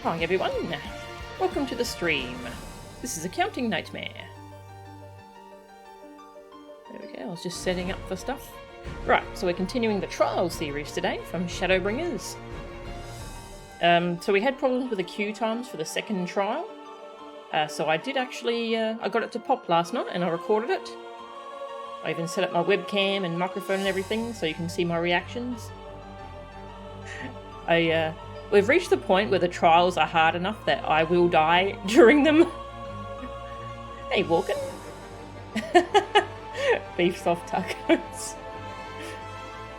Hi everyone, welcome to the stream. This is Accounting Nightmare. There we go, I was just setting up for stuff. Right, so we're continuing the Trial series today from Shadowbringers. So we had problems with the queue times for the second trial. So I did actually, I got it to pop last night and I recorded it. I even set up my webcam and microphone and everything so you can see my reactions. We've reached the point where the trials are hard enough that I will die during them. Hey, Walken. Beef soft tacos.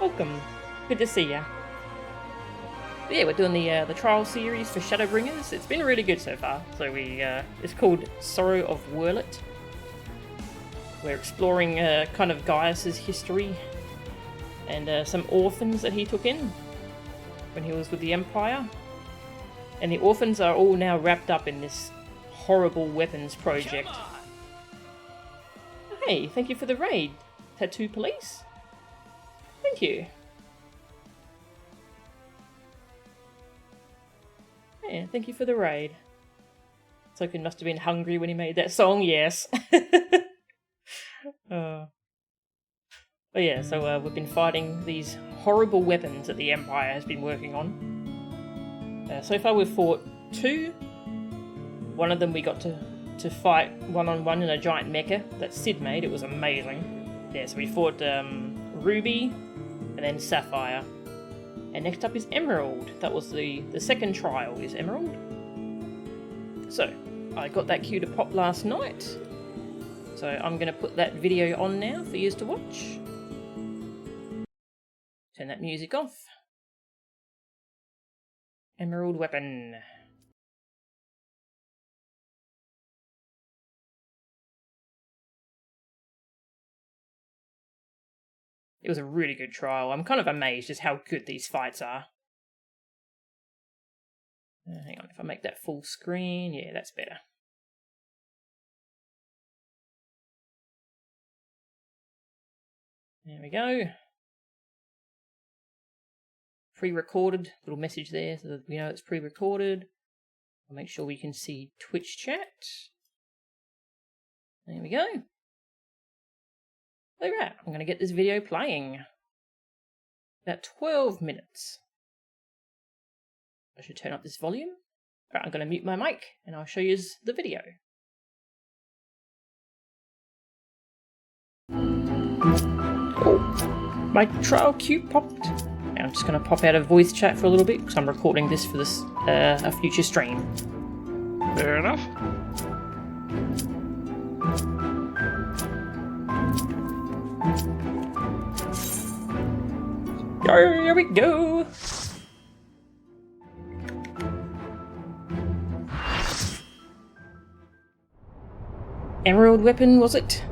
Welcome. Good to see ya. But yeah, we're doing the trial series for Shadowbringers. It's been really good so far. So it's called Sorrow of Werlyt. We're exploring kind of Gaius's history and some orphans that he took in when he was with the Empire. And the orphans are all now wrapped up in this horrible weapons project. Hey, thank you for the raid, Tattoo Police. Thank you. Yeah, thank you for the raid. Token must have been hungry when he made that song, yes. But yeah, so we've been fighting these horrible weapons that the Empire has been working on. So far we've fought 2. One of them we got to fight one-on-one in a giant mecha that Sid made. It was amazing. Yeah, so we fought Ruby and then Sapphire. And next up is Emerald. That was the second trial, is Emerald. So, I got that queue to pop last night. So I'm going to put that video on now for you to watch. Turn that music off. Emerald weapon. It was a really good trial. I'm kind of amazed just how good these fights are. Hang on, if I make that full screen, yeah, that's better. There we go. Pre-recorded, little message there so that we know it's pre-recorded. I'll make sure we can see Twitch chat. There we go. Look at that. I'm going to get this video playing. About 12 minutes. I should turn up this volume. Alright, I'm going to mute my mic and I'll show you the video. Oh, my trial queue popped. I'm just going to pop out of voice chat for a little bit because I'm recording this for a future stream. Fair enough. Here we go. Emerald weapon, was it?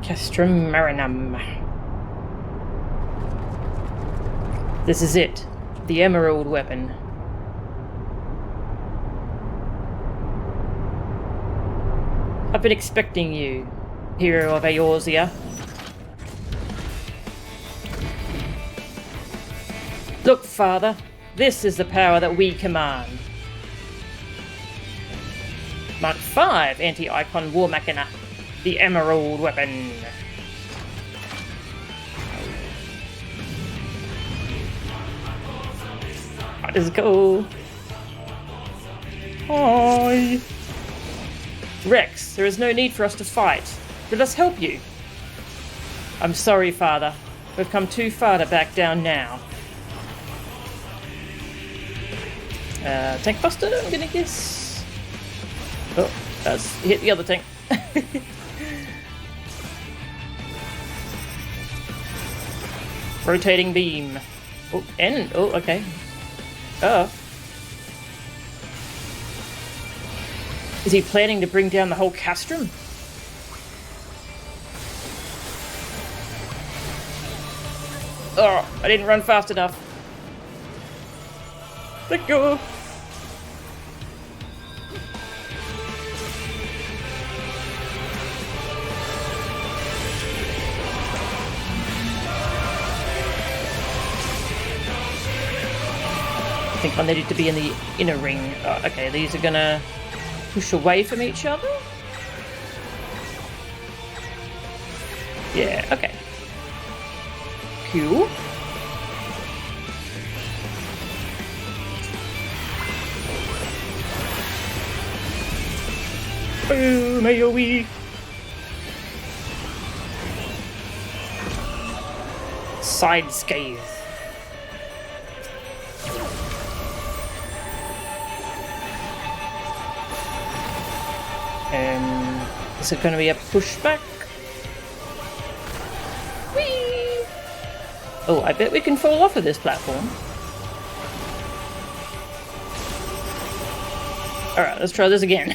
Castrum marinum. This is it. The Emerald weapon. I've been expecting you, hero of Eorzea. Look, Father, this is the power that we command. Mark 5 Anti-Icon War Machina, the Emerald weapon. Let's go. Hi. Rex, there is no need for us to fight. Let us help you. I'm sorry, Father. We've come too far to back down now. Tank buster, I'm gonna guess. Oh, that's hit the other tank. Rotating beam. Oh, and oh, okay. Is he planning to bring down the whole castrum? Oh, I didn't run fast enough. Let go. I think I needed to be in the inner ring. Oh, okay, these are gonna push away from each other? Yeah, okay. Cool. Boom, AoE! Side scathe. Is it going to be a pushback? Whee! Oh, I bet we can fall off of this platform. Alright, let's try this again.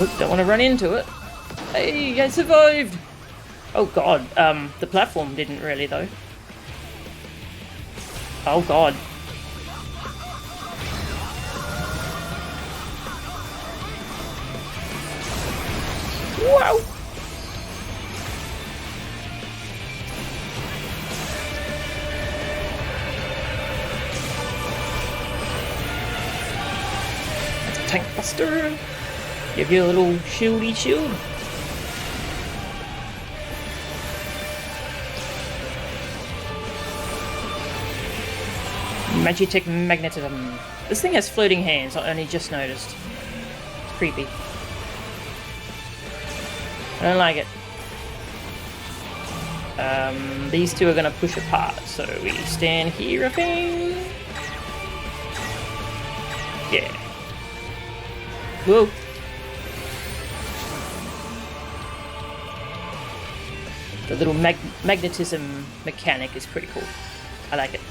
Oops, don't want to run into it. Hey, I survived! Oh god, the platform didn't really though. Oh god. Wow! Tank buster! Give you a little shieldy shield. Magitech magnetism. This thing has floating hands, I only just noticed. It's creepy. I don't like it. These two are gonna push apart, so we stand here, I think. Yeah. Whoa. The little magnetism mechanic is pretty cool. I like it.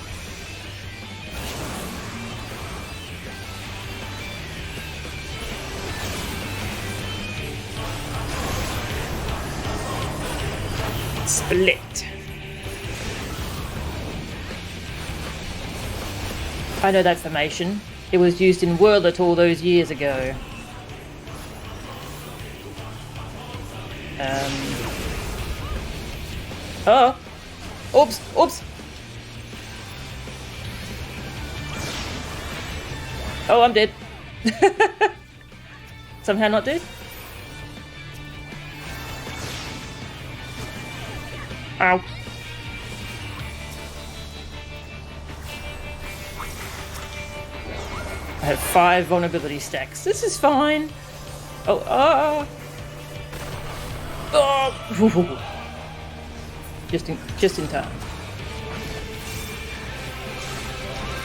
Split. I know that formation. It was used in Werlyt all those years ago. Oh! Oops! Oops! Oh, I'm dead. Somehow not dead? Ow. I have 5 vulnerability stacks. This is fine. Oh, oh! Just in time.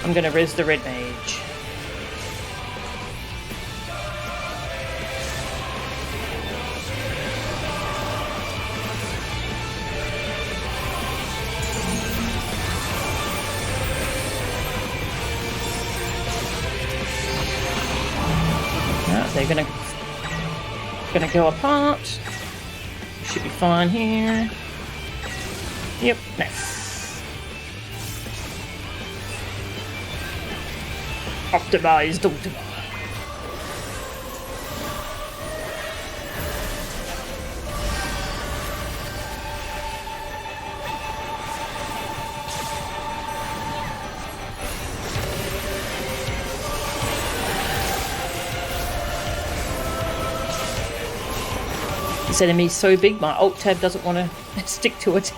I'm gonna res the red mage. They're gonna go apart. Should be fine here. Yep, nice. Optimized Ultima. This enemy's so big, my alt tab doesn't want to stick to it.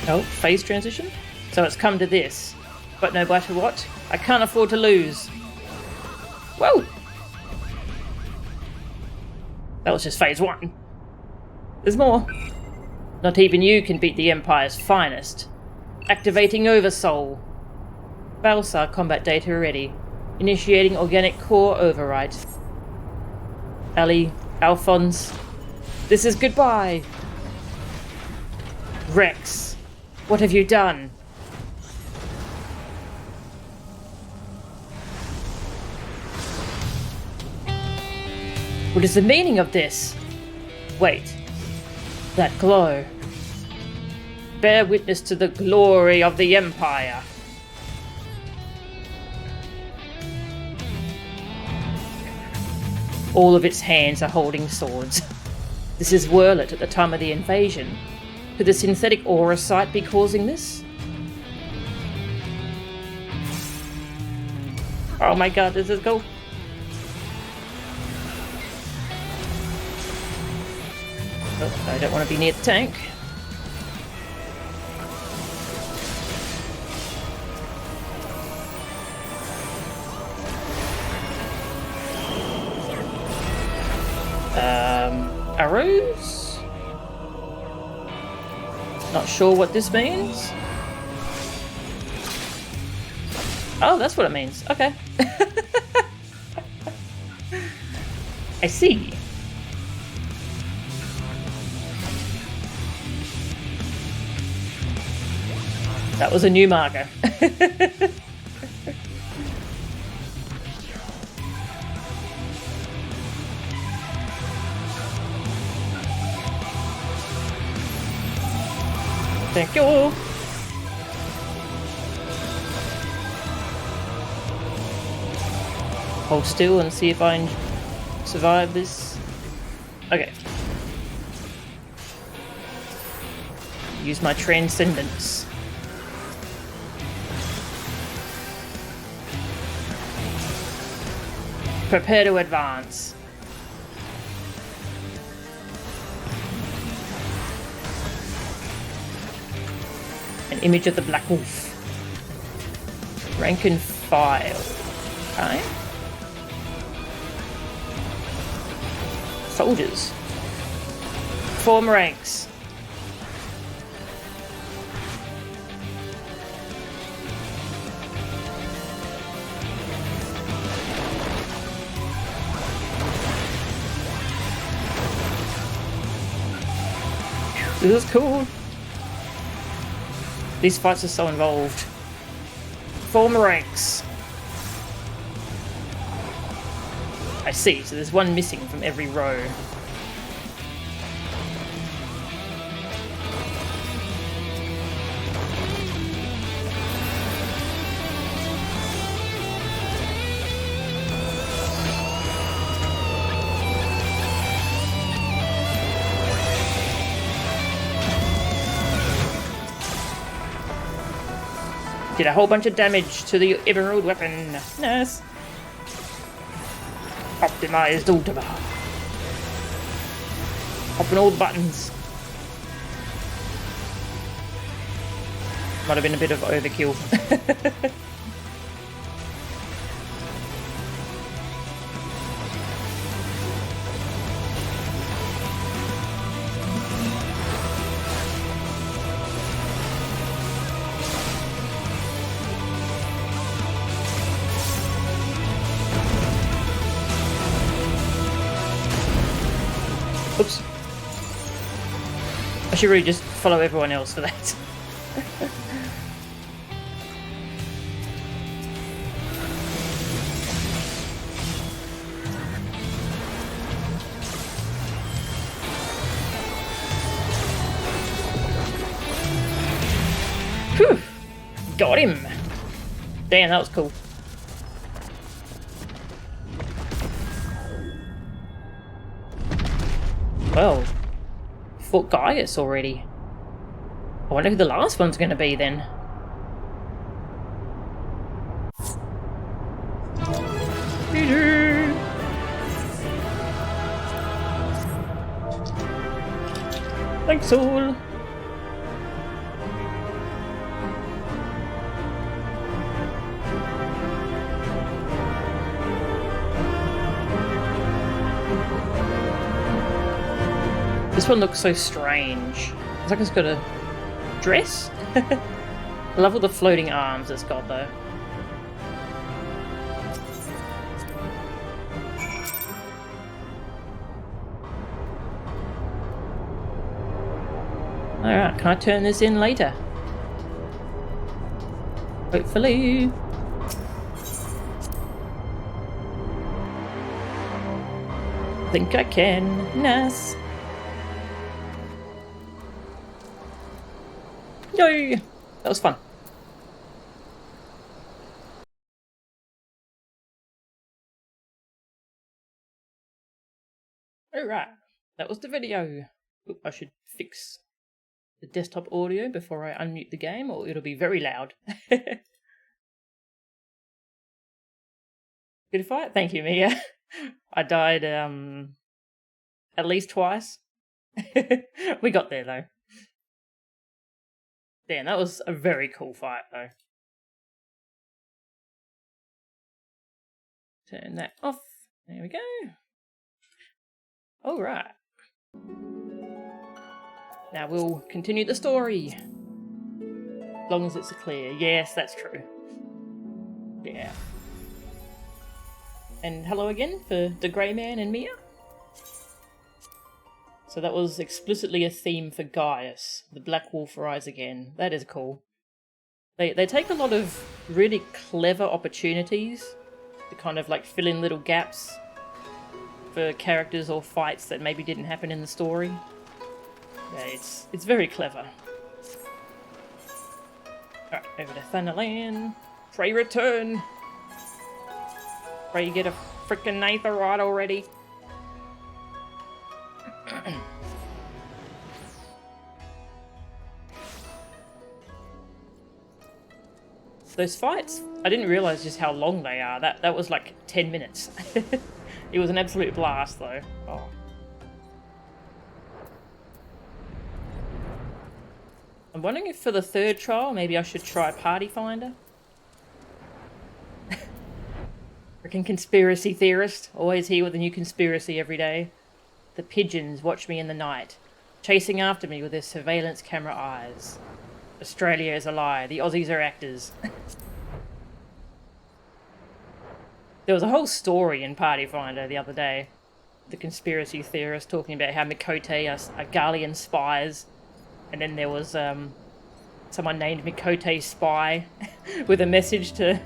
Oh, phase transition? So it's come to this. But no matter what, I can't afford to lose. Whoa! That was just phase 1. There's more. Not even you can beat the Empire's finest. Activating Oversoul. Balsar combat data ready. Initiating organic core overwrite. Ali, Alphonse, this is goodbye. Rex, what have you done? What is the meaning of this? Wait. That glow. Bear witness to the glory of the Empire. All of its hands are holding swords. This is Werlyt at the time of the invasion. Could the synthetic aura site be causing this? Oh my god, this is cool. Oh, I don't want to be near the tank. Arrows? Not sure what this means. Oh, that's what it means. Okay. I see. That was a new marker. Thank you. Hold still and see if I can survive this. Okay. Use my transcendence. Prepare to advance. An image of the Black Wolf. Rank and file. Okay. Soldiers. Form ranks. This is cool. These fights are so involved. Form ranks. I see, so there's one missing from every row. Did a whole bunch of damage to the emerald weapon. Nice. Optimized ultima. Popping all the buttons. Might have been a bit of overkill. Oops. I should really just follow everyone else for that. Whew. Got him. Damn, that was cool. Well, fought Gaius already. I wonder who the last one's going to be then. Thanks all. This one looks so strange. It's like it's got a dress. I love all the floating arms it's got though. Alright, can I turn this in later? Hopefully. Think I can. Nice. Yay! That was fun. Alright, that was the video. Oop, I should fix the desktop audio before I unmute the game, or it'll be very loud. Good fight? Thank you, Mia. I died at least twice. We got there though. Damn, that was a very cool fight though. Turn that off. There we go. Alright. Now we'll continue the story. As long as it's clear. Yes, that's true. Yeah. And hello again for the Grey Man and Mia. So that was explicitly a theme for Gaius. The Black Wolf rise again. That is cool. They take a lot of really clever opportunities to kind of like fill in little gaps for characters or fights that maybe didn't happen in the story. Yeah, it's very clever. Alright, over to Thunderland. Pray return! Pray you get a frickin' Nathan right already. Those fights, I didn't realise just how long they are. That was like 10 minutes. It was an absolute blast though. Oh. I'm wondering if for the third trial, maybe I should try Party Finder. Freaking conspiracy theorist, always here with a new conspiracy every day. The pigeons watch me in the night, chasing after me with their surveillance camera eyes. Australia is a lie, the Aussies are actors. There was a whole story in Party Finder the other day. The conspiracy theorist talking about how Mikote are Garlean spies. And then there was someone named Mikote Spy with a message to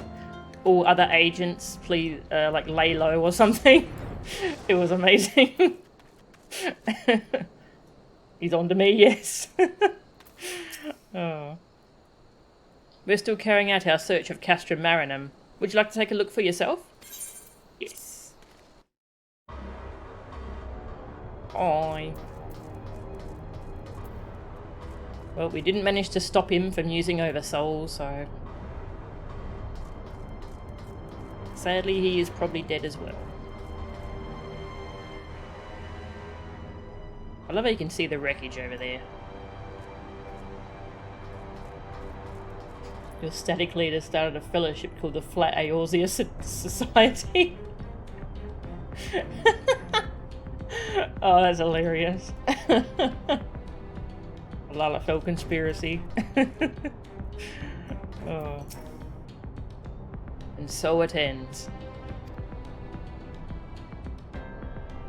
all other agents, please, like lay low or something. It was amazing. He's on to me, yes. Oh. We're still carrying out our search of Castrum Marinum. Would you like to take a look for yourself? Yes. Hi. Well, we didn't manage to stop him from using Oversoul, so... sadly, he is probably dead as well. I love how you can see the wreckage over there. Your static leader started a fellowship called the Flat Eorzea Society. Oh, that's hilarious. Lalafell conspiracy. Oh. And so it ends.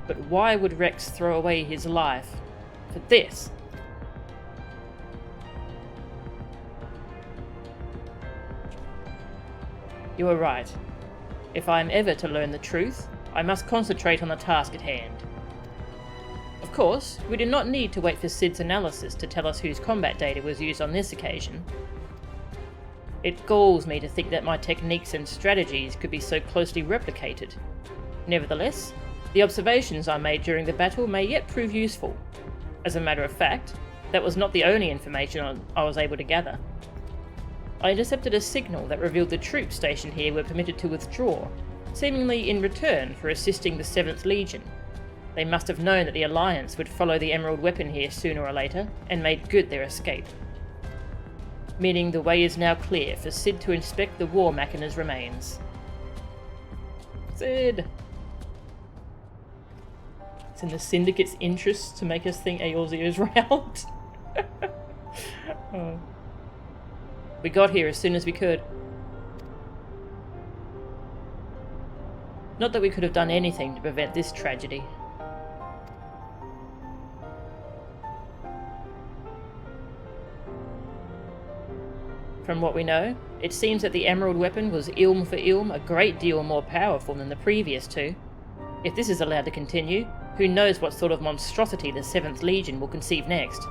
But why would Rex throw away his life for this? You are right. If I am ever to learn the truth, I must concentrate on the task at hand. Of course, we do not need to wait for Sid's analysis to tell us whose combat data was used on this occasion. It galls me to think that my techniques and strategies could be so closely replicated. Nevertheless, the observations I made during the battle may yet prove useful. As a matter of fact, that was not the only information I was able to gather. I intercepted a signal that revealed the troops stationed here were permitted to withdraw, seemingly in return for assisting the 7th Legion. They must have known that the Alliance would follow the Emerald Weapon here sooner or later, and made good their escape. Meaning the way is now clear for Sid to inspect the War Machina's remains. Sid! It's in the Syndicate's interest to make us think Eorzea is round. Oh. We got here as soon as we could. Not that we could have done anything to prevent this tragedy. From what we know, it seems that the Emerald Weapon was ilm for ilm a great deal more powerful than the previous two. If this is allowed to continue, who knows what sort of monstrosity the 7th Legion will conceive next.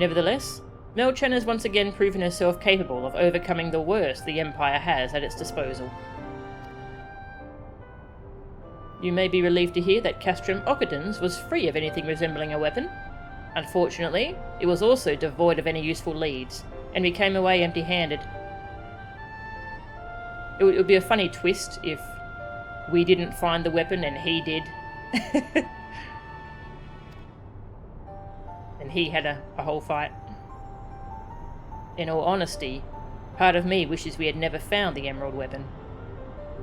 Nevertheless, Melchen has once again proven herself capable of overcoming the worst the Empire has at its disposal. You may be relieved to hear that Castrum Occupans was free of anything resembling a weapon. Unfortunately, it was also devoid of any useful leads, and we came away empty-handed. It would be a funny twist if we didn't find the weapon and he did. And he had a whole fight. In all honesty, part of me wishes we had never found the emerald weapon.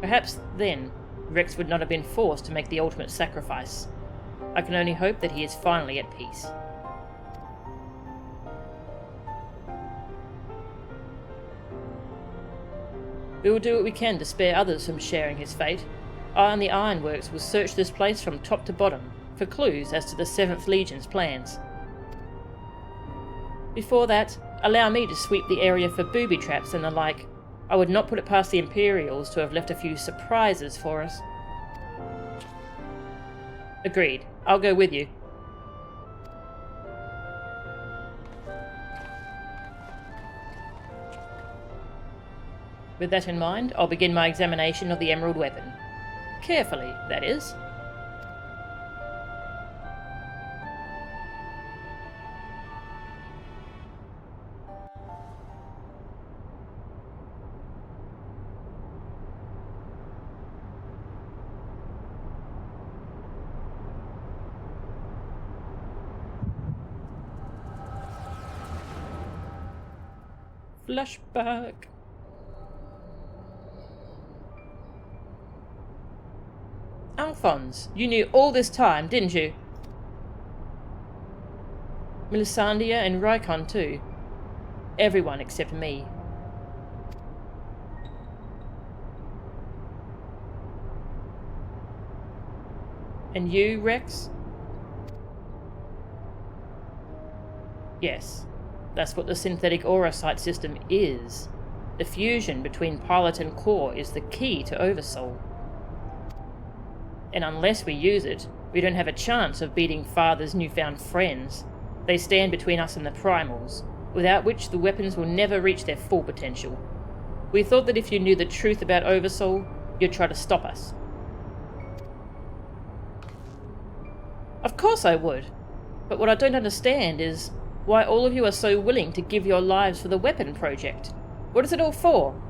Perhaps then, Rex would not have been forced to make the ultimate sacrifice. I can only hope that he is finally at peace. We will do what we can to spare others from sharing his fate. I and the Ironworks will search this place from top to bottom for clues as to the 7th Legion's plans. Before that, allow me to sweep the area for booby traps and the like. I would not put it past the Imperials to have left a few surprises for us. Agreed. I'll go with you. With that in mind, I'll begin my examination of the emerald weapon. Carefully, that is. Flashback. Alphonse, you knew all this time, didn't you? Melisandre and Rykon too. Everyone except me. And you, Rex? Yes, that's what the synthetic aura sight system is. The fusion between pilot and core is the key to Oversoul. And unless we use it, we don't have a chance of beating Father's newfound friends. They stand between us and the primals, without which the weapons will never reach their full potential. We thought that if you knew the truth about Oversoul, you'd try to stop us. Of course I would, but what I don't understand is why all of you are so willing to give your lives for the weapon project. What is it all for?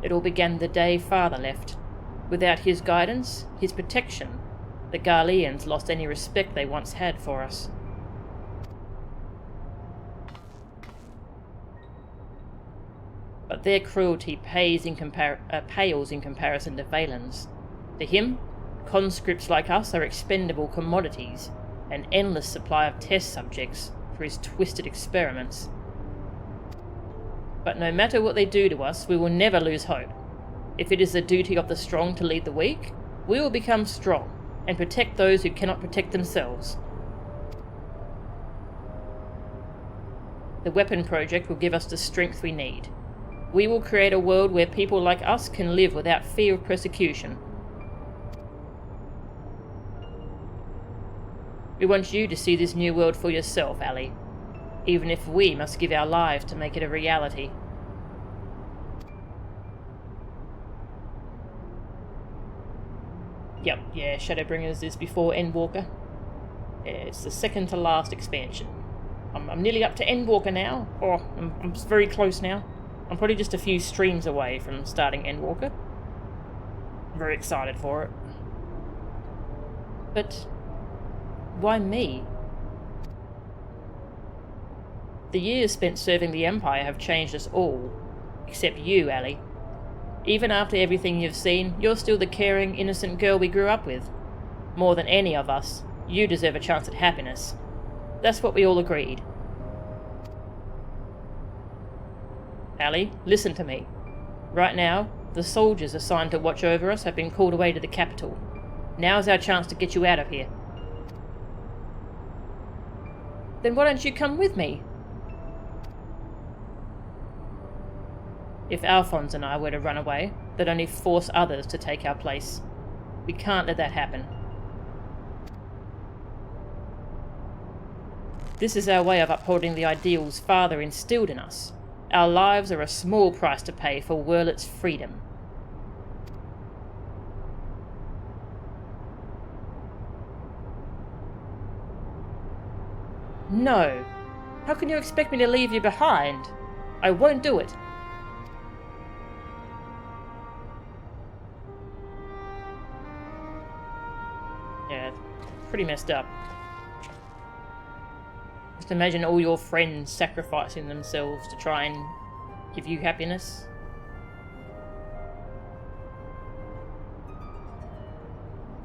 It all began the day Father left. Without his guidance, his protection, the Garleans lost any respect they once had for us. But their cruelty pales in comparison to Valen's. To him, conscripts like us are expendable commodities, an endless supply of test subjects for his twisted experiments. But no matter what they do to us, we will never lose hope. If it is the duty of the strong to lead the weak, we will become strong and protect those who cannot protect themselves. The weapon project will give us the strength we need. We will create a world where people like us can live without fear of persecution. We want you to see this new world for yourself, Ali. Even if we must give our lives to make it a reality. Yep, yeah, Shadowbringers is before Endwalker. Yeah, it's the second to last expansion. I'm nearly up to Endwalker now. Oh, I'm very close now. I'm probably just a few streams away from starting Endwalker. I'm very excited for it. But why me? The years spent serving the Empire have changed us all. Except you, Ali. Even after everything you've seen, you're still the caring, innocent girl we grew up with. More than any of us, you deserve a chance at happiness. That's what we all agreed. Ali, listen to me. Right now, the soldiers assigned to watch over us have been called away to the capital. Now's our chance to get you out of here. Then why don't you come with me? If Alphonse and I were to run away, they'd only force others to take our place. We can't let that happen. This is our way of upholding the ideals Father instilled in us. Our lives are a small price to pay for Werlyt's freedom. No. How can you expect me to leave you behind? I won't do it. Yeah, pretty messed up. Just imagine all your friends sacrificing themselves to try and give you happiness.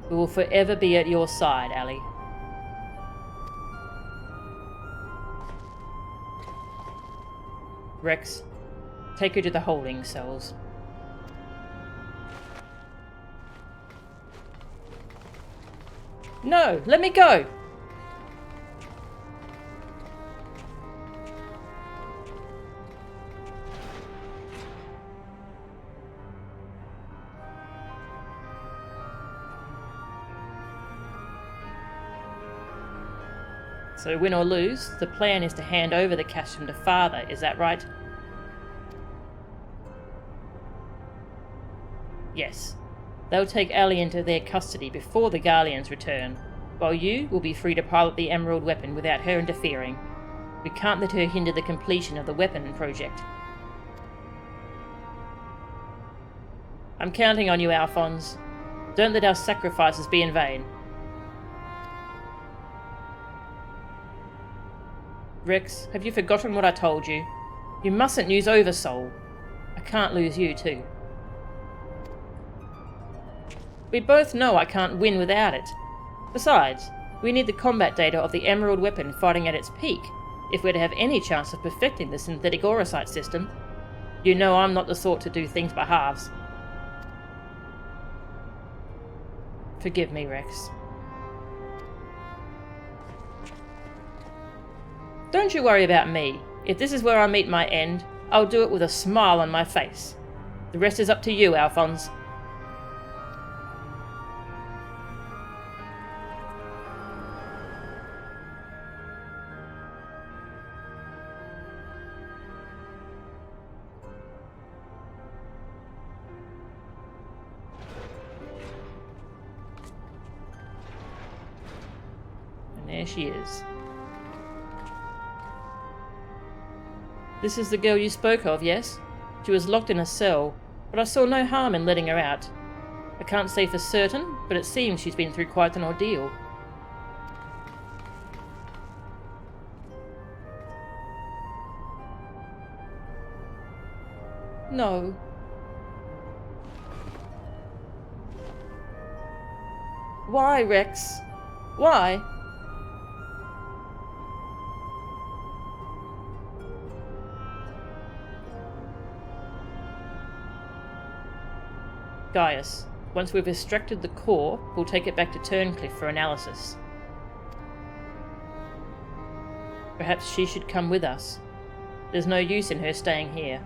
We will forever be at your side, Ali. Rex, take her to the holding cells. No, let me go! So win or lose, the plan is to hand over the Castrum to Father, is that right? Yes. They'll take Ali into their custody before the Garleans return, while you will be free to pilot the Emerald weapon without her interfering. We can't let her hinder the completion of the weapon project. I'm counting on you, Alphonse. Don't let our sacrifices be in vain. Rex, have you forgotten what I told you? You mustn't use Oversoul. I can't lose you too. We both know I can't win without it. Besides, we need the combat data of the Emerald weapon fighting at its peak, if we're to have any chance of perfecting the synthetic aurosite system. You know I'm not the sort to do things by halves. Forgive me, Rex. Don't you worry about me. If this is where I meet my end, I'll do it with a smile on my face. The rest is up to you, Alphonse. And there she is. This is the girl you spoke of, yes? She was locked in a cell, but I saw no harm in letting her out. I can't say for certain, but it seems she's been through quite an ordeal. No. Why, Rex? Why? Gaius, once we've extracted the core, we'll take it back to Turncliffe for analysis. Perhaps she should come with us. There's no use in her staying here.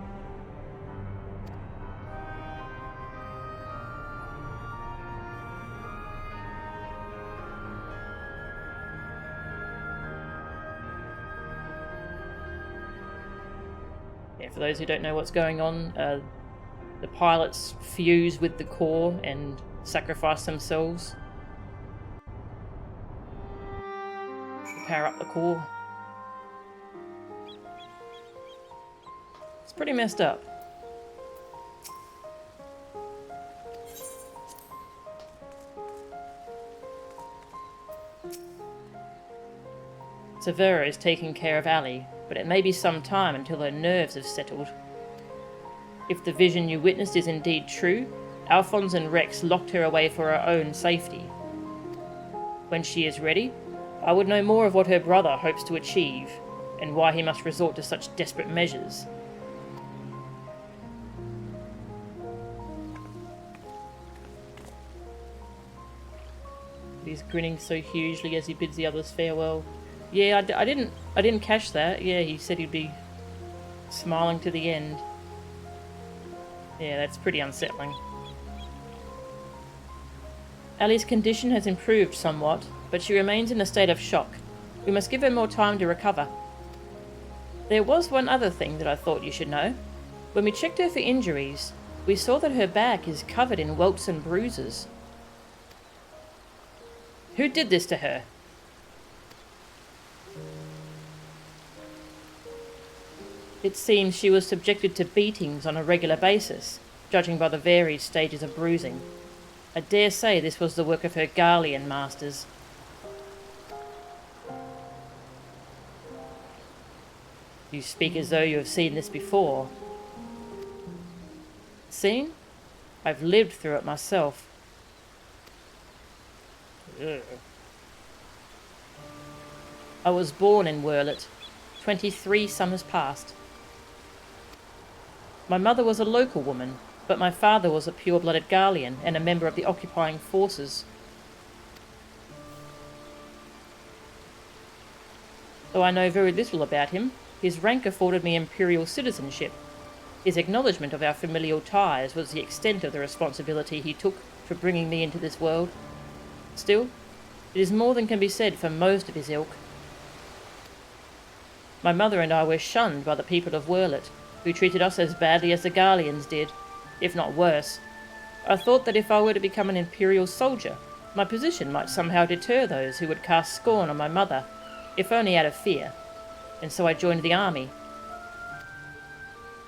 Yeah, for those who don't know what's going on, the pilots fuse with the core and sacrifice themselves to power up the core. It's pretty messed up. Severa is taking care of Ali, but it may be some time until her nerves have settled. If the vision you witnessed is indeed true, Alphonse and Rex locked her away for her own safety. When she is ready, I would know more of what her brother hopes to achieve, and why he must resort to such desperate measures. He's grinning so hugely as he bids the others farewell. Yeah, I didn't catch that. Yeah, he said he'd be smiling to the end. Yeah, that's pretty unsettling. Ali's condition has improved somewhat, but she remains in a state of shock. We must give her more time to recover. There was one other thing that I thought you should know. When we checked her for injuries, we saw that her back is covered in welts and bruises. Who did this to her? It seems she was subjected to beatings on a regular basis, judging by the varied stages of bruising. I dare say this was the work of her Garlean masters. You speak as though you have seen this before. Seen? I've lived through it myself. Ugh. I was born in Werlyt, 23 summers past. My mother was a local woman, but my father was a pure-blooded Garlean and a member of the occupying forces. Though I know very little about him, his rank afforded me imperial citizenship. His acknowledgement of our familial ties was the extent of the responsibility he took for bringing me into this world. Still, it is more than can be said for most of his ilk. My mother and I were shunned by the people of Werlyt, who treated us as badly as the Garleans did, if not worse. I thought that if I were to become an imperial soldier, my position might somehow deter those who would cast scorn on my mother, if only out of fear, and so I joined the army.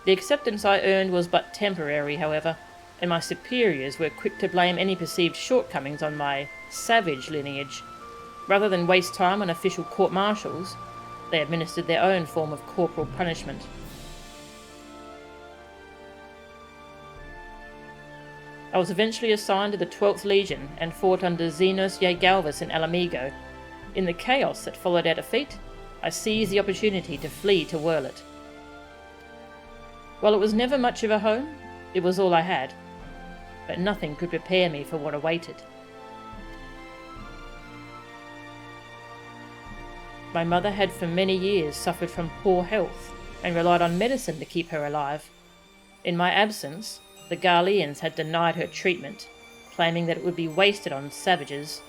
The acceptance I earned was but temporary, however, and my superiors were quick to blame any perceived shortcomings on my savage lineage. Rather than waste time on official court-martials, they administered their own form of corporal punishment. I was eventually assigned to the 12th Legion and fought under Xenos Galvus in Alamigo. In the chaos that followed our defeat, I seized the opportunity to flee to Werlyt. While it was never much of a home, it was all I had, but nothing could prepare me for what awaited. My mother had for many years suffered from poor health and relied on medicine to keep her alive. In my absence, the Garleans had denied her treatment, claiming that it would be wasted on savages.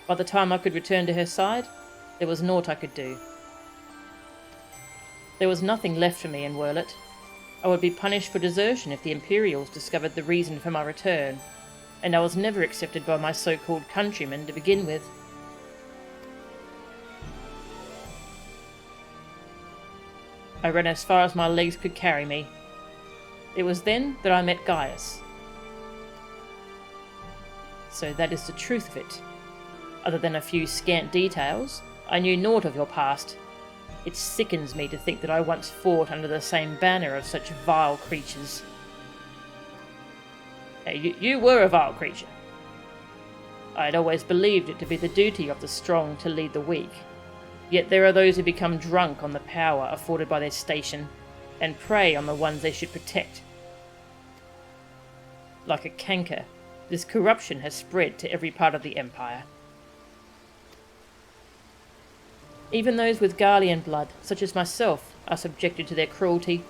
By the time I could return to her side, there was naught I could do. There was nothing left for me in Werlyt. I would be punished for desertion if the Imperials discovered the reason for my return, and I was never accepted by my so-called countrymen to begin with. I ran as far as my legs could carry me. It was then that I met Gaius. So that is the truth of it. Other than a few scant details, I knew naught of your past. It sickens me to think that I once fought under the same banner of such vile creatures. Hey, you were a vile creature. I had always believed it to be the duty of the strong to lead the weak. Yet there are those who become drunk on the power afforded by their station, and prey on the ones they should protect. Like a canker, this corruption has spread to every part of the Empire. Even those with Garlean blood, such as myself, are subjected to their cruelty.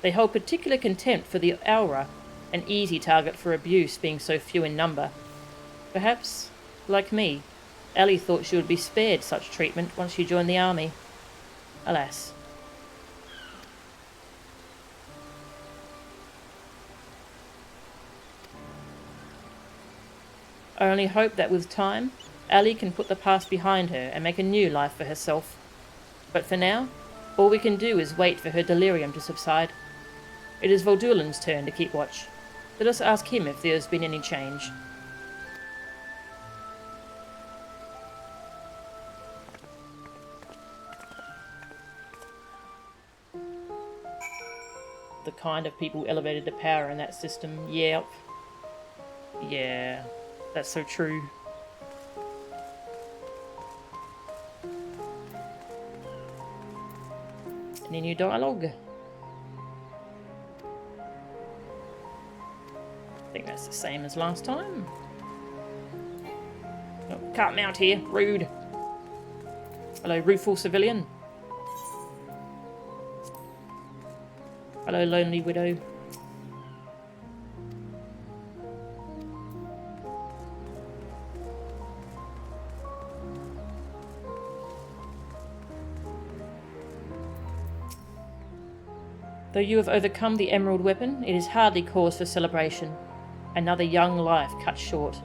They hold particular contempt for the Aura, an easy target for abuse being so few in number. Perhaps, like me, Ellie thought she would be spared such treatment once she joined the army. Alas. I only hope that with time, Ellie can put the past behind her and make a new life for herself. But for now, all we can do is wait for her delirium to subside. It is Voldulin's turn to keep watch. Let us ask him if there has been any change. The kind of people elevated to power in that system, yep. Yeah, that's so true. Any new dialogue? I think that's the same as last time. Oh, can't mount here, rude. Hello, rueful civilian. Hello, lonely widow. Though you have overcome the emerald weapon, it is hardly cause for celebration. Another young life cut short.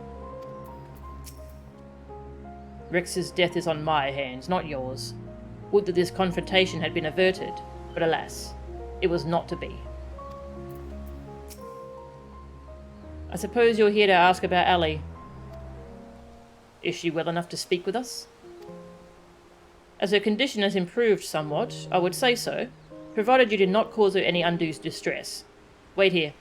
Rex's death is on my hands, not yours. Would that this confrontation had been averted, but alas, it was not to be. I suppose you're here to ask about Allie. Is she well enough to speak with us? As her condition has improved somewhat, I would say so, provided you did not cause her any undue distress. Wait here.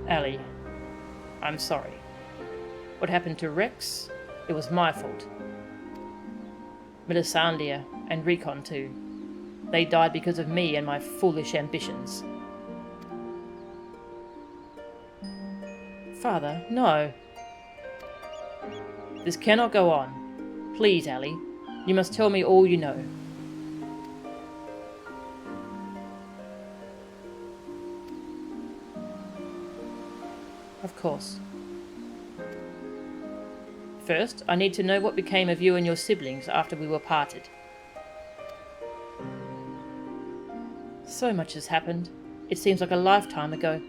Allie, I'm sorry. What happened to Rex? It was my fault. Melisandre and Recon too. They died because of me and my foolish ambitions. Father, no. This cannot go on. Please, Allie, you must tell me all you know. Of course. First, I need to know what became of you and your siblings after we were parted. So much has happened. It seems like a lifetime ago.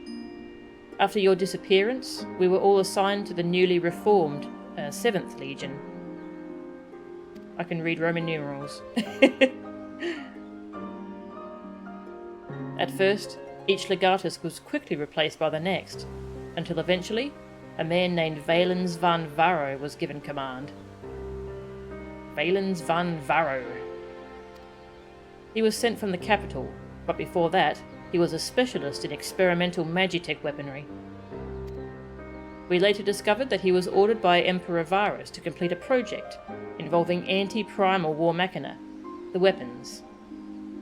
After your disappearance, we were all assigned to the newly reformed 7th Legion. I can read Roman numerals. At first, each legatus was quickly replaced by the next, until eventually, a man named Valens van Varro was given command. Valens van Varro. He was sent from the capital, but before that, he was a specialist in experimental magitech weaponry. We later discovered that he was ordered by Emperor Varus to complete a project involving anti-primal war machina, the weapons.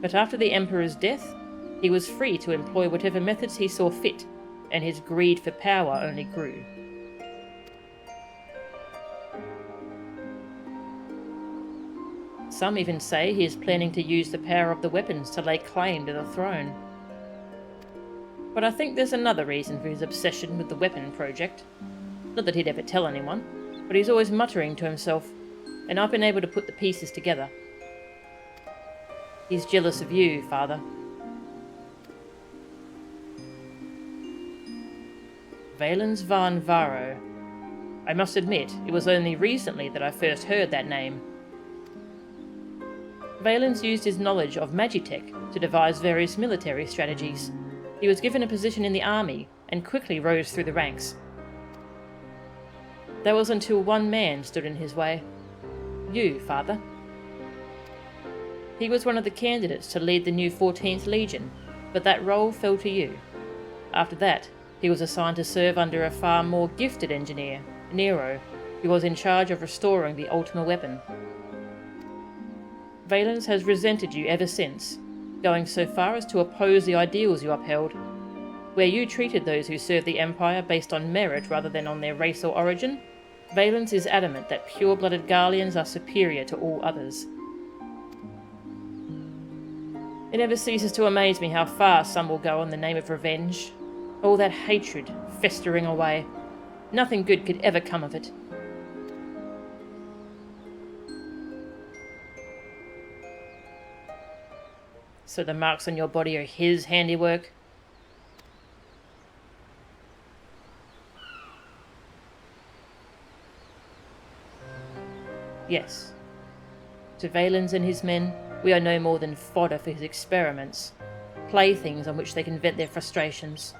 But after the Emperor's death, he was free to employ whatever methods he saw fit, and his greed for power only grew. Some even say he is planning to use the power of the weapons to lay claim to the throne. But I think there's another reason for his obsession with the weapon project. Not that he'd ever tell anyone, but he's always muttering to himself, and I've been able to put the pieces together. He's jealous of you, Father. Valens van Varro. I must admit, it was only recently that I first heard that name. Valens used his knowledge of magitech to devise various military strategies. He was given a position in the army and quickly rose through the ranks. That was until one man stood in his way. You, Father. He was one of the candidates to lead the new 14th Legion, but that role fell to you. After that, he was assigned to serve under a far more gifted engineer, Nero, who was in charge of restoring the Ultima weapon. Valens has resented you ever since, going so far as to oppose the ideals you upheld. Where you treated those who served the Empire based on merit rather than on their race or origin, Valens is adamant that pure-blooded Garleans are superior to all others. It never ceases to amaze me how far some will go in the name of revenge. All that hatred festering away. Nothing good could ever come of it. So the marks on your body are his handiwork? Yes. To Valens and his men, we are no more than fodder for his experiments, playthings on which they can vent their frustrations.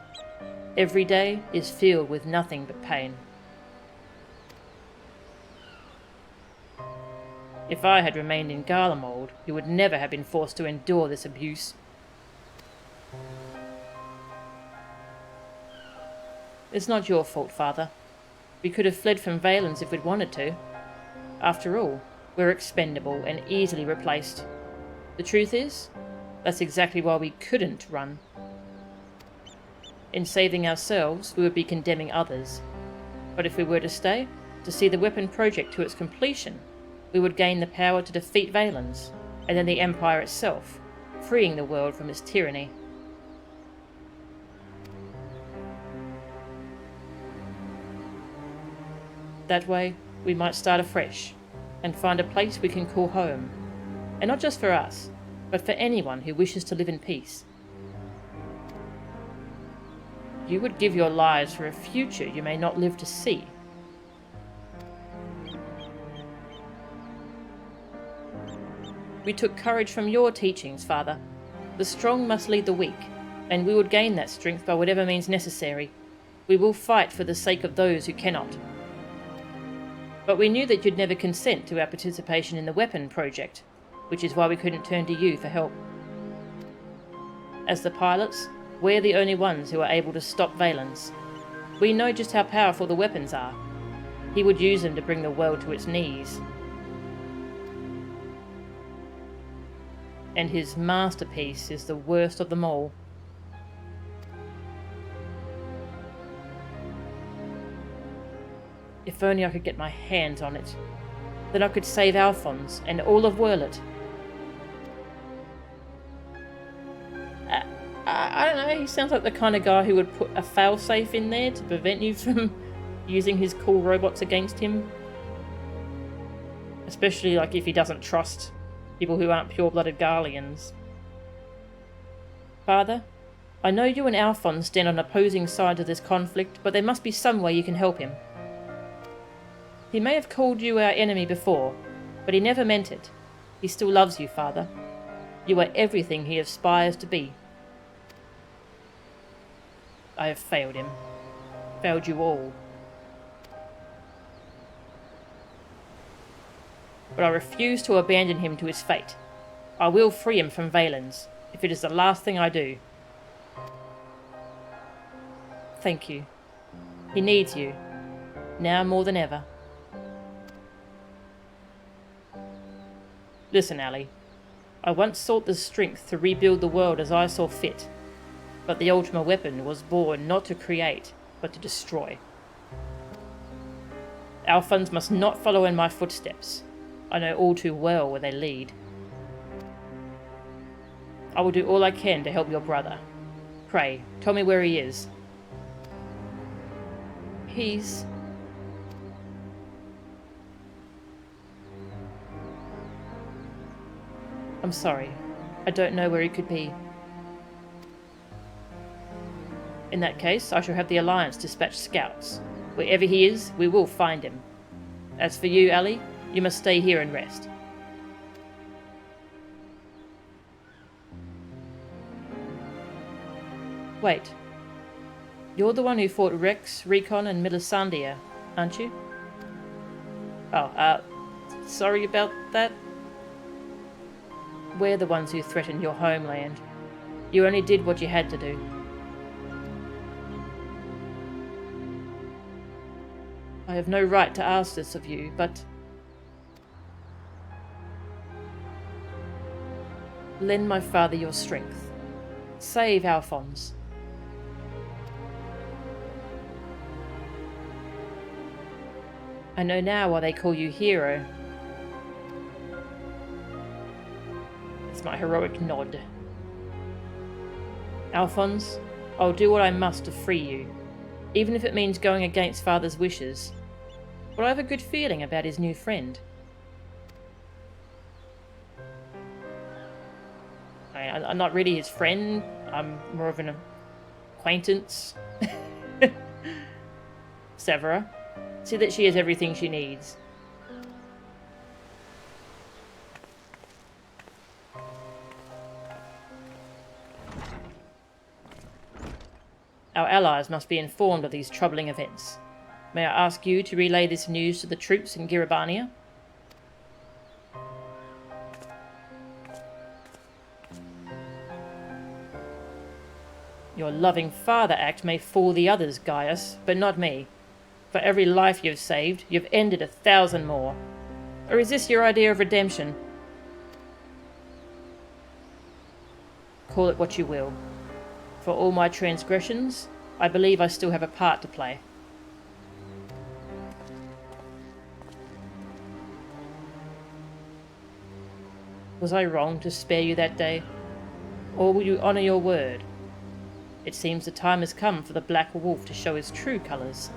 Every day is filled with nothing but pain. If I had remained in Garlemald, you would never have been forced to endure this abuse. It's not your fault, Father. We could have fled from Valens if we'd wanted to. After all, we're expendable and easily replaced. The truth is, that's exactly why we couldn't run. In saving ourselves, we would be condemning others. But if we were to stay, to see the weapon project to its completion, we would gain the power to defeat Valens, and then the Empire itself, freeing the world from its tyranny. That way, we might start afresh, and find a place we can call home. And not just for us, but for anyone who wishes to live in peace. You would give your lives for a future you may not live to see. We took courage from your teachings, Father. The strong must lead the weak, and we would gain that strength by whatever means necessary. We will fight for the sake of those who cannot. But we knew that you'd never consent to our participation in the weapon project, which is why we couldn't turn to you for help. As the pilots, we're the only ones who are able to stop Valens. We know just how powerful the weapons are. He would use them to bring the world to its knees. And his masterpiece is the worst of them all. If only I could get my hands on it. Then I could save Alphonse and all of Werlyt. I don't know, he sounds like the kind of guy who would put a failsafe in there to prevent you from using his cool robots against him. Especially like if he doesn't trust people who aren't pure-blooded Garleans. Father, I know you and Alphonse stand on opposing sides of this conflict, but there must be some way you can help him. He may have called you our enemy before, but he never meant it. He still loves you, Father. You are everything he aspires to be. I have failed him. Failed you all. But I refuse to abandon him to his fate. I will free him from Valens, if it is the last thing I do. Thank you. He needs you, now more than ever. Listen, Ali. I once sought the strength to rebuild the world as I saw fit, but the Ultima weapon was born not to create, but to destroy. Alphonse must not follow in my footsteps. I know all too well where they lead. I will do all I can to help your brother. Pray, tell me where he is. He's... I'm sorry. I don't know where he could be. In that case, I shall have the Alliance dispatch scouts. Wherever he is, we will find him. As for you, Ali, you must stay here and rest. Wait. You're the one who fought Rex, Recon, and Milisandia, aren't you? Oh, sorry about that. We're the ones who threatened your homeland. You only did what you had to do. I have no right to ask this of you, but... lend my father your strength. Save Alphonse. I know now why they call you hero. It's my heroic nod. Alphonse, I'll do what I must to free you, even if it means going against Father's wishes. But I have a good feeling about his new friend. I'm not really his friend, I'm more of an acquaintance. Severa. See that she has everything she needs. Our allies must be informed of these troubling events. May I ask you to relay this news to the troops in Giribania? Your loving father act may fool the others, Gaius, but not me. For every life you've saved, you've ended 1,000 more. Or is this your idea of redemption? Call it what you will. For all my transgressions, I believe I still have a part to play. Was I wrong to spare you that day? Or will you honour your word? It seems the time has come for the Black Wolf to show his true colours.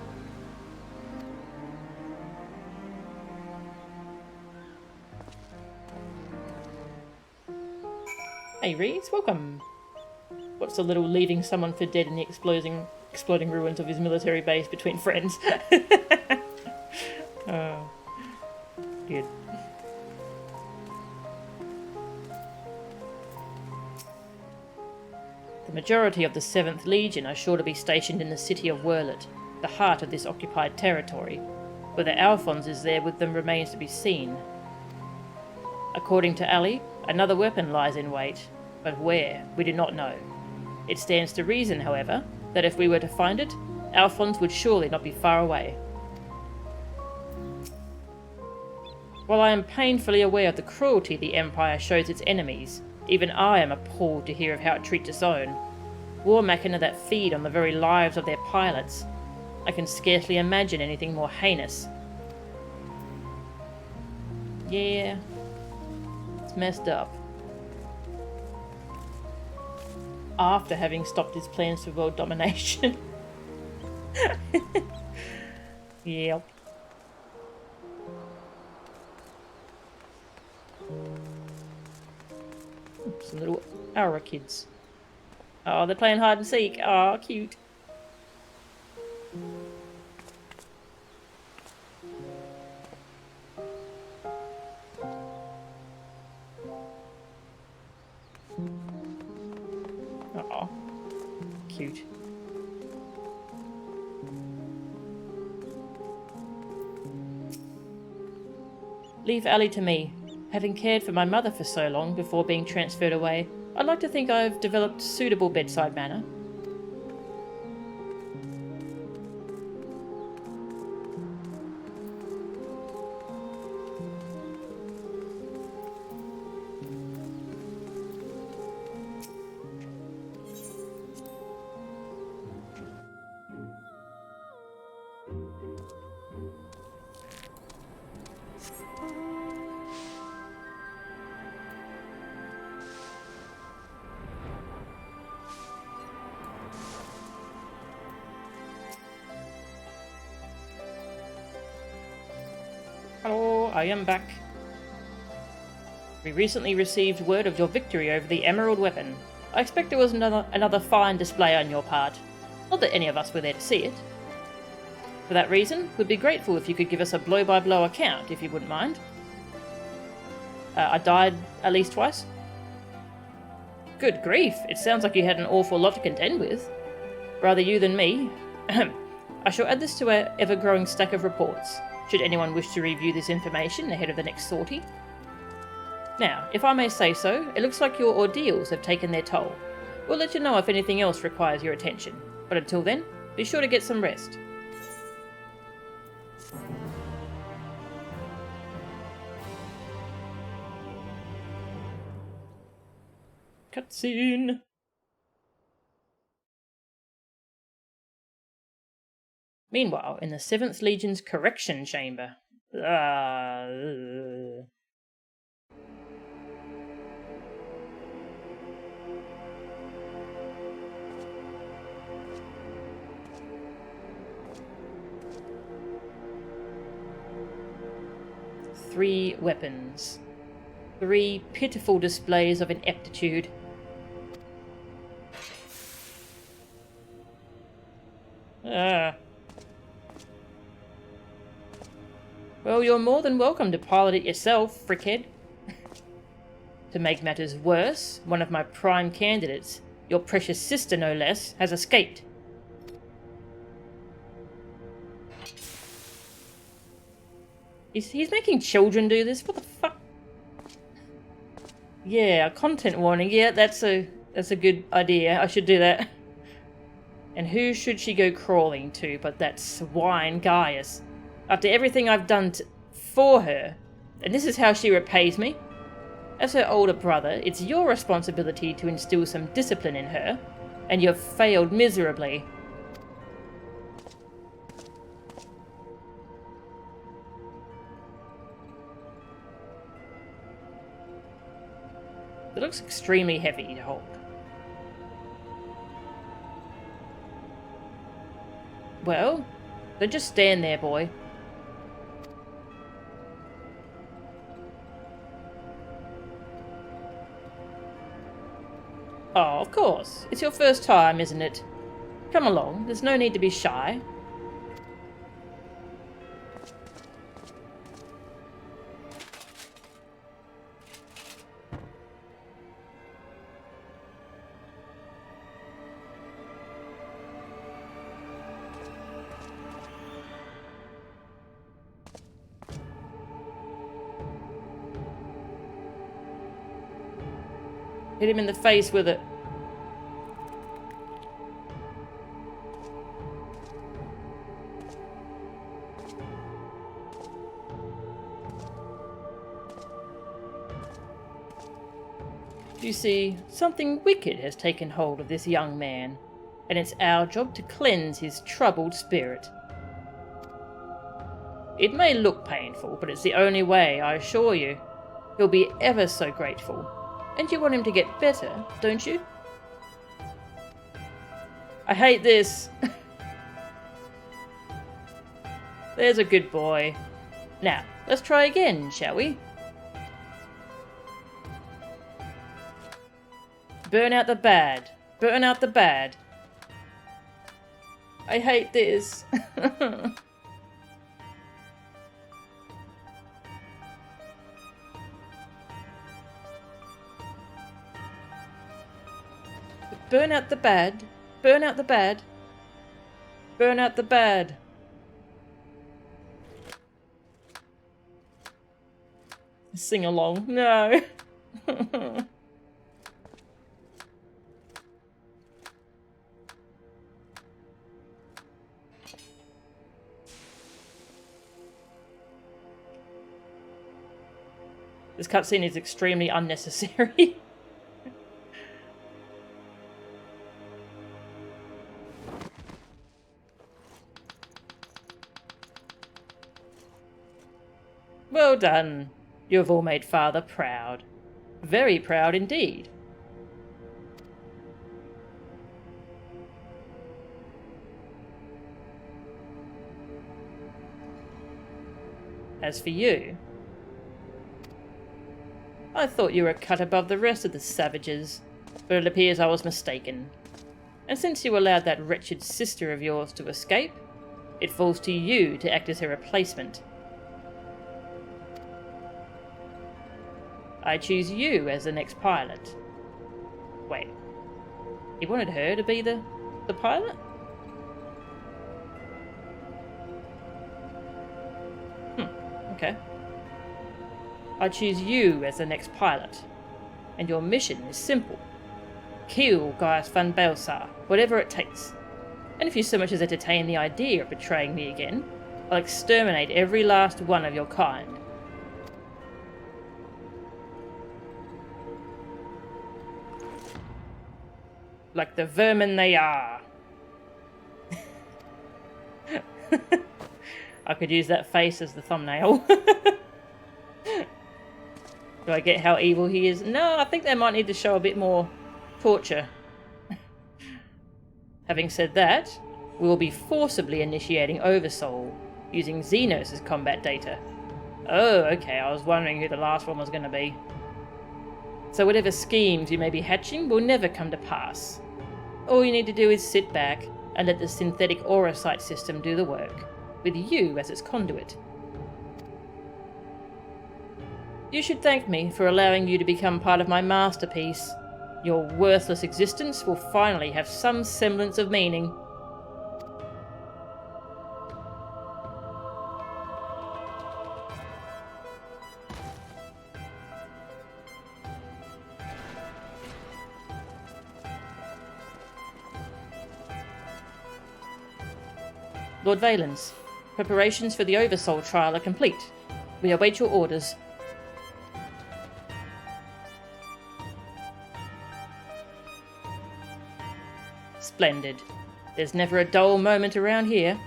Hey Reese, welcome. What's a little leaving someone for dead in the exploding ruins of his military base between friends? Oh, good. The majority of the 7th Legion are sure to be stationed in the city of Werlyt, the heart of this occupied territory. Whether Alphonse is there with them remains to be seen. According to Ali, another weapon lies in wait, but where, we do not know. It stands to reason, however, that if we were to find it, Alphonse would surely not be far away. While I am painfully aware of the cruelty the Empire shows its enemies, even I am appalled to hear of how it treats its own. War machina that feed on the very lives of their pilots. I can scarcely imagine anything more heinous. Yeah, it's messed up. After having stopped his plans for world domination. Yep. Some little Aura kids. Oh, they're playing hide and seek. Oh, cute. Oh, cute. Leave Ali to me. Having cared for my mother for so long before being transferred away, I'd like to think I've developed suitable bedside manner. Hello, I am back. We recently received word of your victory over the Emerald Weapon. I expect it was another fine display on your part. Not that any of us were there to see it. For that reason, we'd be grateful if you could give us a blow-by-blow account, if you wouldn't mind. I died at least twice. Good grief, it sounds like you had an awful lot to contend with. Rather you than me. I shall add this to our ever-growing stack of reports, should anyone wish to review this information ahead of the next sortie. Now, if I may say so, it looks like your ordeals have taken their toll. We'll let you know if anything else requires your attention, but until then, be sure to get some rest. Cutscene! Meanwhile, in the 7th Legion's correction chamber. Three weapons. 3 pitiful displays of ineptitude. Well, you're more than welcome to pilot it yourself, frickhead. To make matters worse, one of my prime candidates, your precious sister no less, has escaped. He's making children do this? What the fuck? Yeah, a content warning. Yeah, that's a good idea. I should do that. And who should she go crawling to but that swine Gaius? After everything I've done for her, and this is how she repays me? As her older brother, it's your responsibility to instill some discipline in her, and you've failed miserably. looks extremely heavy to hold. Well, don't just stand there, boy. Oh, of course. It's your first time, isn't it? Come along, there's no need to be shy. Hit him in the face with it. You see, something wicked has taken hold of this young man, and it's our job to cleanse his troubled spirit. It may look painful, but it's the only way, I assure you. He'll be ever so grateful. And you want him to get better, don't you? I hate this. There's a good boy. Now, let's try again, shall we? Burn out the bad. Burn out the bad. I hate this. Burn out the bad. Burn out the bad. Burn out the bad. Sing along. No. This cutscene is extremely unnecessary. Well done. You have all made Father proud. Very proud indeed. As for you, I thought you were cut above the rest of the savages, but it appears I was mistaken. And since you allowed that wretched sister of yours to escape, it falls to you to act as her replacement. I choose you as the next pilot. Wait, he wanted her to be the pilot? Okay. I choose you as the next pilot, and your mission is simple. Kill Gaius van Belsar, whatever it takes. And if you so much as entertain the idea of betraying me again, I'll exterminate every last one of your kind. Like the vermin they are. I could use that face as the thumbnail. Do I get how evil he is? No, I think they might need to show a bit more torture. Having said that, we will be forcibly initiating Oversoul, using Xenos as combat data. Oh, okay, I was wondering who the last one was going to be. So whatever schemes you may be hatching will never come to pass. All you need to do is sit back and let the synthetic aura sight system do the work, with you as its conduit. You should thank me for allowing you to become part of my masterpiece. Your worthless existence will finally have some semblance of meaning. Lord Valens, preparations for the Oversoul trial are complete. We await your orders. Splendid. There's never a dull moment around here.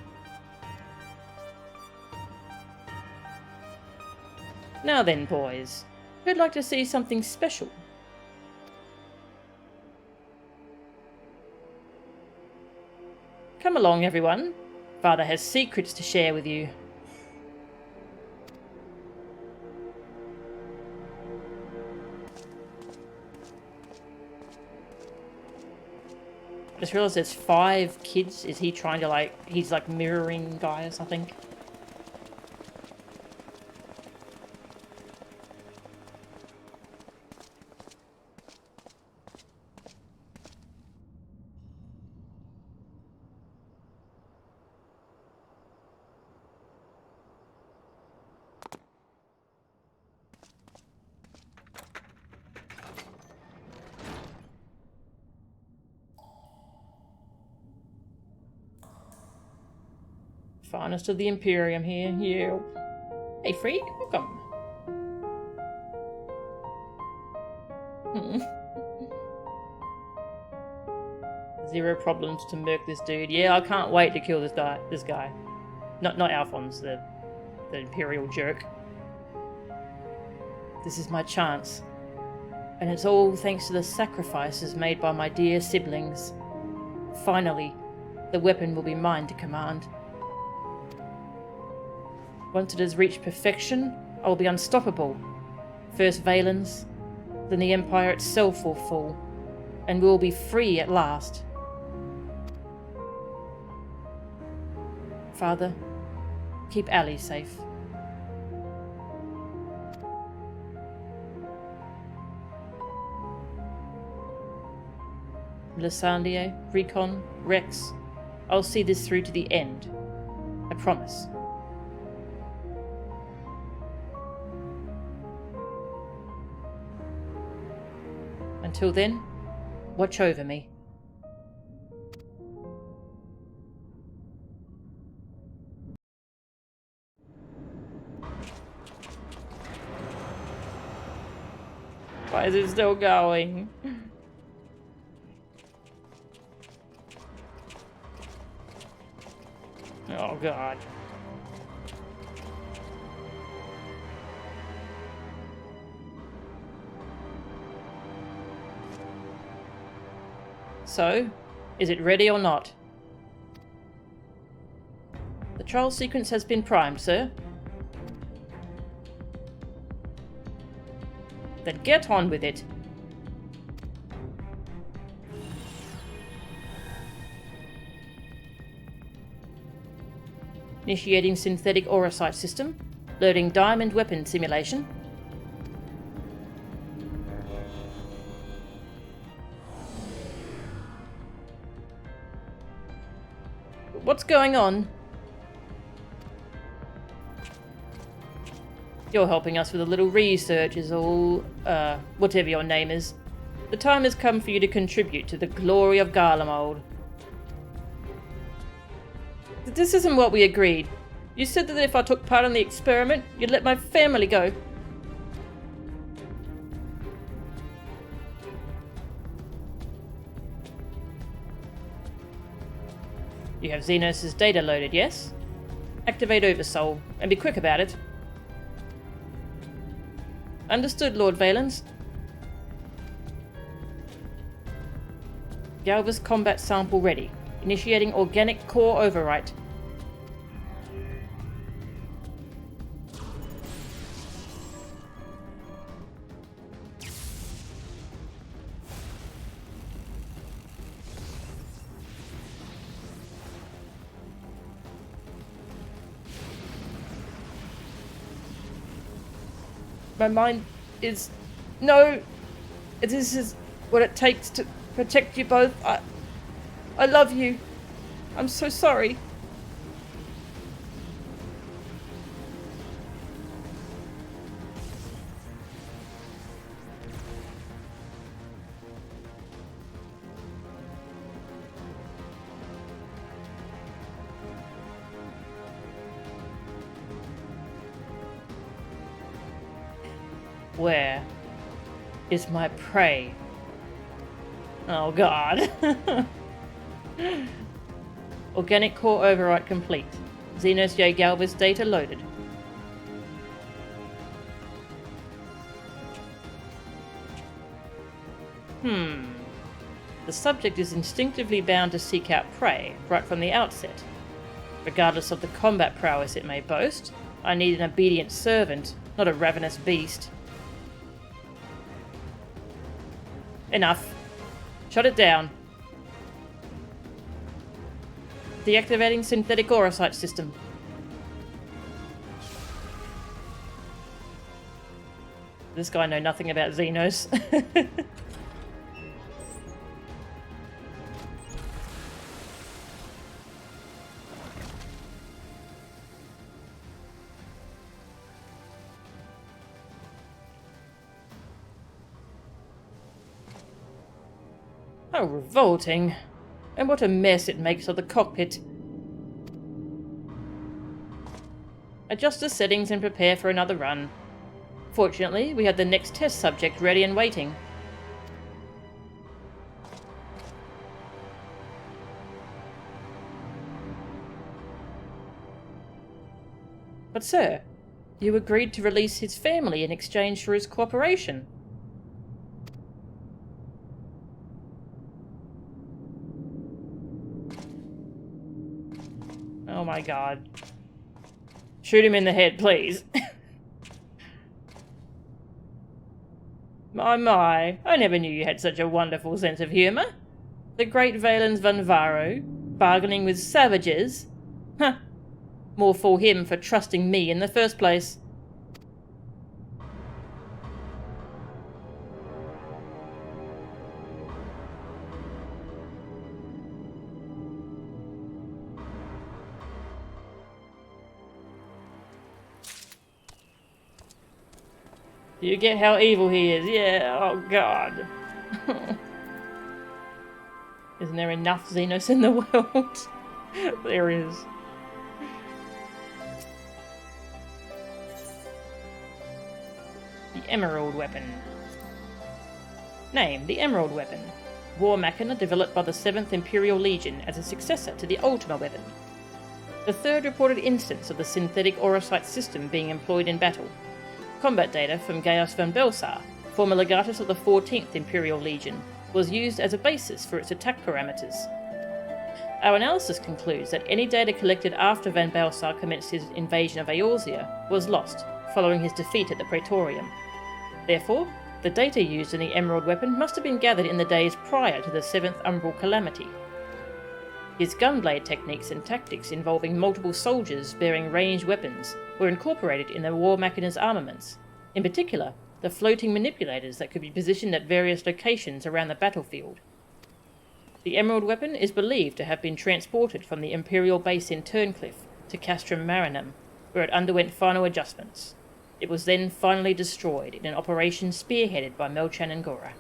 Now then, boys, who'd like to see something special? Come along, everyone. Father has secrets to share with you. Just realised there's 5 kids. Is he trying to, like... He's, like, mirroring guys, I think. Finest of the Imperium here. Yeah. Hey, freak. Welcome. Zero problems to murk this dude. Yeah, I can't wait to kill this guy. Not Alphonse, the Imperial jerk. This is my chance. And it's all thanks to the sacrifices made by my dear siblings. Finally, the weapon will be mine to command. Once it has reached perfection, I will be unstoppable. First Valens, then the Empire itself will fall, and we will be free at last. Father, keep Allie safe. Lysander, Recon, Rex, I'll see this through to the end. I promise. Until then, watch over me. Why is it still going? Oh god. So, is it ready or not? The trial sequence has been primed, sir. Then get on with it. Initiating synthetic aura sight system. Loading diamond weapon simulation. What's going on? You're helping us with a little research is all, whatever your name is. The time has come for you to contribute to the glory of Garlemald. This isn't what we agreed. You said that if I took part in the experiment, you'd let my family go. You have Xenos' data loaded, yes? Activate Oversoul, and be quick about it. Understood, Lord Valens. Galvus combat sample ready. Initiating organic core overwrite. My mind is... No! This is what it takes to protect you both. I love you. I'm so sorry. Where is my prey? Oh god. Organic core overwrite complete. Xenos J. Galvus data loaded. the subject is instinctively bound to seek out prey right from the outset. Regardless of the combat prowess it may boast, I need an obedient servant, not a ravenous beast. Enough. Shut it down. Deactivating synthetic Werlyt system. This guy know nothing about Xenos. How revolting. And what a mess it makes of the cockpit. Adjust the settings and prepare for another run. Fortunately, we have the next test subject ready and waiting. But sir, you agreed to release his family in exchange for his cooperation. Oh my god. Shoot him in the head, please. My, I never knew you had such a wonderful sense of humour. The great Valens van Varo, bargaining with savages? Huh. More for him for trusting me in the first place. You get how evil he is? Yeah, oh god. Isn't there enough Xenos in the world? There is. The Emerald Weapon. Name, the Emerald Weapon. War Machina developed by the 7th Imperial Legion as a successor to the Ultima weapon. The third reported instance of the synthetic Werlyt system being employed in battle. Combat data from Gaius van Belsar, former legatus of the 14th Imperial Legion, was used as a basis for its attack parameters. Our analysis concludes that any data collected after van Belsar commenced his invasion of Eorzea was lost, following his defeat at the Praetorium. Therefore, the data used in the Emerald Weapon must have been gathered in the days prior to the 7th Umbral Calamity. His gunblade techniques and tactics involving multiple soldiers bearing ranged weapons were incorporated in the War Machina's armaments, in particular, the floating manipulators that could be positioned at various locations around the battlefield. The Emerald Weapon is believed to have been transported from the Imperial base in Turncliffe to Castrum Marinum, where it underwent final adjustments. It was then finally destroyed in an operation spearheaded by Melchan and Gora.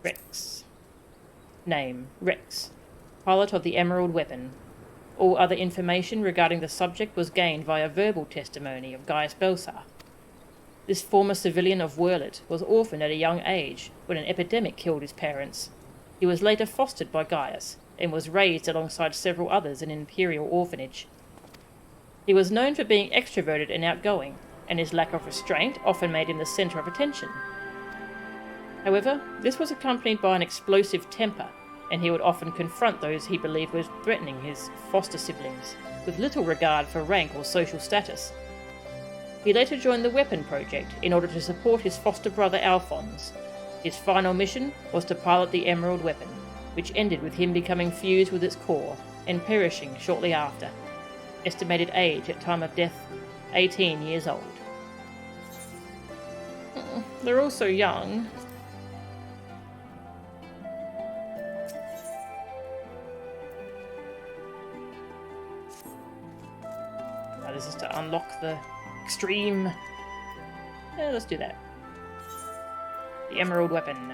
Rex. Name, Rex. Pilot of the Emerald Weapon. All other information regarding the subject was gained via verbal testimony of Gaius Belsar. This former civilian of Werlyt was orphaned at a young age when an epidemic killed his parents. He was later fostered by Gaius and was raised alongside several others in an imperial orphanage. He was known for being extroverted and outgoing, and his lack of restraint often made him the centre of attention. However, this was accompanied by an explosive temper, and he would often confront those he believed were threatening his foster siblings, with little regard for rank or social status. He later joined the Weapon Project in order to support his foster brother Alphonse. His final mission was to pilot the Emerald Weapon, which ended with him becoming fused with its core and perishing shortly after. Estimated age at time of death, 18 years old. They're all so young. This is to unlock the extreme. Yeah, let's do that. The Emerald Weapon.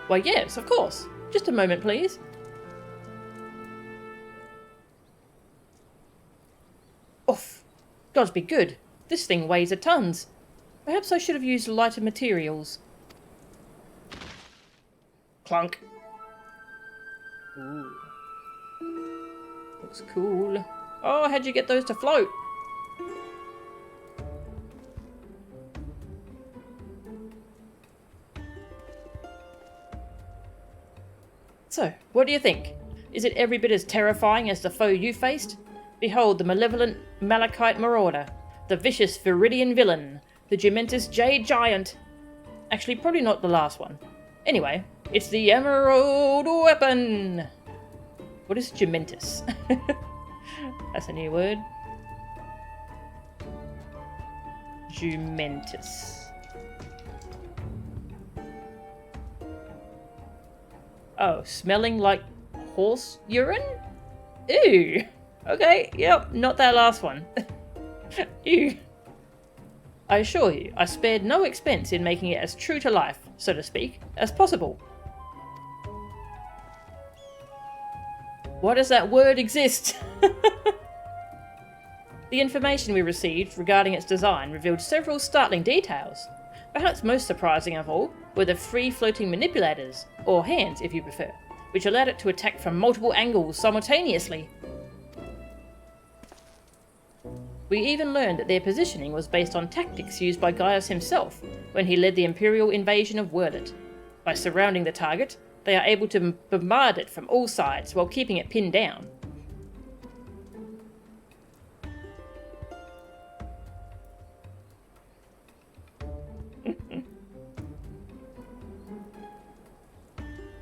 Why, yes, of course. Just a moment, please. Oof. Gods be good. This thing weighs a tons. Perhaps I should have used lighter materials. Clunk. Ooh. Looks cool. Oh, how'd you get those to float? So, what do you think? Is it every bit as terrifying as the foe you faced? Behold the malevolent Malachite Marauder, the vicious Viridian Villain, the Jumentus Jade Giant. Actually, probably not the last one. Anyway, it's the Emerald Weapon! What is Jumentus? That's a new word. Jumentus. Oh, smelling like horse urine? Ew! Okay, yep, not that last one. Ew. I assure you, I spared no expense in making it as true to life, so to speak, as possible. Why does that word exist? The information we received regarding its design revealed several startling details. Perhaps most surprising of all were the free-floating manipulators, or hands if you prefer, which allowed it to attack from multiple angles simultaneously. We even learned that their positioning was based on tactics used by Gaius himself when he led the Imperial invasion of Werlyt. By surrounding the target, they are able to bombard it from all sides while keeping it pinned down.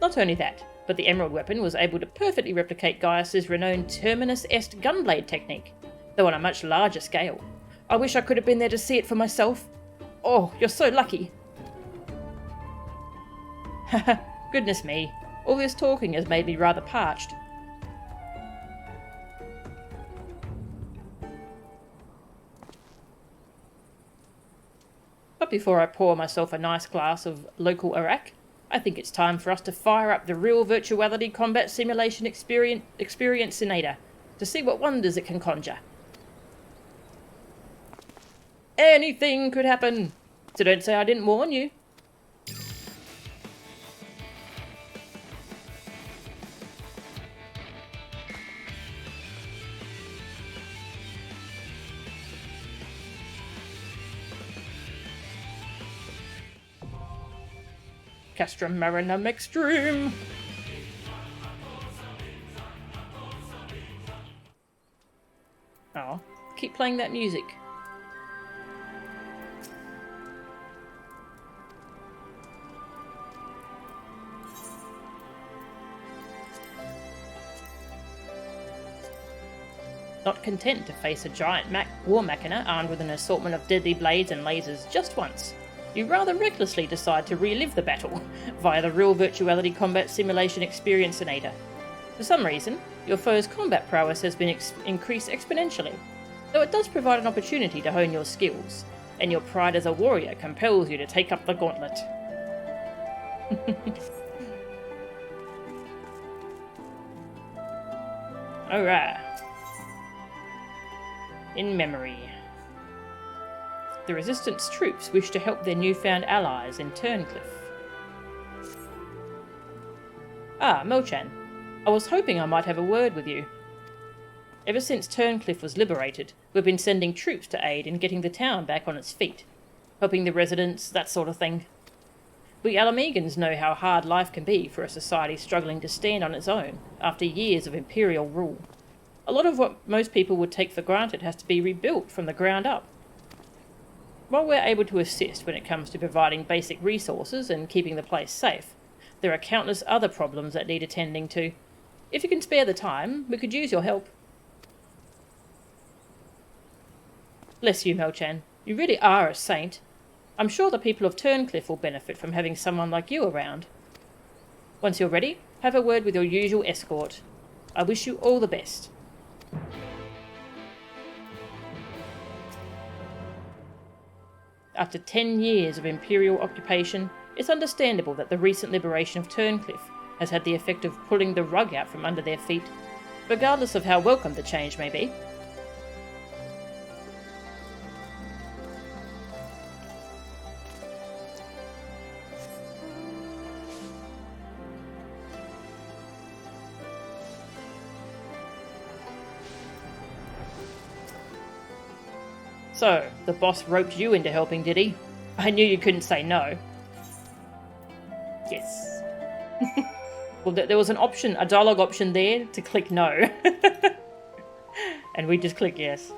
Not only that, but the Emerald Weapon was able to perfectly replicate Gaius's renowned Terminus Est gunblade technique, though on a much larger scale. I wish I could have been there to see it for myself. Oh, you're so lucky. Haha, goodness me. All this talking has made me rather parched. But before I pour myself a nice glass of local Iraq, I think it's time for us to fire up the real virtuality combat simulation experiencinator to see what wonders it can conjure. Anything could happen, so don't say I didn't warn you. Castrum Marinum Extreme! Oh, keep playing that music. Not content to face a giant war machina armed with an assortment of deadly blades and lasers just once, you rather recklessly decide to relive the battle via the real virtuality combat simulation experiencinator. For some reason, your foe's combat prowess has been increased exponentially, though it does provide an opportunity to hone your skills, and your pride as a warrior compels you to take up the gauntlet. Alright. In memory. The Resistance troops wish to help their newfound allies in Turncliffe. Ah, Melchan. I was hoping I might have a word with you. Ever since Turncliffe was liberated, we've been sending troops to aid in getting the town back on its feet. Helping the residents, that sort of thing. We Alamegans know how hard life can be for a society struggling to stand on its own after years of Imperial rule. A lot of what most people would take for granted has to be rebuilt from the ground up. While we're able to assist when it comes to providing basic resources and keeping the place safe, there are countless other problems that need attending to. If you can spare the time, we could use your help. Bless you, Melchan. You really are a saint. I'm sure the people of Turncliffe will benefit from having someone like you around. Once you're ready, have a word with your usual escort. I wish you all the best. After 10 years of Imperial occupation, it's understandable that the recent liberation of Turncliffe has had the effect of pulling the rug out from under their feet, regardless of how welcome the change may be. So, the boss roped you into helping, did he? I knew you couldn't say no. Yes. Well, there was an option, a dialogue option there to click no. And we just click yes.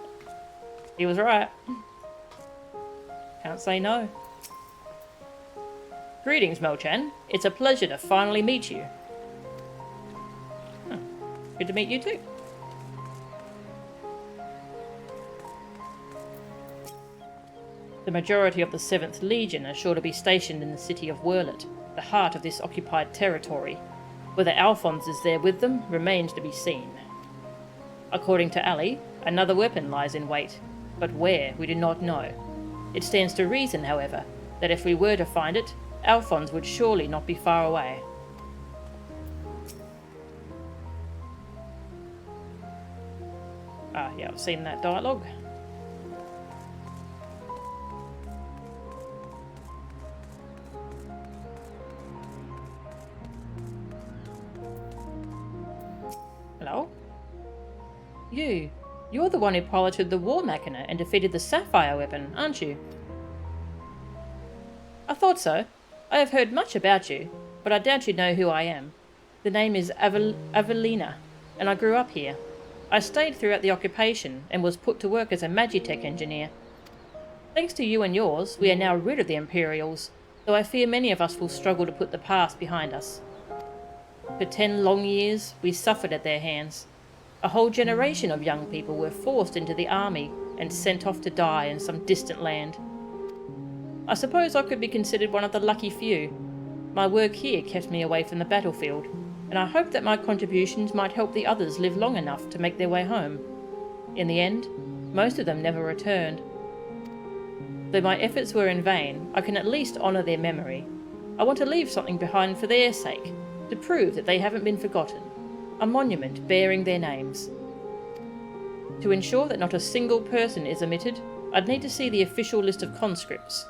He was right. Can't say no. Greetings, Melchan. It's a pleasure to finally meet you. Oh, good to meet you too. The majority of the 7th Legion are sure to be stationed in the city of Werlyt, the heart of this occupied territory. Whether Alphonse is there with them remains to be seen. According to Ali, another weapon lies in wait, but where we do not know. It stands to reason, however, that if we were to find it, Alphonse would surely not be far away. Ah, yeah, I've seen that dialogue. Hello? You're the one who piloted the War Machina and defeated the Sapphire weapon, aren't you? I thought so. I have heard much about you, but I doubt you know who I am. The name is Avelina, and I grew up here. I stayed throughout the occupation and was put to work as a Magitech engineer. Thanks to you and yours, we are now rid of the Imperials, though I fear many of us will struggle to put the past behind us. For 10 long years, we suffered at their hands. A whole generation of young people were forced into the army and sent off to die in some distant land. I suppose I could be considered one of the lucky few. My work here kept me away from the battlefield, and I hope that my contributions might help the others live long enough to make their way home. In the end, most of them never returned. Though my efforts were in vain, I can at least honour their memory. I want to leave something behind for their sake, to prove that they haven't been forgotten. A monument bearing their names. To ensure that not a single person is omitted, I'd need to see the official list of conscripts.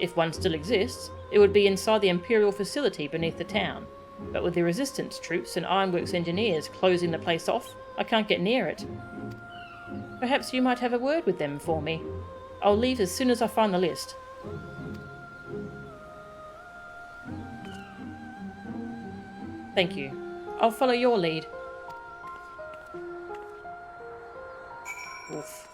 If one still exists, it would be inside the Imperial facility beneath the town. But with the Resistance troops and Ironworks engineers closing the place off, I can't get near it. Perhaps you might have a word with them for me. I'll leave as soon as I find the list. Thank you. I'll follow your lead. Oof.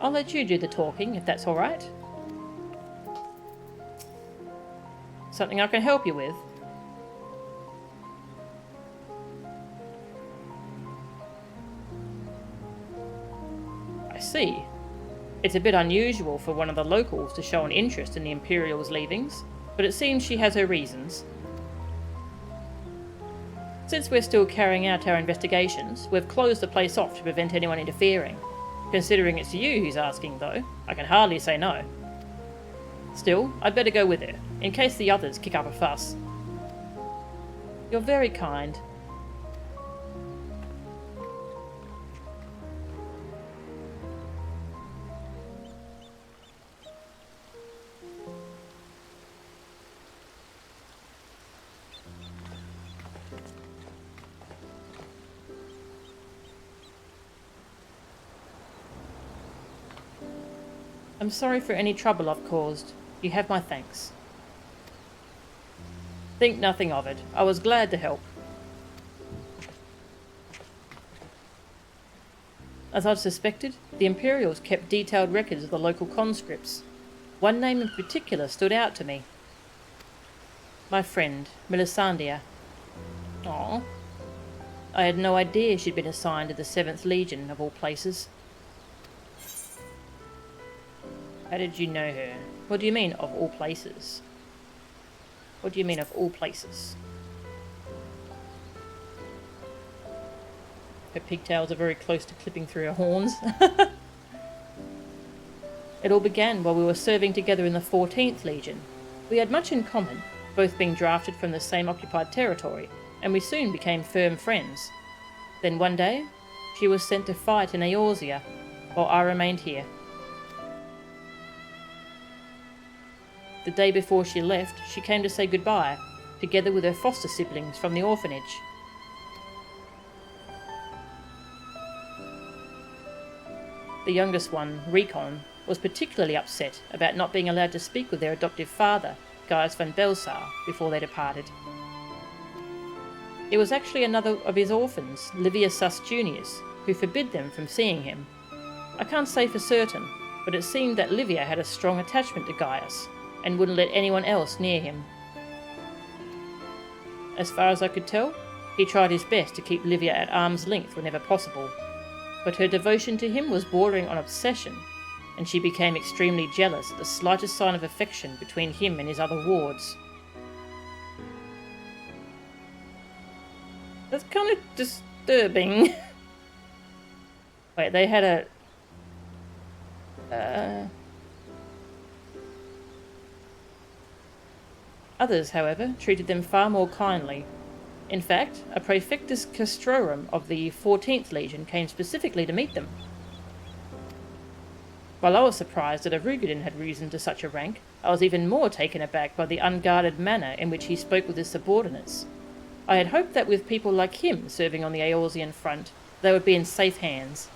I'll let you do the talking, if that's all right. Something I can help you with? I see. It's a bit unusual for one of the locals to show an interest in the Imperial's leavings, but it seems she has her reasons. Since we're still carrying out our investigations, we've closed the place off to prevent anyone interfering. Considering it's you who's asking, though, I can hardly say no. Still, I'd better go with her, in case the others kick up a fuss. You're very kind. I'm sorry for any trouble I've caused. You have my thanks. Think nothing of it. I was glad to help. As I'd suspected, the Imperials kept detailed records of the local conscripts. One name in particular stood out to me. My friend, Melisandre. Aww. I had no idea she'd been assigned to the 7th Legion, of all places. How did you know her? What do you mean, of all places? What do you mean, of all places? Her pigtails are very close to clipping through her horns. It all began while we were serving together in the 14th Legion. We had much in common, both being drafted from the same occupied territory, and we soon became firm friends. Then one day, she was sent to fight in Eorzea, while I remained here. The day before she left, she came to say goodbye. together with her foster siblings from the orphanage. The youngest one, Recon, was particularly upset about not being allowed to speak with their adoptive father, Gaius van Belsar, before they departed. It was actually another of his orphans, Livius Sus Junius, who forbid them from seeing him. I can't say for certain, but it seemed that Livia had a strong attachment to Gaius, and wouldn't let anyone else near him. As far as I could tell, he tried his best to keep Livia at arm's length whenever possible, but her devotion to him was bordering on obsession, and she became extremely jealous at the slightest sign of affection between him and his other wards. That's kind of disturbing. Wait, they had a... Others, however, treated them far more kindly. In fact, a Praefectus Castrorum of the 14th Legion came specifically to meet them. While I was surprised that a Rugidin had risen to such a rank, I was even more taken aback by the unguarded manner in which he spoke with his subordinates. I had hoped that with people like him serving on the Eorzean front, they would be in safe hands.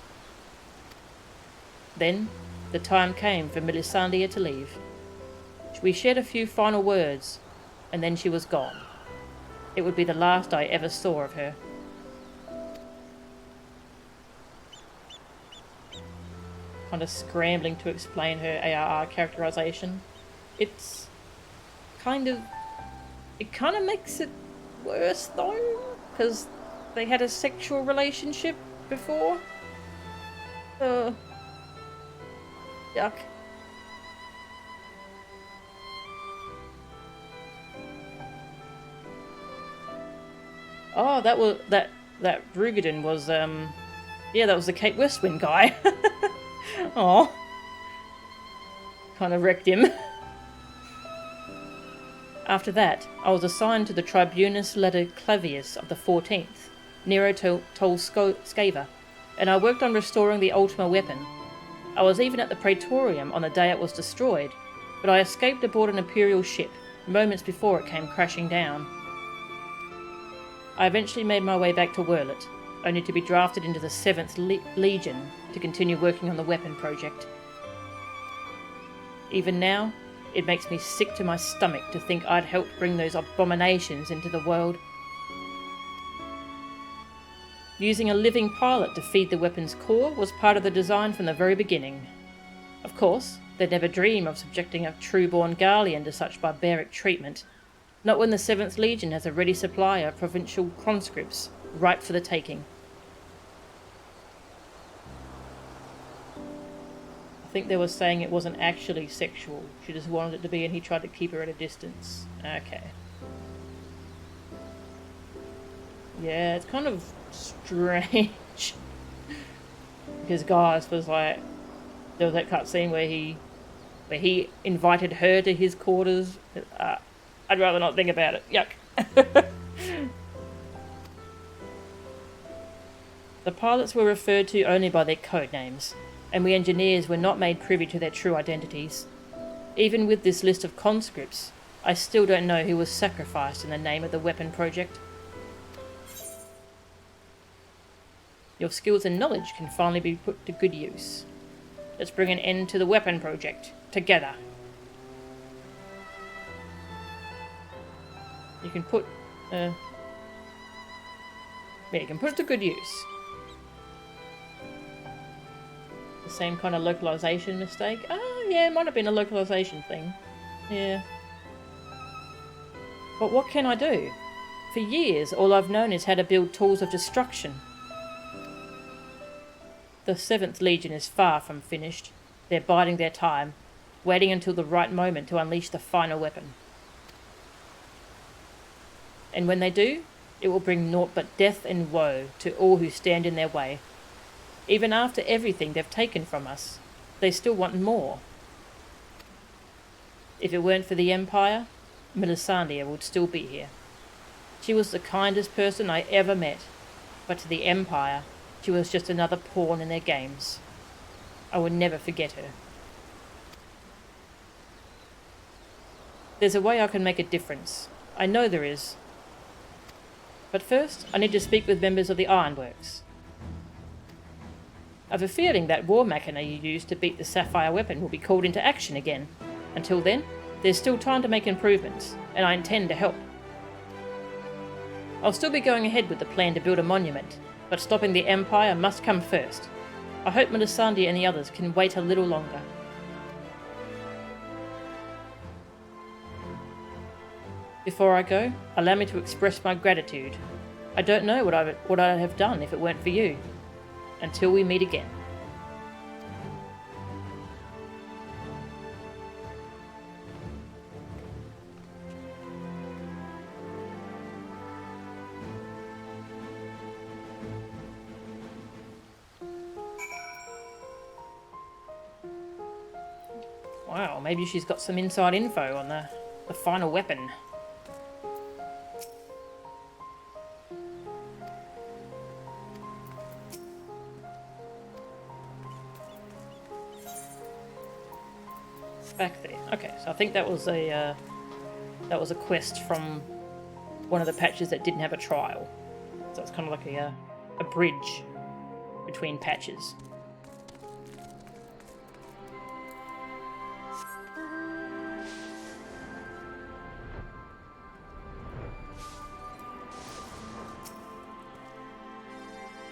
Then, the time came for Melisandre to leave. We shared a few final words, and then she was gone. It would be the last I ever saw of her. Kind of scrambling to explain her ARR characterization. It kind of makes it worse though, because they had a sexual relationship before. Yuck. Oh, that Rugidin was yeah, that was the Kate Westwind guy. Oh, kind of wrecked him. After that, I was assigned to the Tribunus Letter Clavius of the 14th, Nero Tol Scava, and I worked on restoring the Ultima weapon. I was even at the Praetorium on the day it was destroyed, but I escaped aboard an Imperial ship moments before it came crashing down. I eventually made my way back to Werlyt, only to be drafted into the 7th Legion to continue working on the weapon project. Even now, it makes me sick to my stomach to think I'd helped bring those abominations into the world. Using a living pilot to feed the weapon's core was part of the design from the very beginning. Of course, they'd never dream of subjecting a true-born Garlean to such barbaric treatment, not when the 7th Legion has a ready supply of provincial conscripts, ripe for the taking. I think they were saying it wasn't actually sexual, she just wanted it to be, and he tried to keep her at a distance. Okay. Yeah, it's kind of strange. Because Gaius was like, there was that cutscene where he invited her to his quarters. I'd rather not think about it. Yuck. The pilots were referred to only by their code names, and we engineers were not made privy to their true identities. Even with this list of conscripts, I still don't know who was sacrificed in the name of the weapon project. Your skills and knowledge can finally be put to good use. Let's bring an end to the weapon project, together. You can put, yeah, you can put it to good use. The same kind of localization mistake. Oh, yeah, it might have been a localization thing. Yeah. But what can I do? For years, all I've known is how to build tools of destruction. The 7th Legion is far from finished. They're biding their time, waiting until the right moment to unleash the final weapon. And when they do, it will bring naught but death and woe to all who stand in their way. Even after everything they've taken from us, they still want more. If it weren't for the Empire, Melisandre would still be here. She was the kindest person I ever met, but to the Empire, she was just another pawn in their games. I would never forget her. There's a way I can make a difference, I know there is. But first, I need to speak with members of the Ironworks. I have a feeling that war machina you used to beat the sapphire weapon will be called into action again. Until then, there's still time to make improvements, and I intend to help. I'll still be going ahead with the plan to build a monument, but stopping the Empire must come first. I hope Melisandre and the others can wait a little longer. Before I go, allow me to express my gratitude. I don't know what I'd have done if it weren't for you. Until we meet again. Wow, maybe she's got some inside info on the final weapon. Back there. Okay, so I think that was a quest from one of the patches that didn't have a trial. So it's kind of like a bridge between patches.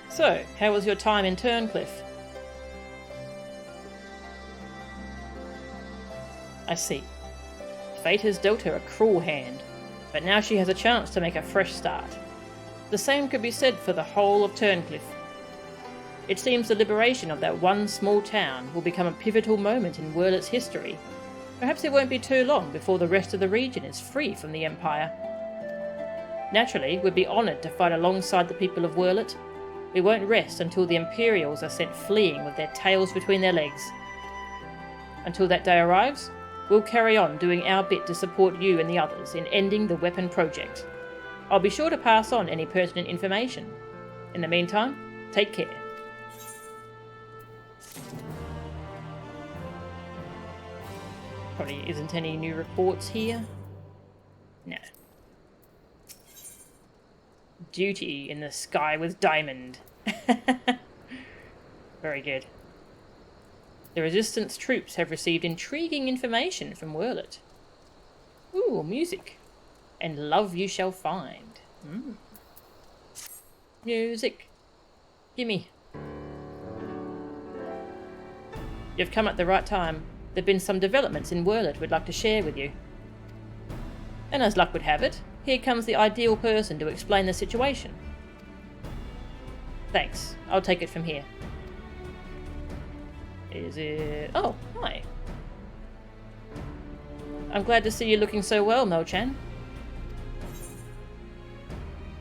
So, how was your time in Turncliffe? I see. Fate has dealt her a cruel hand, but now she has a chance to make a fresh start. The same could be said for the whole of Turncliffe. It seems the liberation of that one small town will become a pivotal moment in Werlyt's history. Perhaps it won't be too long before the rest of the region is free from the Empire. Naturally, we'd be honoured to fight alongside the people of Werlyt. We won't rest until the Imperials are sent fleeing with their tails between their legs. Until that day arrives, we'll carry on doing our bit to support you and the others in ending the weapon project. I'll be sure to pass on any pertinent information. In the meantime, take care. Probably isn't any new reports here. No. Duty in the sky with diamond. Very good. The Resistance troops have received intriguing information from Werlyt. Ooh, music. And love you shall find. Music. Gimme. You've come at the right time. There have been some developments in Werlyt we'd like to share with you. And as luck would have it, here comes the ideal person to explain the situation. Thanks. I'll take it from here. Is it... Oh, hi. I'm glad to see you looking so well, Mel-chan.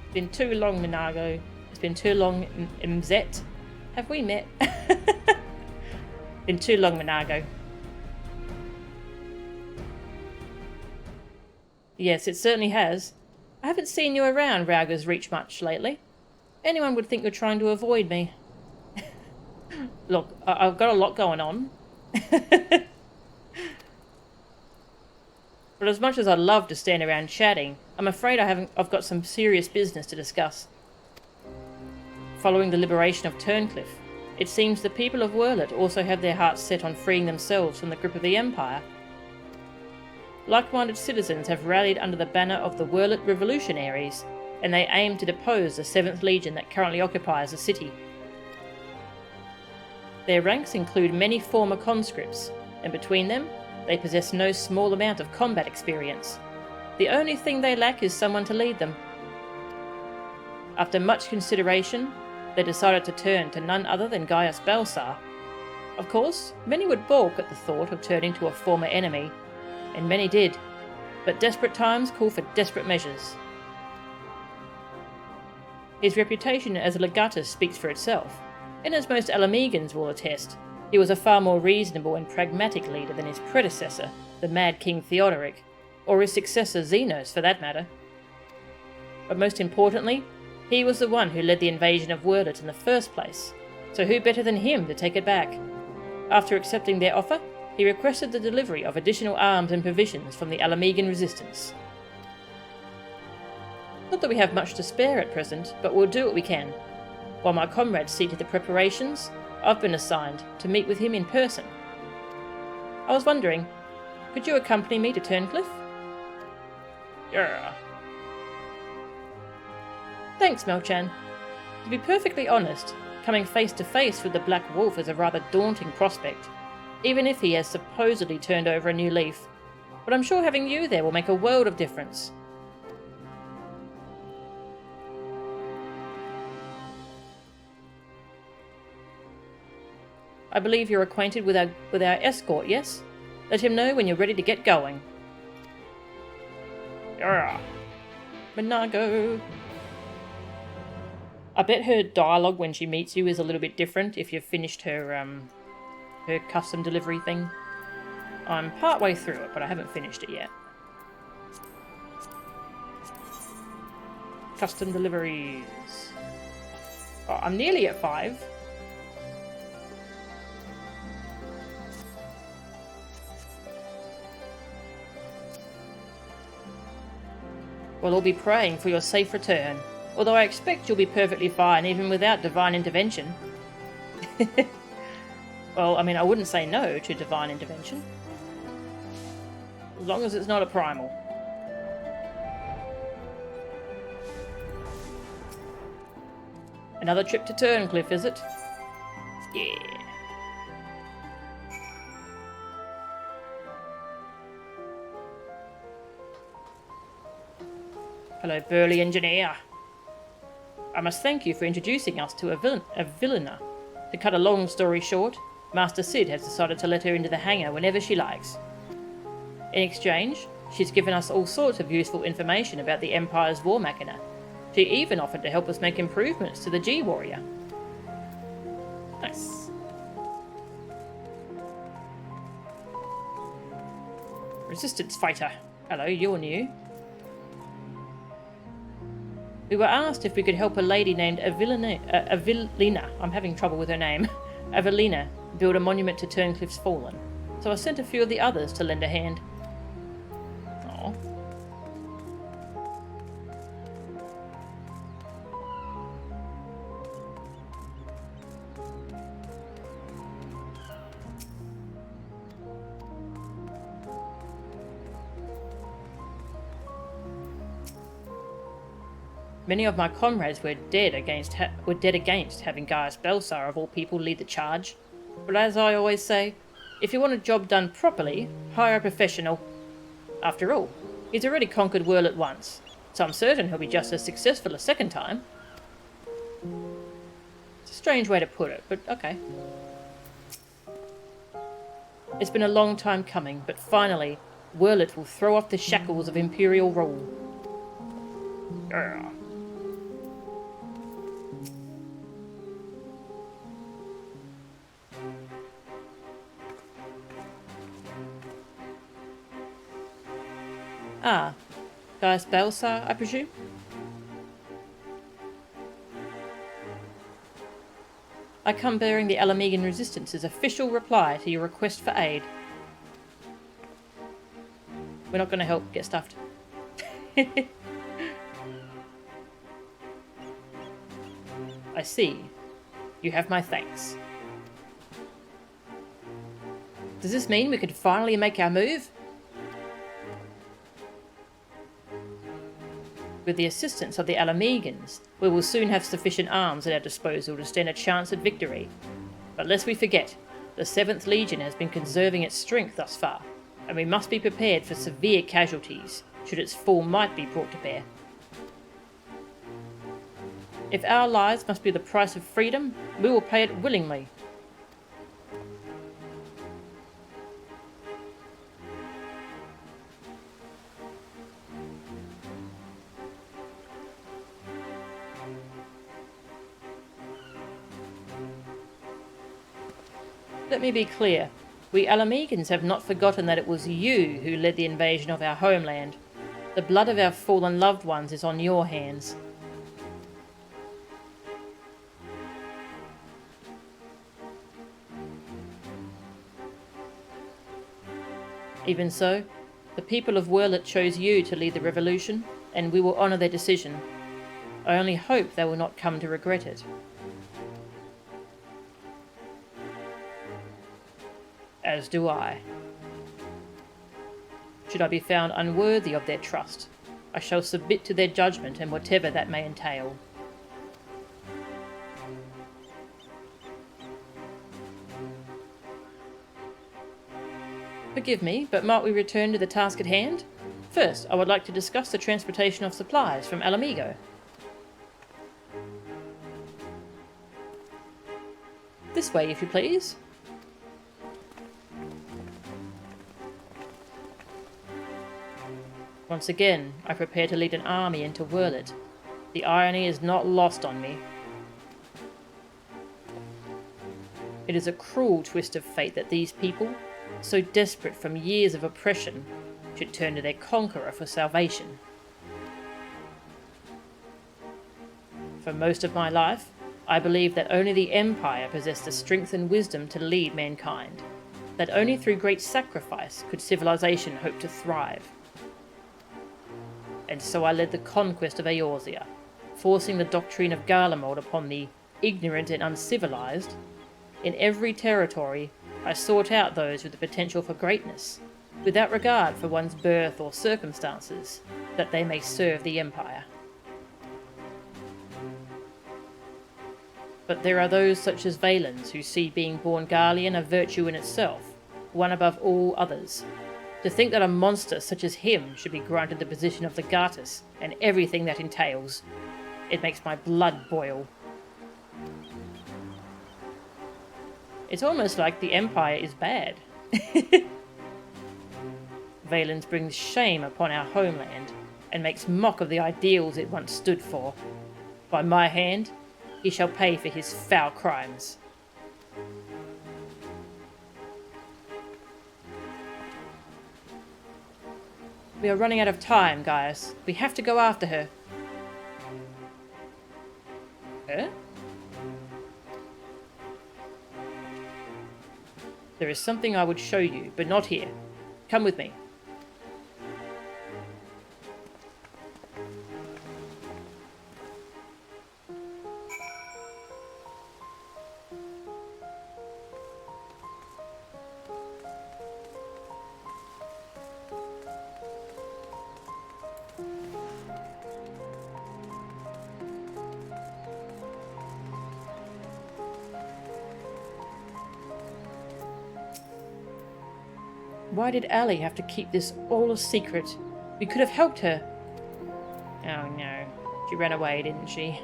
It's been too long, Minago. It's been too long, Mzet. Have we met? Been too long, Minago. Yes, it certainly has. I haven't seen you around Rauger's Reach much lately. Anyone would think you're trying to avoid me. Look, I've got a lot going on. But as much as I'd love to stand around chatting, I'm afraid I've got some serious business to discuss. Following the liberation of Turncliffe, it seems the people of Werlyt also have their hearts set on freeing themselves from the grip of the Empire. Like-minded citizens have rallied under the banner of the Werlyt Revolutionaries, and they aim to depose the 7th Legion that currently occupies the city. Their ranks include many former conscripts, and between them, they possess no small amount of combat experience. The only thing they lack is someone to lead them. After much consideration, they decided to turn to none other than Gaius Balsar. Of course, many would balk at the thought of turning to a former enemy, and many did, but desperate times call for desperate measures. His reputation as a legatus speaks for itself, and as most Alamegans will attest, he was a far more reasonable and pragmatic leader than his predecessor, the Mad King Theodoric, or his successor Xenos for that matter. But most importantly, he was the one who led the invasion of Werlyt in the first place, so who better than him to take it back? After accepting their offer, he requested the delivery of additional arms and provisions from the Alamegan resistance. Not that we have much to spare at present, but we'll do what we can. While my comrades see to the preparations, I've been assigned to meet with him in person. I was wondering, could you accompany me to Turncliffe? Yeah. Thanks, Melchan. To be perfectly honest, coming face to face with the Black Wolf is a rather daunting prospect, even if he has supposedly turned over a new leaf. But I'm sure having you there will make a world of difference. I believe you're acquainted with our escort, yes? Let him know when you're ready to get going. Yeah. Monago. I bet her dialogue when she meets you is a little bit different if you've finished her custom delivery thing. I'm partway through it, but I haven't finished it yet. Custom deliveries. Oh, I'm nearly at 5. We'll all be praying for your safe return, although I expect you'll be perfectly fine even without divine intervention. Well, I mean, I wouldn't say no to divine intervention. As long as it's not a primal. Another trip to Turncliffe, is it? Yeah. Hello, burly engineer. I must thank you for introducing us to a villainer. To cut a long story short, Master Sid has decided to let her into the hangar whenever she likes. In exchange, she's given us all sorts of useful information about the Empire's war machina. She even offered to help us make improvements to the G-Warrior. Nice. Resistance fighter. Hello, you're new. We were asked if we could help a lady named Evelina, I'm having trouble with her name, Evelina, build a monument to Turncliffe's fallen. So I sent a few of the others to lend a hand. Aww. Many of my comrades were dead against having Gaius Belsar of all people lead the charge. But as I always say, if you want a job done properly, hire a professional. After all, he's already conquered Werlyt once, so I'm certain he'll be just as successful a second time. It's a strange way to put it, but okay. It's been a long time coming, but finally, Werlyt will throw off the shackles of Imperial rule. Yeah. Ah, Gaius Belsar, I presume? I come bearing the Alamegan Resistance's official reply to your request for aid. We're not going to help get stuffed. I see. You have my thanks. Does this mean we could finally make our move? With the assistance of the Alamegans, we will soon have sufficient arms at our disposal to stand a chance at victory. But lest we forget, the 7th Legion has been conserving its strength thus far, and we must be prepared for severe casualties should its full might be brought to bear. If our lives must be the price of freedom, we will pay it willingly. Let me be clear. We Alamegans have not forgotten that it was you who led the invasion of our homeland. The blood of our fallen loved ones is on your hands. Even so, the people of Werlyt chose you to lead the revolution, and we will honour their decision. I only hope they will not come to regret it. As do I. Should I be found unworthy of their trust, I shall submit to their judgment and whatever that may entail. Forgive me, but might we return to the task at hand? First, I would like to discuss the transportation of supplies from Alamigo. This way, if you please. Once again, I prepare to lead an army into Werlyt. The irony is not lost on me. It is a cruel twist of fate that these people, so desperate from years of oppression, should turn to their conqueror for salvation. For most of my life, I believed that only the Empire possessed the strength and wisdom to lead mankind, that only through great sacrifice could civilization hope to thrive. And so I led the conquest of Eorzea, forcing the doctrine of Garlemald upon the ignorant and uncivilized. In every territory, I sought out those with the potential for greatness, without regard for one's birth or circumstances, that they may serve the Empire. But there are those such as Valens who see being born Garlean a virtue in itself, one above all others. To think that a monster such as him should be granted the position of Legatus and everything that entails, it makes my blood boil. It's almost like the Empire is bad. Valens brings shame upon our homeland and makes mock of the ideals it once stood for. By my hand, he shall pay for his foul crimes. We are running out of time, Gaius. We have to go after her. Her? There is something I would show you, but not here. Come with me. Why did Ali have to keep this all a secret? We could have helped her. Oh no. She ran away, didn't she?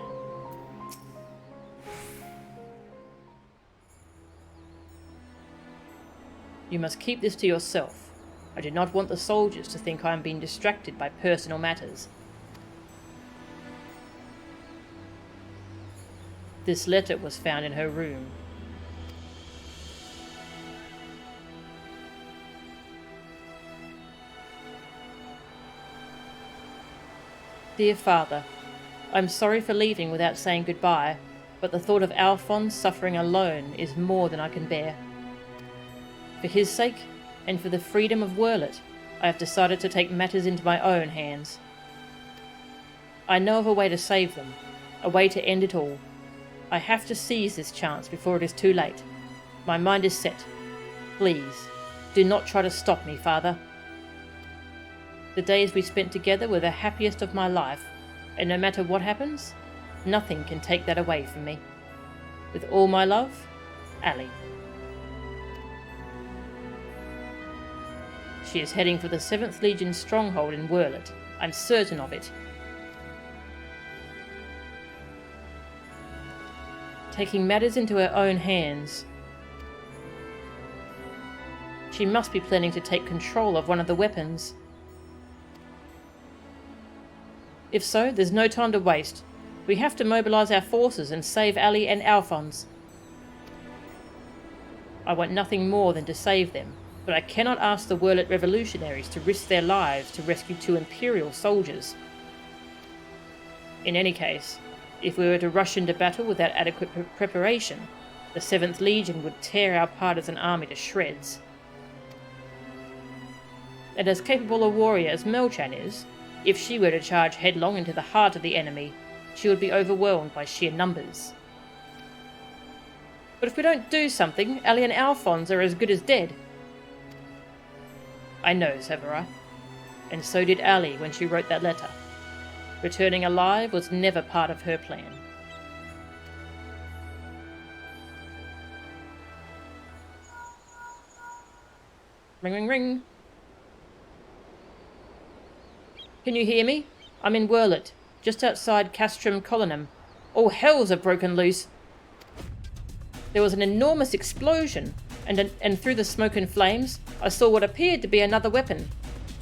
You must keep this to yourself. I do not want the soldiers to think I am being distracted by personal matters. This letter was found in her room. Dear Father, I'm sorry for leaving without saying goodbye, but the thought of Alphonse suffering alone is more than I can bear. For his sake, and for the freedom of Werlyt, I have decided to take matters into my own hands. I know of a way to save them, a way to end it all. I have to seize this chance before it is too late. My mind is set. Please, do not try to stop me, Father. The days we spent together were the happiest of my life, and no matter what happens, nothing can take that away from me. With all my love, Ali. She is heading for the 7th Legion stronghold in Werlyt. I'm certain of it. Taking matters into her own hands. She must be planning to take control of one of the weapons. If so, there's no time to waste. We have to mobilize our forces and save Ali and Alphonse. I want nothing more than to save them, but I cannot ask the Werlyt revolutionaries to risk their lives to rescue 2 Imperial soldiers. In any case, if we were to rush into battle without adequate preparation, the 7th Legion would tear our partisan army to shreds. And as capable a warrior as Melchan is, If she were to charge headlong into the heart of the enemy, she would be overwhelmed by sheer numbers. But if we don't do something, Ali and Alphonse are as good as dead. I know, Severa. And so did Ali when she wrote that letter. Returning alive was never part of her plan. Ring, ring, ring. Can you hear me? I'm in Werlyt, just outside Castrum Colonum. All hells have broken loose. There was an enormous explosion, and through the smoke and flames, I saw what appeared to be another weapon.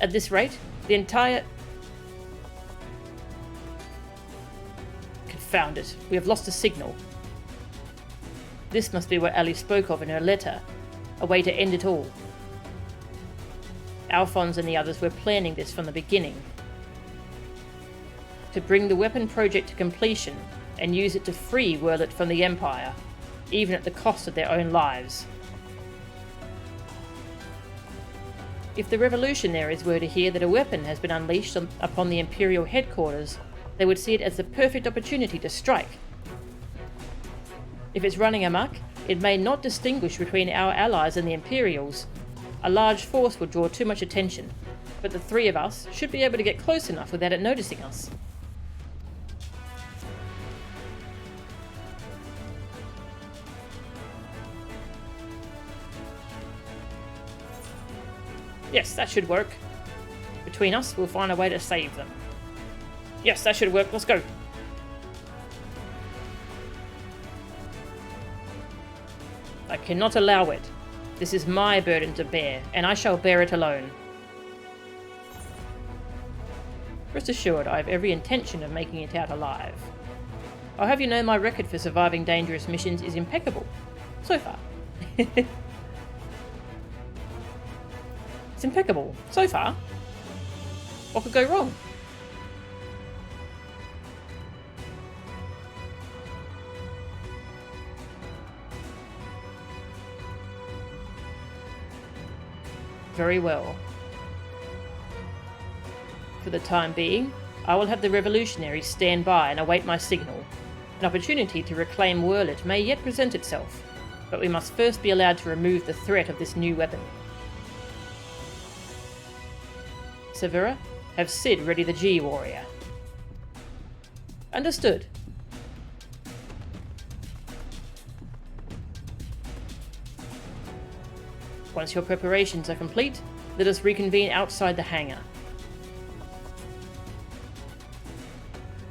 At this rate, the entire... Confound it, we have lost a signal. This must be what Ali spoke of in her letter, a way to end it all. Alphonse and the others were planning this from the beginning. To bring the weapon project to completion and use it to free Werlyt from the Empire, even at the cost of their own lives. If the revolutionaries were to hear that a weapon has been unleashed upon the Imperial headquarters, they would see it as the perfect opportunity to strike. If it's running amok, it may not distinguish between our allies and the Imperials. A large force would draw too much attention, but the three of us should be able to get close enough without it noticing us. Yes, that should work. Between us, we'll find a way to save them. Yes, that should work. Let's go. I cannot allow it. This is my burden to bear, and I shall bear it alone. Rest assured, I have every intention of making it out alive. I'll have you know my record for surviving dangerous missions is impeccable. So far. It's impeccable. So far. What could go wrong? Very well. For the time being, I will have the revolutionaries stand by and await my signal. An opportunity to reclaim Werlyt may yet present itself, but we must first be allowed to remove the threat of this new weapon. Severa, have Sid ready the G-Warrior. Understood. Once your preparations are complete, let us reconvene outside the hangar.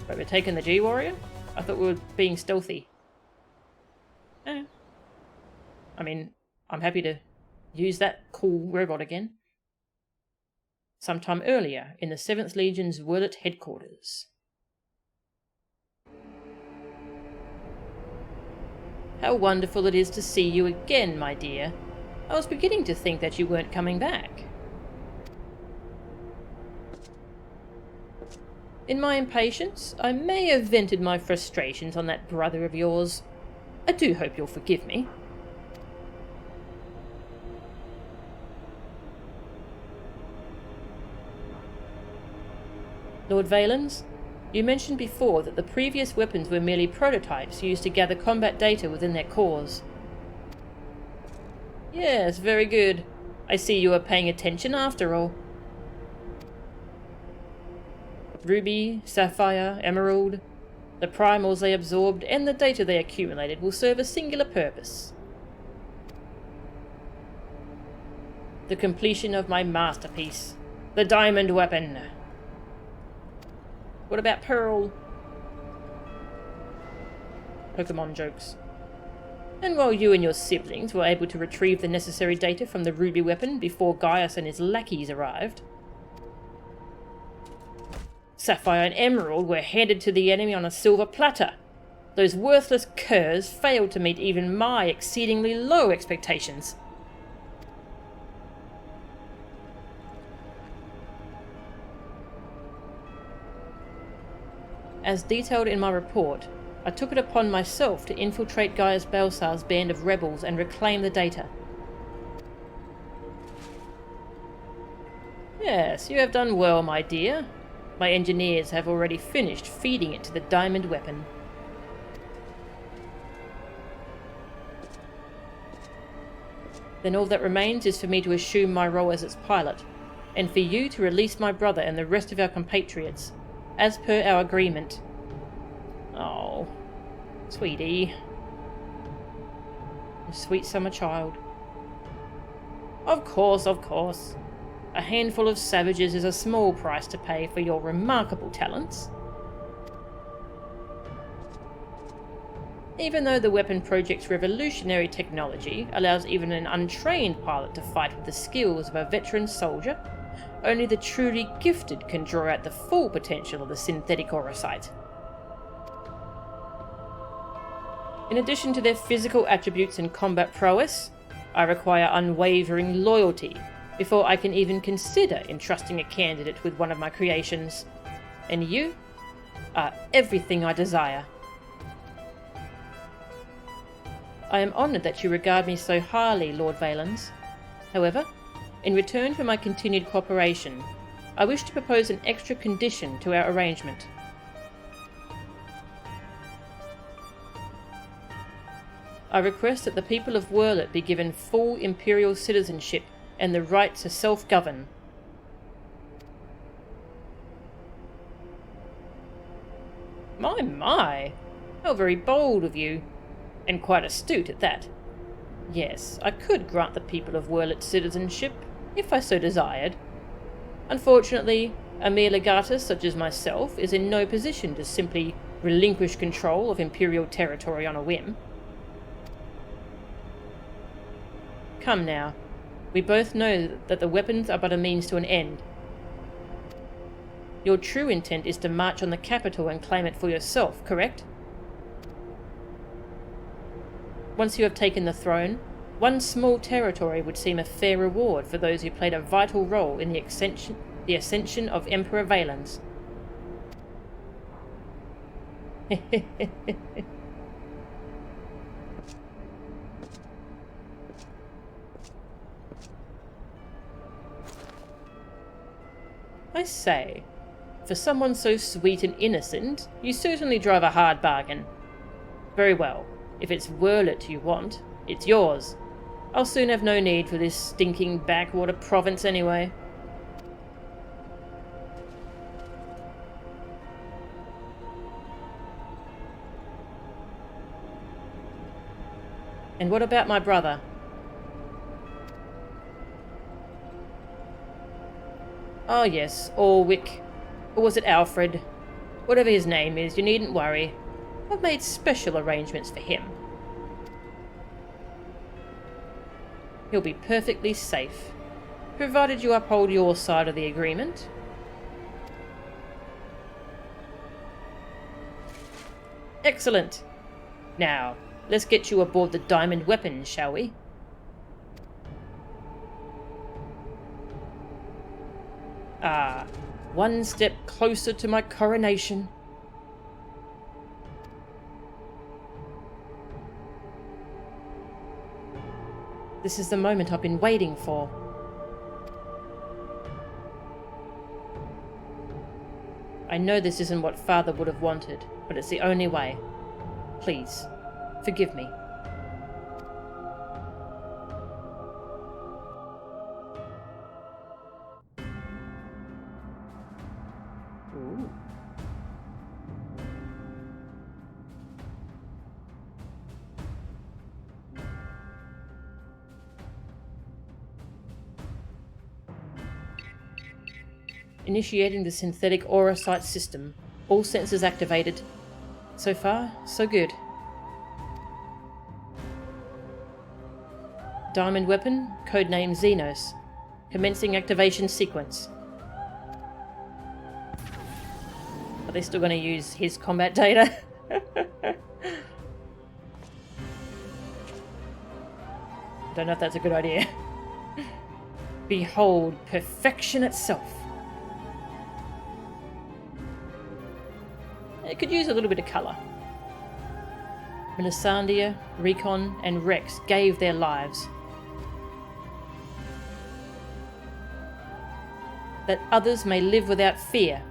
Wait, we're taking the G-Warrior? I thought we were being stealthy. I mean, I'm happy to use that cool robot again. Sometime earlier, in the 7th Legion's Werlyt headquarters. How wonderful it is to see you again, my dear. I was beginning to think that you weren't coming back. In my impatience, I may have vented my frustrations on that brother of yours. I do hope you'll forgive me. Lord Valens, you mentioned before that the previous weapons were merely prototypes used to gather combat data within their cores. Yes, very good. I see you are paying attention after all. Ruby, Sapphire, Emerald. The primals they absorbed and the data they accumulated will serve a singular purpose. The completion of my masterpiece, the diamond weapon. What about Pearl? Pokemon jokes. And while you and your siblings were able to retrieve the necessary data from the Ruby weapon before Gaius and his lackeys arrived, Sapphire and Emerald were handed to the enemy on a silver platter. Those worthless curs failed to meet even my exceedingly low expectations. As detailed in my report, I took it upon myself to infiltrate Gaius Balsar's band of rebels and reclaim the data. Yes, you have done well, my dear. My engineers have already finished feeding it to the diamond weapon. Then all that remains is for me to assume my role as its pilot, and for you to release my brother and the rest of our compatriots, as per our agreement. Oh, sweetie. Sweet summer child. Of course, of course. A handful of savages is a small price to pay for your remarkable talents. Even though the weapon project's revolutionary technology allows even an untrained pilot to fight with the skills of a veteran soldier, only the truly gifted can draw out the full potential of the synthetic Werlyt. In addition to their physical attributes and combat prowess, I require unwavering loyalty before I can even consider entrusting a candidate with one of my creations. And you are everything I desire. I am honoured that you regard me so highly, Lord Valens. However, in return for my continued cooperation, I wish to propose an extra condition to our arrangement. I request that the people of Werlyt be given full imperial citizenship and the right to self-govern. My! How very bold of you. And quite astute at that. Yes, I could grant the people of Werlyt citizenship, if I so desired. Unfortunately, a mere legatus such as myself is in no position to simply relinquish control of imperial territory on a whim. Come now, we both know that the weapons are but a means to an end. Your true intent is to march on the capital and claim it for yourself, correct? Once you have taken the throne, one small territory would seem a fair reward for those who played a vital role in the ascension of Emperor Valens. I say, for someone so sweet and innocent, you certainly drive a hard bargain. Very well, if it's Werlyt you want, it's yours. I'll soon have no need for this stinking backwater province anyway. And what about my brother? Oh yes, Orwick. Or was it Alfred? Whatever his name is, you needn't worry. I've made special arrangements for him. He'll be perfectly safe, provided you uphold your side of the agreement. Excellent. Now, let's get you aboard the diamond weapon, shall we? Ah, one step closer to my coronation. This is the moment I've been waiting for. I know this isn't what Father would have wanted, but it's the only way. Please, forgive me. Ooh. Initiating the synthetic Werlyt system. All sensors activated. So far, so good. Diamond weapon, codename Xenos. Commencing activation sequence. Are they still going to use his combat data? Don't know if that's a good idea. Behold, perfection itself. It could use a little bit of colour. Melisandre, Recon, and Rex gave their lives. That others may live without fear,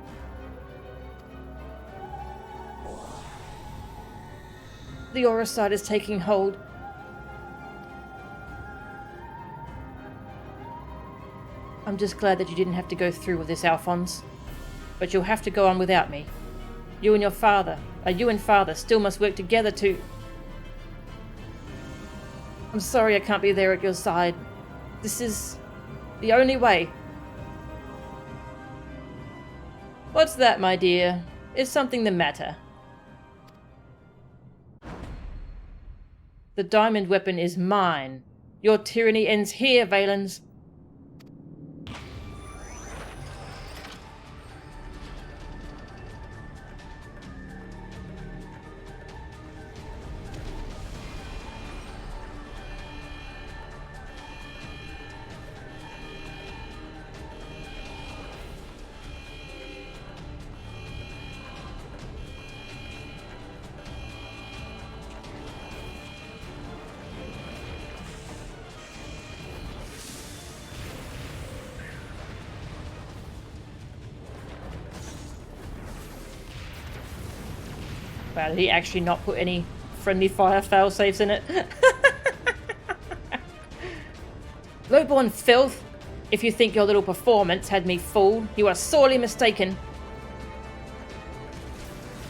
The aura side is taking hold. I'm just glad that you didn't have to go through with this, Alphonse. But you'll have to go on without me. You and father still must work together to... I'm sorry I can't be there at your side. This is the only way. What's that, my dear? Is something the matter? The diamond weapon is mine. Your tyranny ends here, Valens. Wow, did he actually not put any friendly fire failsafes in it? Lowborn filth! If you think your little performance had me fooled, you are sorely mistaken.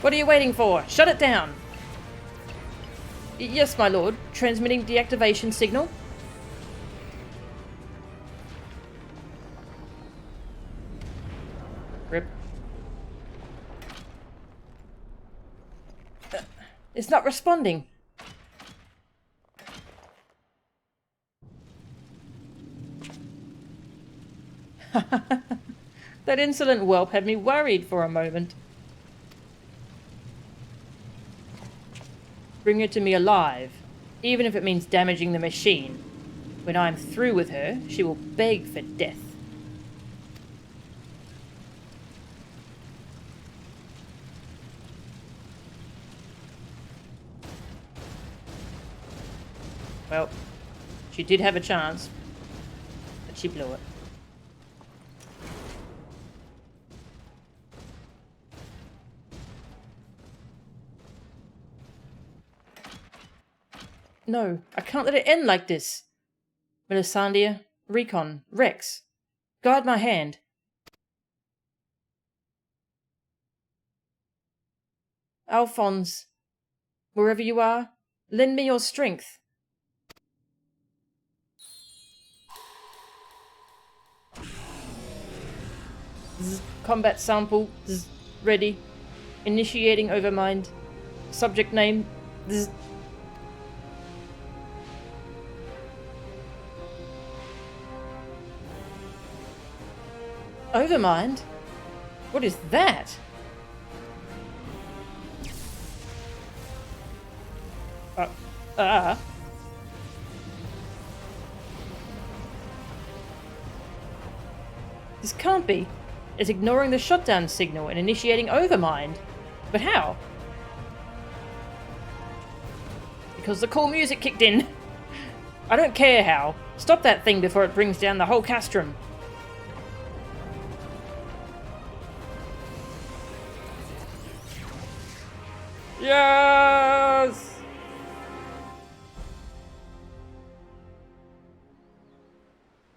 What are you waiting for? Shut it down! Yes, my lord. Transmitting deactivation signal. Rip. It's not responding. That insolent whelp had me worried for a moment. Bring her to me alive, even if it means damaging the machine. When I'm through with her, she will beg for death. Well, she did have a chance, but she blew it. No, I can't let it end like this. Melisandre, Recon, Rex, guide my hand. Alphonse, wherever you are, lend me your strength. Combat sample, ready. Initiating overmind. Subject name, Overmind? What is that? This can't be. It's ignoring the shutdown signal and initiating overmind. But how? Because the cool music kicked in. I don't care how. Stop that thing before it brings down the whole castrum. Yes!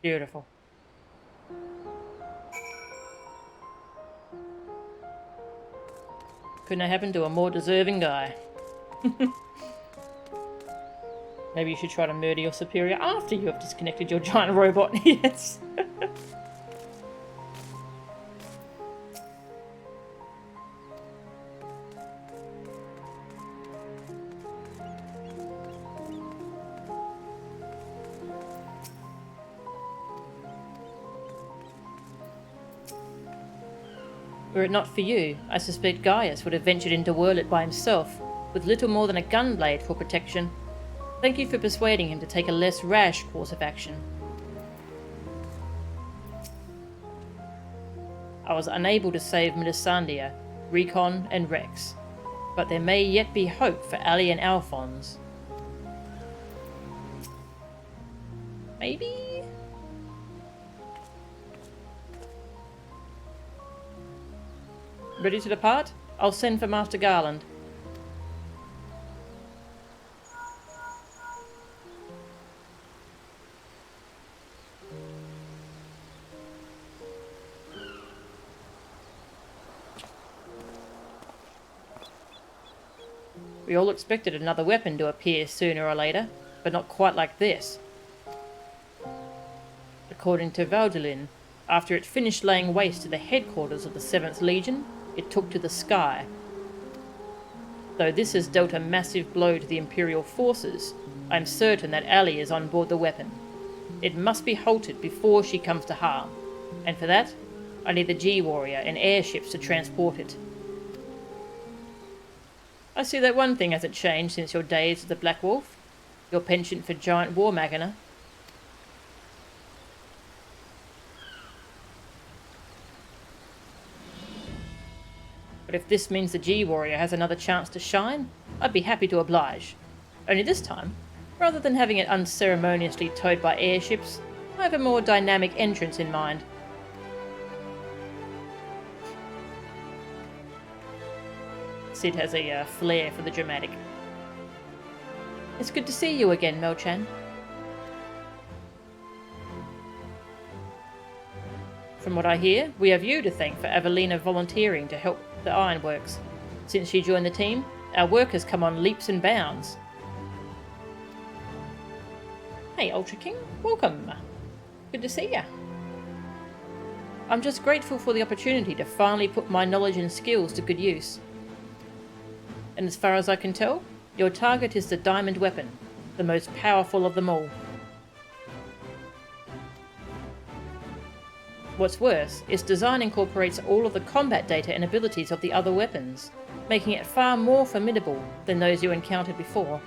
Beautiful. Couldn't have happened to a more deserving guy. Maybe you should try to murder your superior after you have disconnected your giant robot. Yes. Were it not for you, I suspect Gaius would have ventured into Werlyt by himself, with little more than a gunblade for protection. Thank you for persuading him to take a less rash course of action. I was unable to save Melisandre, Recon, and Rex, but there may yet be hope for Ali and Alphonse. Maybe? Ready to depart? I'll send for Master Garland. We all expected another weapon to appear sooner or later, but not quite like this. According to Werlyt, after it finished laying waste to the headquarters of the 7th Legion, it took to the sky. Though this has dealt a massive blow to the Imperial forces, I'm certain that Ali is on board the weapon. It must be halted before she comes to harm, and for that, I need the G-Warrior and airships to transport it. I see that one thing hasn't changed since your days as the Black Wolf. Your penchant for giant war machina. But if this means the G-Warrior has another chance to shine, I'd be happy to oblige. Only this time, rather than having it unceremoniously towed by airships, I have a more dynamic entrance in mind. Sid has a flair for the dramatic. It's good to see you again, Mel-chan. From what I hear, we have you to thank for Evelina volunteering to help the ironworks. Since she joined the team, our work has come on leaps and bounds. Hey, Ultra King, welcome. Good to see ya. I'm just grateful for the opportunity to finally put my knowledge and skills to good use. And as far as I can tell, your target is the diamond weapon, the most powerful of them all. What's worse, its design incorporates all of the combat data and abilities of the other weapons, making it far more formidable than those you encountered before.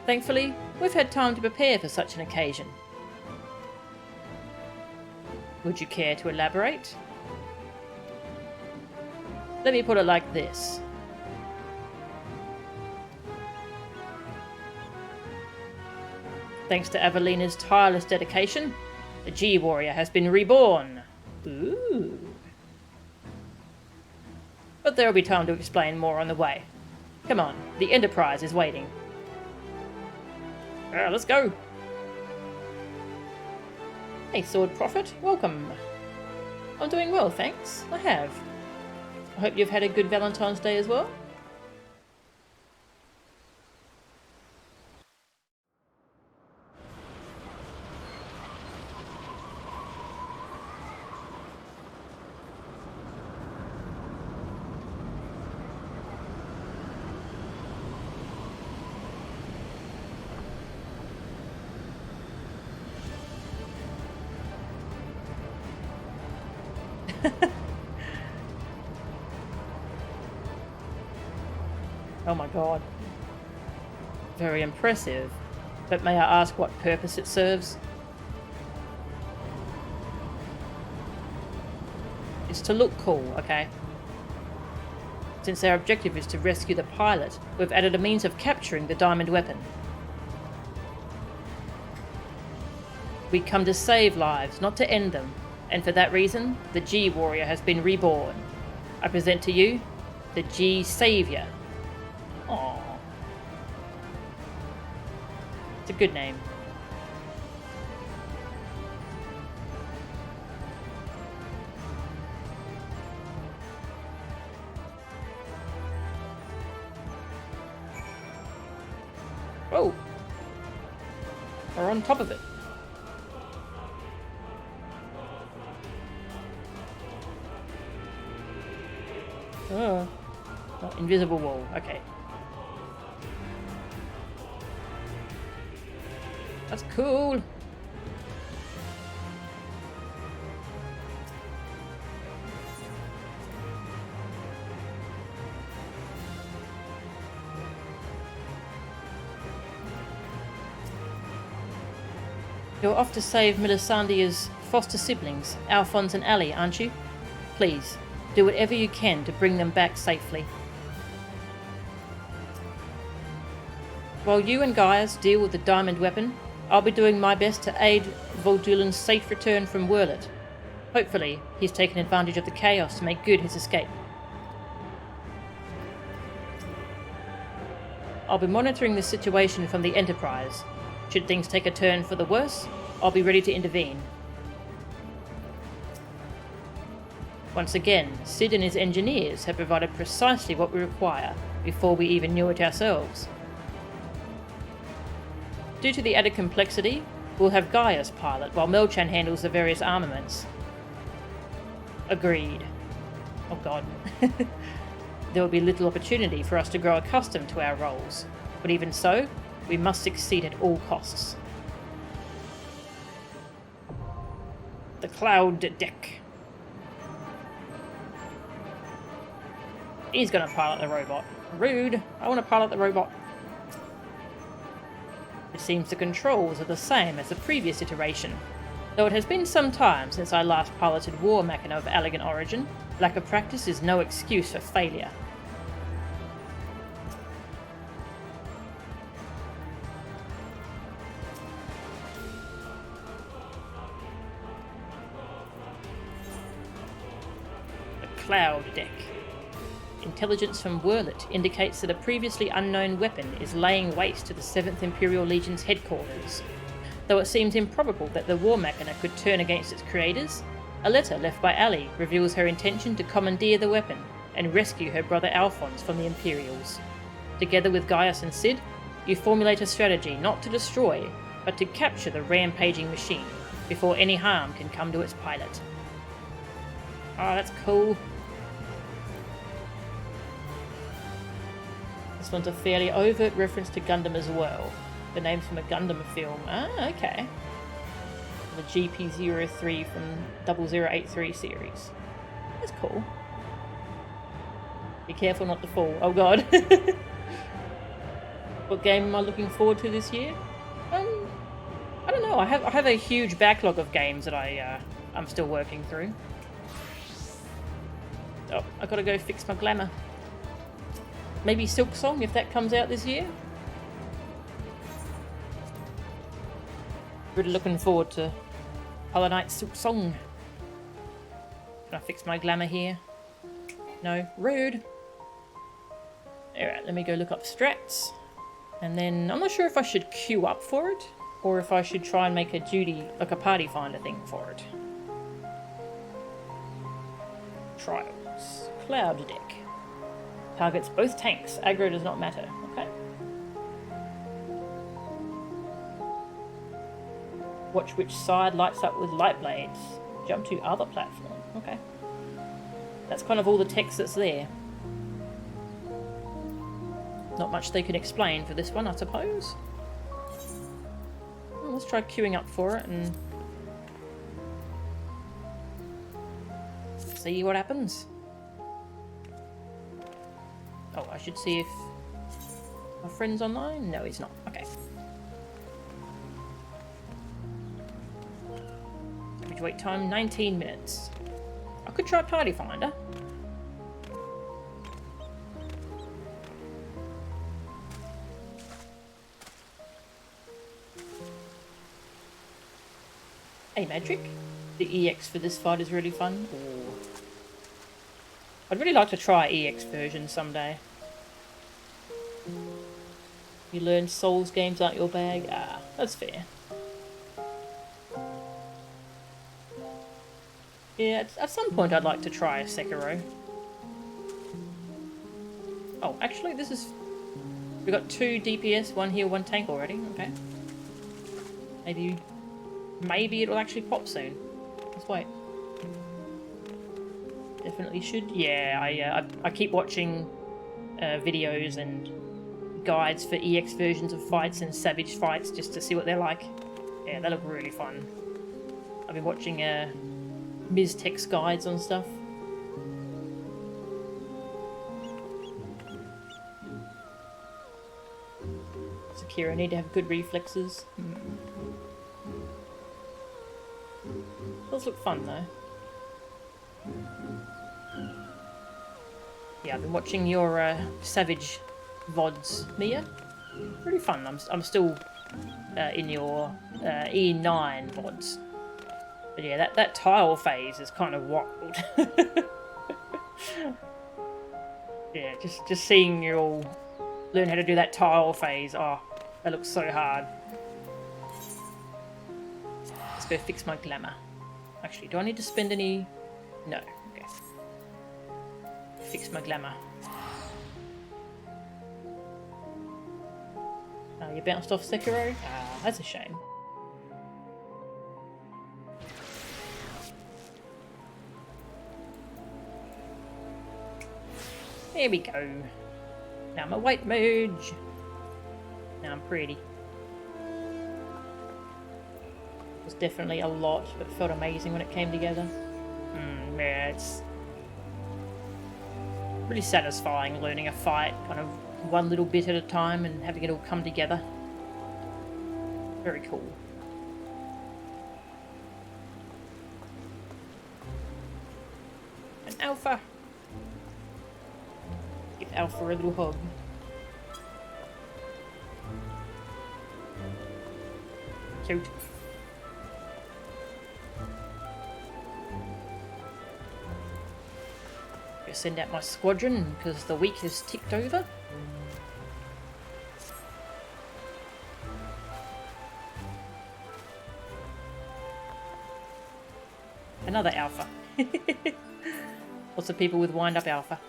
Thankfully, we've had time to prepare for such an occasion. Would you care to elaborate? Let me put it like this. Thanks to Avelina's tireless dedication, the G-Warrior has been reborn. Ooh. But there'll be time to explain more on the way. Come on, the Enterprise is waiting. Let's go. Hey, Sword Prophet, welcome. I'm doing well, thanks. I have. I hope you've had a good Valentine's Day as well. Oh my god. Very impressive. But may I ask what purpose it serves? It's to look cool, okay? Since our objective is to rescue the pilot, we've added a means of capturing the diamond weapon. We come to save lives, not to end them, and for that reason, the G-Warrior has been reborn. I present to you, the G-Savior. Aww. It's a good name. Whoa! We're on top of it. Oh, invisible wall. Okay. That's cool. You're off to save Melisandre's foster siblings, Alphonse and Ali, aren't you? Please, do whatever you can to bring them back safely. While you and Gaius deal with the diamond weapon, I'll be doing my best to aid Voldulin's safe return from Werlyt. Hopefully, he's taken advantage of the chaos to make good his escape. I'll be monitoring the situation from the Enterprise. Should things take a turn for the worse, I'll be ready to intervene. Once again, Sid and his engineers have provided precisely what we require, before we even knew it ourselves. Due to the added complexity, we'll have Gaius pilot while Melchan handles the various armaments. Agreed. Oh god. There will be little opportunity for us to grow accustomed to our roles, but even so, we must succeed at all costs. The cloud deck. He's gonna pilot the robot. Rude. I want to pilot the robot. It seems the controls are the same as the previous iteration. Though it has been some time since I last piloted War Machina of elegant origin, lack of practice is no excuse for failure. The cloud deck. Intelligence from Werlyt indicates that a previously unknown weapon is laying waste to the 7th Imperial Legion's headquarters. Though it seems improbable that the War Machina could turn against its creators, a letter left by Ali reveals her intention to commandeer the weapon and rescue her brother Alphonse from the Imperials. Together with Gaius and Sid, you formulate a strategy not to destroy, but to capture the rampaging machine before any harm can come to its pilot. Oh, that's cool. This one's a fairly overt reference to Gundam as well. The name's from a Gundam film. Ah, okay. The GP03 from 0083 series. That's cool. Be careful not to fall. Oh god. What game am I looking forward to this year? I don't know. I have a huge backlog of games that I'm still working through. Oh, I gotta go fix my glamour. Maybe Silk Song if that comes out this year. Really looking forward to Hollow Knight Silk Song. Can I fix my glamour here? No, rude. Alright, let me go look up strats. And then I'm not sure if I should queue up for it or if I should try and make a duty, like a party finder thing for it. Trials. Cloud deck. Targets both tanks. Aggro does not matter. Okay. Watch which side lights up with light blades. Jump to other platform. Okay. That's kind of all the text that's there. Not much they can explain for this one, I suppose. Well, let's try queuing up for it and see what happens. Oh, I should see if my friend's online. No, he's not. Okay. Average wait time 19 minutes. I could try Party Finder. Hey, Magic. The EX for this fight is really fun. Ooh. I'd really like to try EX version someday. You learn Souls games aren't your bag? Ah, that's fair. Yeah, at some point I'd like to try a Sekiro. Oh, actually this is... We've got 2 DPS, 1 heal, 1 tank already. Okay. Maybe it'll actually pop soon. Let's wait. Definitely should. Yeah, I keep watching videos and guides for EX versions of fights and Savage fights just to see what they're like. Yeah, they look really fun. I've been watching Miztex guides on stuff. Sekiro need to have good reflexes. Does look fun though. Yeah, I've been watching your Savage VODs, Mia. Pretty fun. I'm still in your E9 VODs. But yeah, that tile phase is kind of wild. Yeah, just seeing you all learn how to do that tile phase. Oh, that looks so hard. Let's go fix my glamour. Actually, do I need to spend any... No. Okay. Fix my glamour. you bounced off Sekiro? Ah, that's a shame. There we go. Now I'm a white mage. Now I'm pretty. It was definitely a lot, but felt amazing when it came together. Yeah, it's really satisfying learning a fight kind of one little bit at a time and having it all come together. Very cool. An alpha. Give Alpha a little hug. Cute. Gonna send out my squadron because the week has ticked over. Another alpha. Lots of people with wind-up alpha.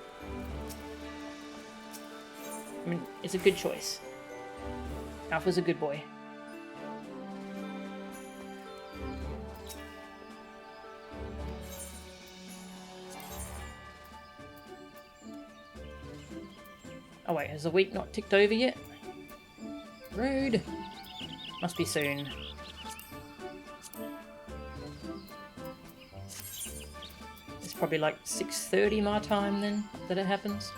I mean, it's a good choice. Alpha's a good boy. Oh wait, has the week not ticked over yet? Rude. Must be soon. It's probably like 6:30 my time then that it happens.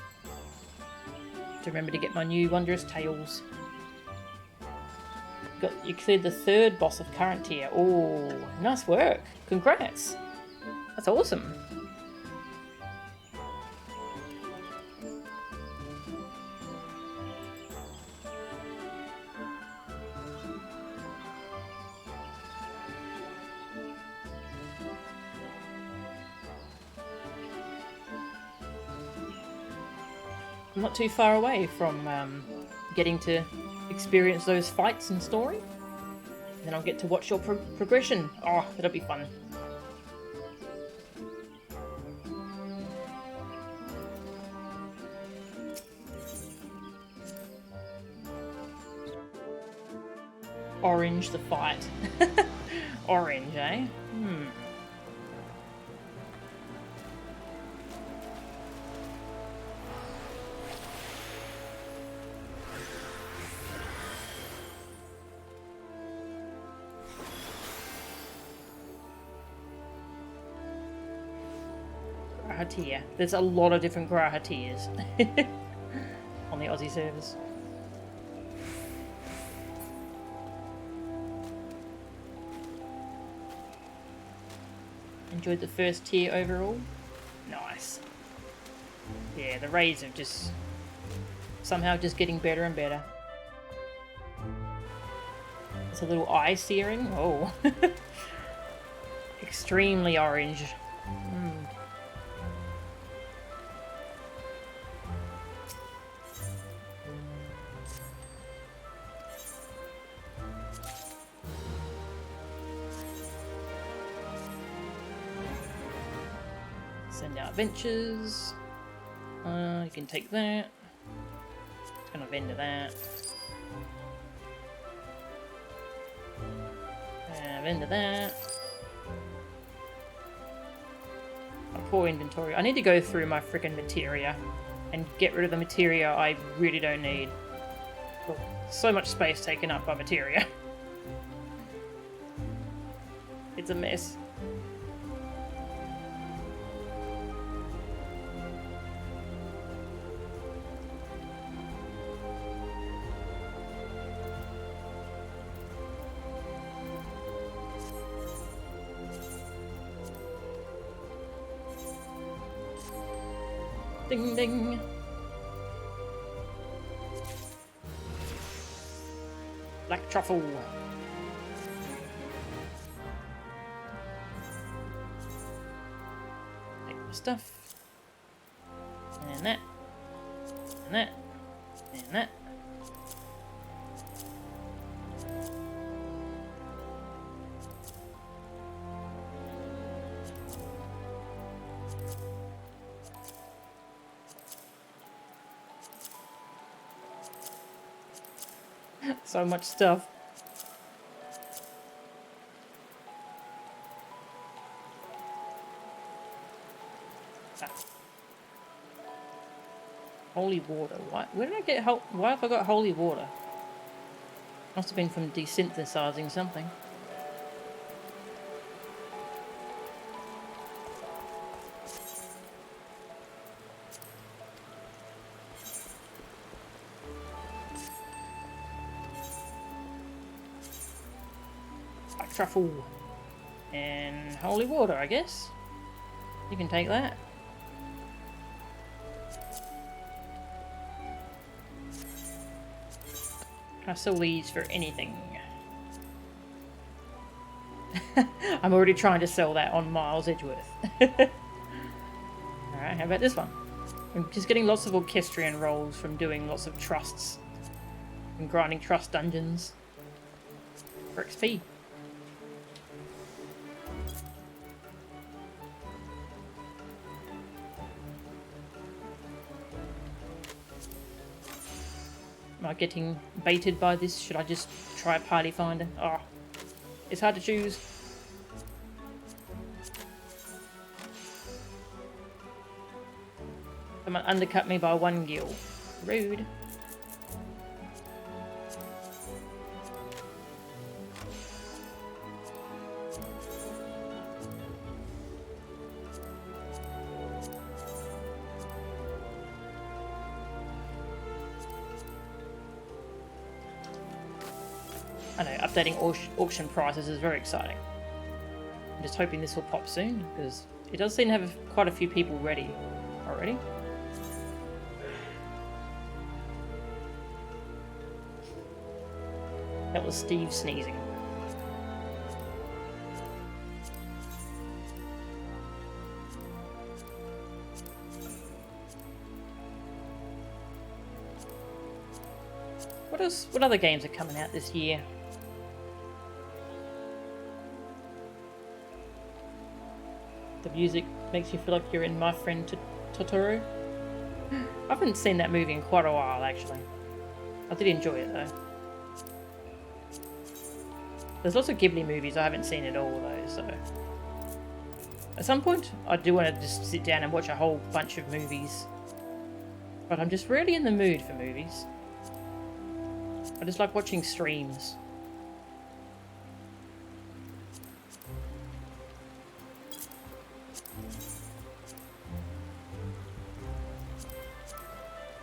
To remember to get my new wondrous tails. You cleared the 3rd boss of current tier. Oh, nice work. Congrats. That's awesome. I'm not too far away from getting to experience those fights and story. Then I'll get to watch your progression. Oh, that'll be fun. Orange the fight. Orange, eh? Tier. There's a lot of different Graha tiers on the Aussie servers. Enjoyed the first tier overall. Nice. Yeah, the raids are just somehow just getting better and better. It's a little eye searing. Oh. Extremely orange. Send out ventures. You can take that. It's gonna vend to that. Vend to that. My poor inventory. I need to go through my frickin' materia and get rid of the materia I really don't need. So much space taken up by materia. It's a mess. Ding ding. Black truffle. Take my stuff. And that. And that. And that. So much stuff. Ah. Holy water. Where did I get why have I got holy water? Must have been from desynthesizing something. Black truffle. And holy water, I guess. You can take that. Can I sell these for anything? I'm already trying to sell that on Miles Edgeworth. Alright, how about this one? I'm just getting lots of orchestrion rolls from doing lots of trusts and grinding trust dungeons for XP. Am I getting baited by this? Should I just try a party finder? Oh, it's hard to choose. Someone undercut me by 1 gil. Rude. I know, updating auction prices is very exciting. I'm just hoping this will pop soon, because it does seem to have quite a few people ready already. That was Steve sneezing. What other games are coming out this year? The music makes you feel like you're in My Friend Totoro. I haven't seen that movie in quite a while, actually. I did enjoy it, though. There's lots of Ghibli movies I haven't seen at all, though, so... At some point, I do want to just sit down and watch a whole bunch of movies. But I'm just really in the mood for movies. I just like watching streams.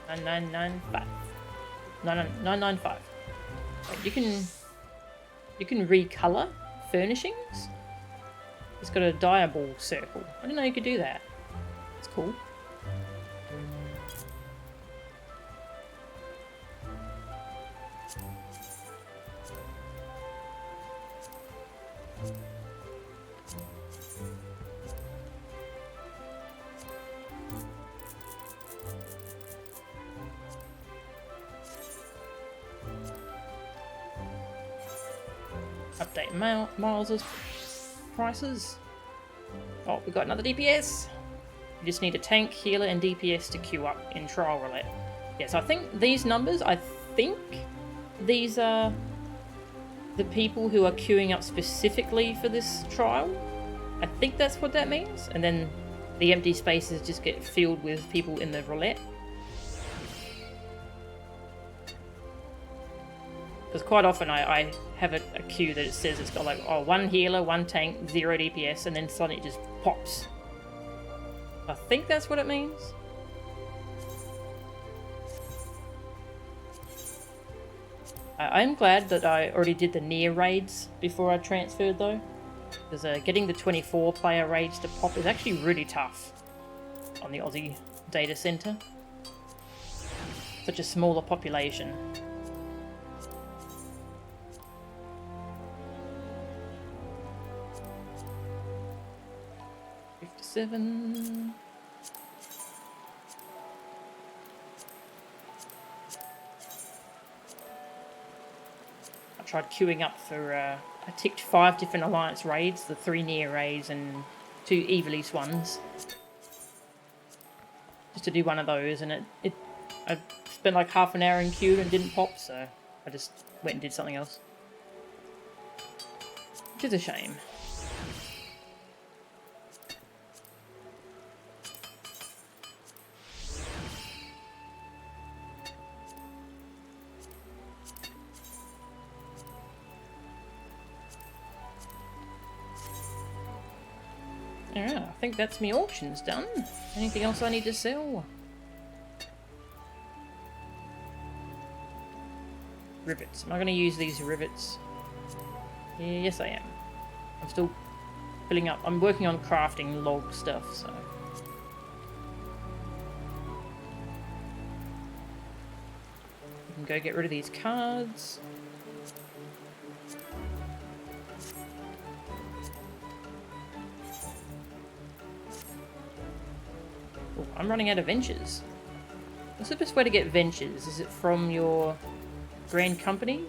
$9.95. 9.95. You can recolor furnishings. It's got a diaball circle. I didn't know you could do that. It's cool. Update Miles's prices. Oh, we got another DPS. You just need a tank, healer, and DPS to queue up in Trial Roulette. Yes, I think these numbers, these are the people who are queuing up specifically for this trial. I think that's what that means. And then the empty spaces just get filled with people in the roulette. Because quite often I have a queue that it says it's got like, oh, 1 healer, 1 tank, 0 DPS, and then suddenly it just pops. I think that's what it means. I'm glad that I already did the near raids before I transferred though. Because getting the 24 player raids to pop is actually really tough on the Aussie data centre. Such a smaller population. $57. I tried queuing up for, I ticked 5 different Alliance raids, the 3 near raids and 2 Evilise ones. Just to do one of those, and I spent like half an hour in queue and didn't pop, so I just went and did something else. Which is a shame. Yeah, I think that's me auctions done. Anything else I need to sell? Rivets. Am I going to use these rivets? Yeah, yes, I am. I'm still filling up. I'm working on crafting log stuff, so. We can go get rid of these cards. Oh, I'm running out of ventures. What's the best way to get ventures? Is it from your grand company?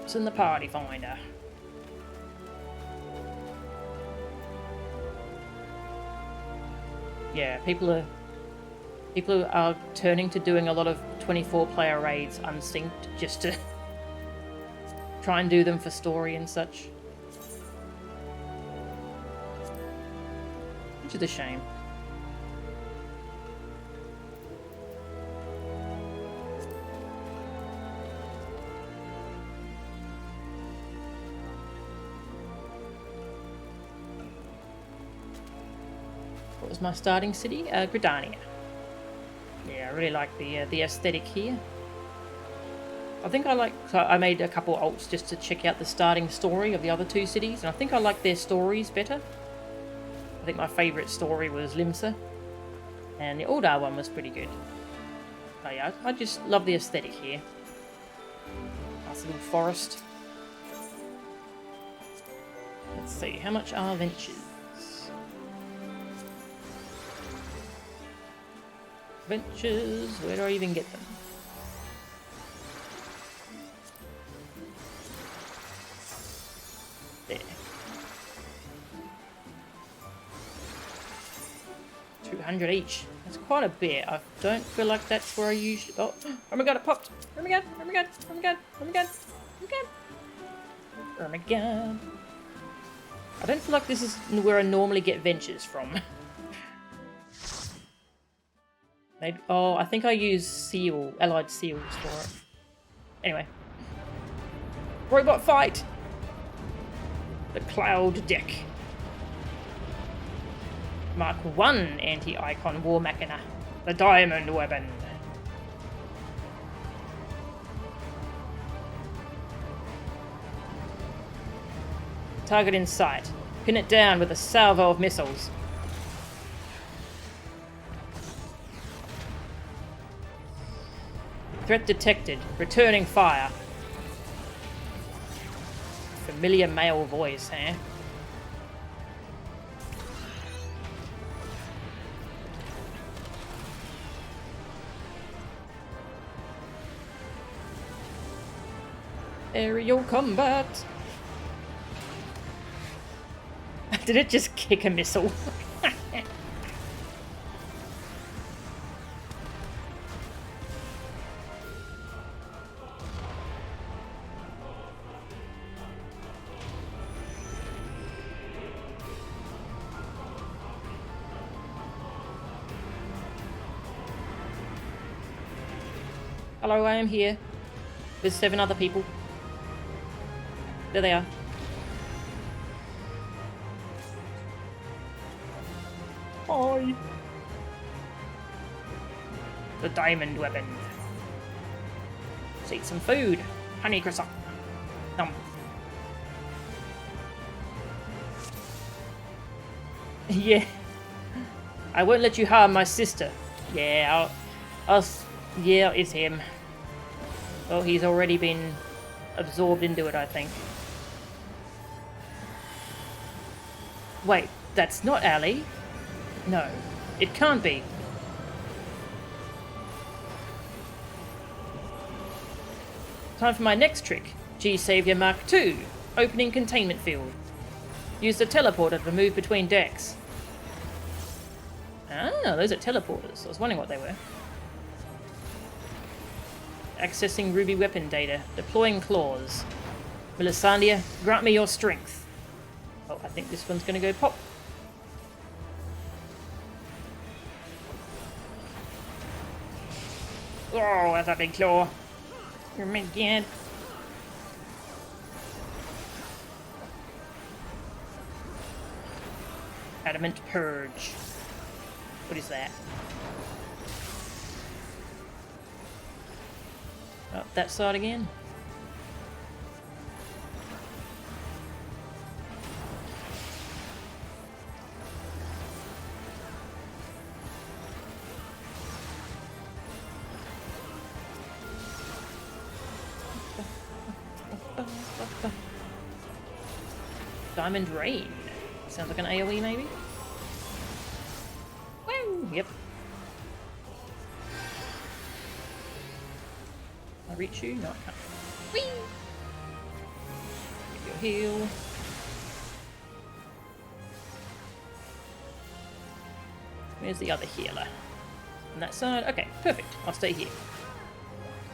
It's in the party finder. Yeah, people are turning to doing a lot of 24-player raids unsynced just to try and do them for story and such. Which is a shame. What was my starting city? Gridania. Yeah, I really like the aesthetic here. I think I made a couple alts just to check out the starting story of the other two cities, and I think I like their stories better. I think my favourite story was Limsa, and the Aldar one was pretty good. Oh yeah, I just love the aesthetic here. Nice little forest. Let's see, how much are ventures? Ventures, where do I even get them? There. 200 each. That's quite a bit. I don't feel like that's where I usually... Oh my god, it popped! Oh my god, oh my god, oh my god, oh my god, oh my god. Oh my god. I don't feel like this is where I normally get ventures from. Maybe, oh, I think I use allied seals for it. Anyway. Robot fight! The Cloud Deck. Mark 1 anti-icon war machina. The diamond weapon. Target in sight. Pin it down with a salvo of missiles. Threat detected. Returning fire. Familiar male voice, eh? Aerial combat. Did it just kick a missile? Hello, I am here. There's 7 other people. There they are. Hi. The diamond weapon. Let's eat some food. Honey croissant. Nom. Yeah. I won't let you harm my sister. Yeah, yeah, it's him. Oh, he's already been absorbed into it, I think. Wait, that's not Ali. No, it can't be. time for my next trick. G-Savior Mark II. Opening containment field. Use the teleporter to move between decks. Ah, those are teleporters. I was wondering what they were. Accessing ruby weapon data. Deploying claws. Melisandre, grant me your strength. Oh, I think this one's going to go pop. Oh, that's a big claw. You're my god. Adamant Purge. What is that? Oh, that side again. Diamond Rain. Sounds like an AoE maybe? Woo! Yep. Can I reach you? No, I can't. Whee! Get your heal. Where's the other healer? On that side? Okay, perfect. I'll stay here.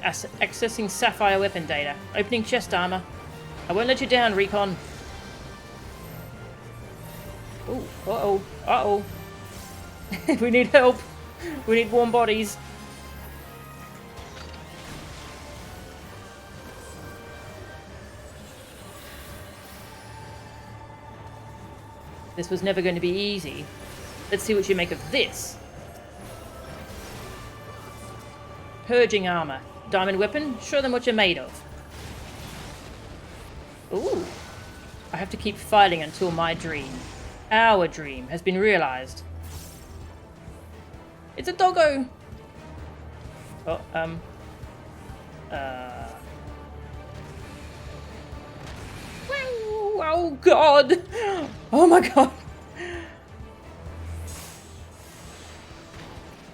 Accessing Sapphire weapon data. Opening chest armor. I won't let you down, Recon. Ooh, uh-oh, uh-oh. We need help. We need warm bodies. This was never going to be easy. Let's see what you make of this. Purging armor. Diamond weapon. Show them what you're made of. Ooh. I have to keep fighting until my dream. Our dream has been realized. It's a doggo! Oh, oh god! Oh my god!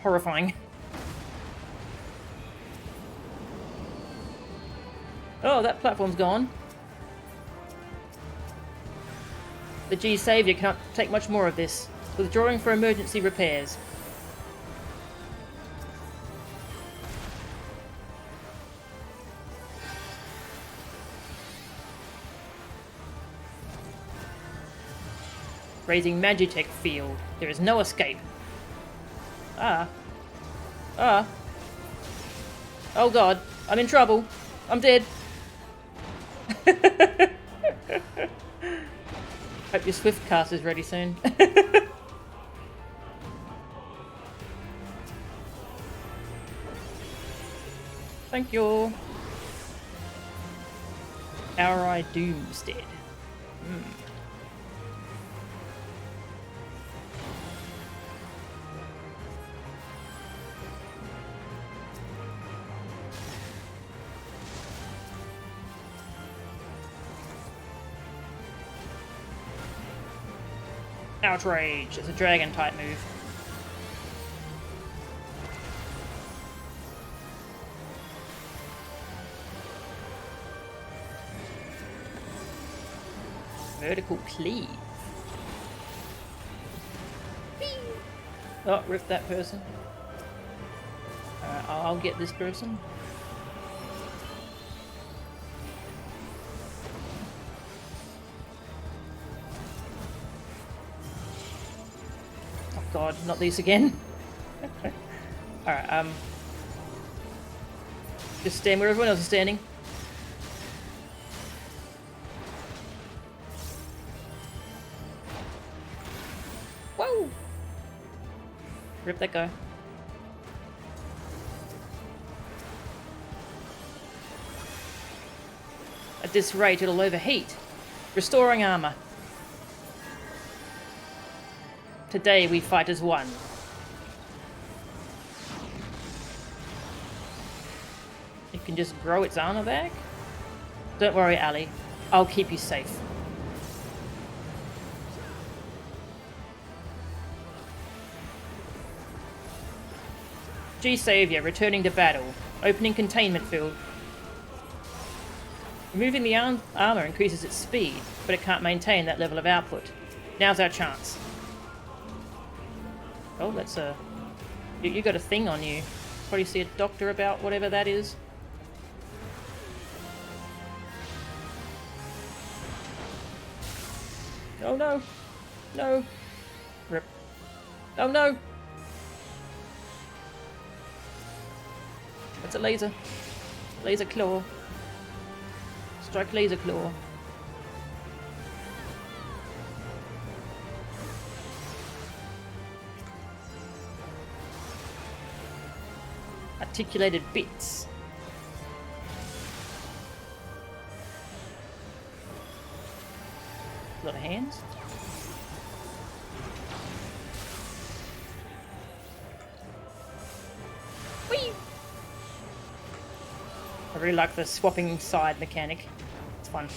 Horrifying. Oh, that platform's gone. The G-Savior can't take much more of this. Withdrawing for emergency repairs. Raising Magitech field. There is no escape. Ah. Ah. Oh god. I'm in trouble. I'm dead. Hope your Swift cast is ready soon. Thank you. Our Eye Doomstead. Outrage. It's a dragon type move. Vertical cleave. Oh, rip that person. I'll get this person. God, not these again. Alright, just stand where everyone else is standing. Whoa! Rip that guy. At this rate, it'll overheat. Restoring armor. Today we fight as one. You can just grow its armor back? Don't worry, Ali. I'll keep you safe. G-Savior returning to battle. Opening containment field. Removing the armor increases its speed, but it can't maintain that level of output. Now's our chance. Oh, that's a... You got a thing on you. Probably see a doctor about whatever that is. Oh no! No! Rip. Oh no! It's a laser. Laser claw. Strike laser claw. Articulated bits. A lot of hands. Whee! I really like the swapping side mechanic. It's fun.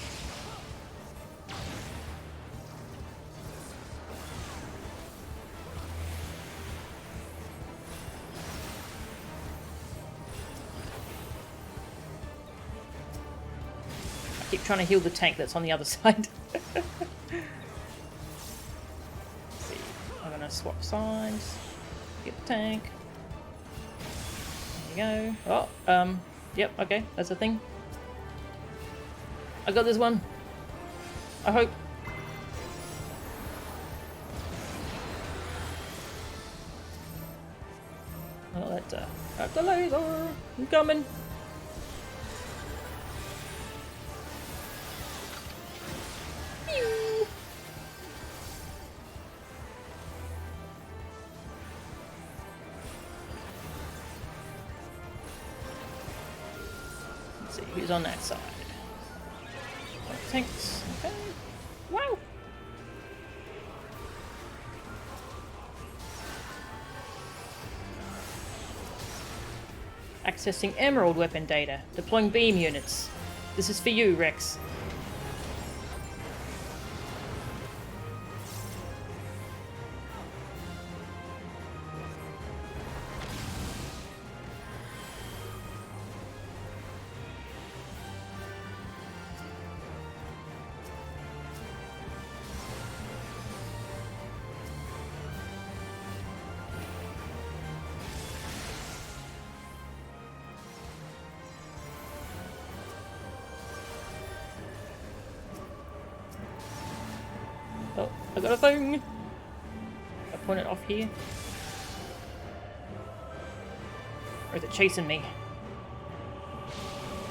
I keep trying to heal the tank that's on the other side. Let's see. I'm gonna swap sides. Get the tank. There you go. Oh, yep, okay, that's a thing. I got this one. I hope. Oh, that's the laser. I'm coming. Pew. Let's see who's on that side. Tanks. Okay. Wow. Accessing emerald weapon data. Deploying beam units. This is for you, Rex. Oh, I got a thing! I point it off here. Or is it chasing me?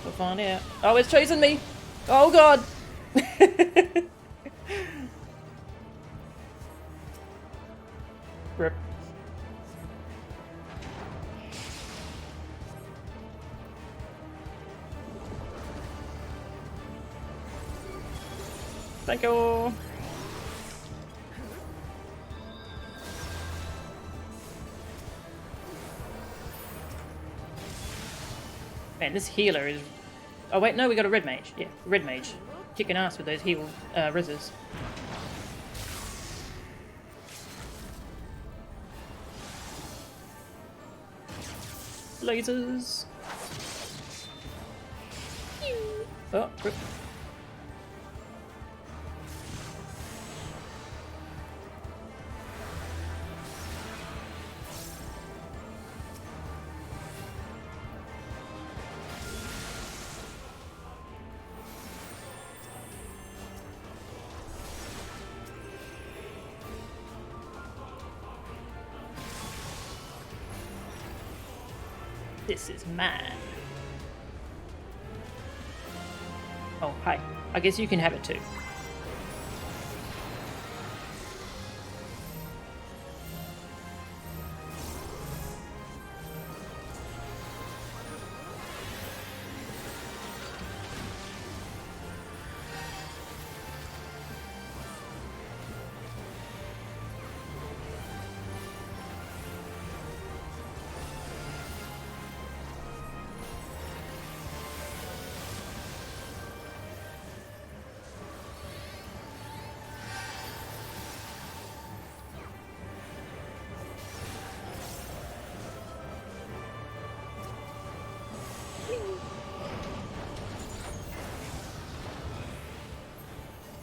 We'll find out. Oh, it's chasing me! Oh god! Rip. Thank you! Man, this healer is... Oh wait, no, we got a red mage. Yeah, red mage. Kicking ass with those heal rizzes. Lasers! Oh, rip. This is mine. Oh, hi. I guess you can have it too.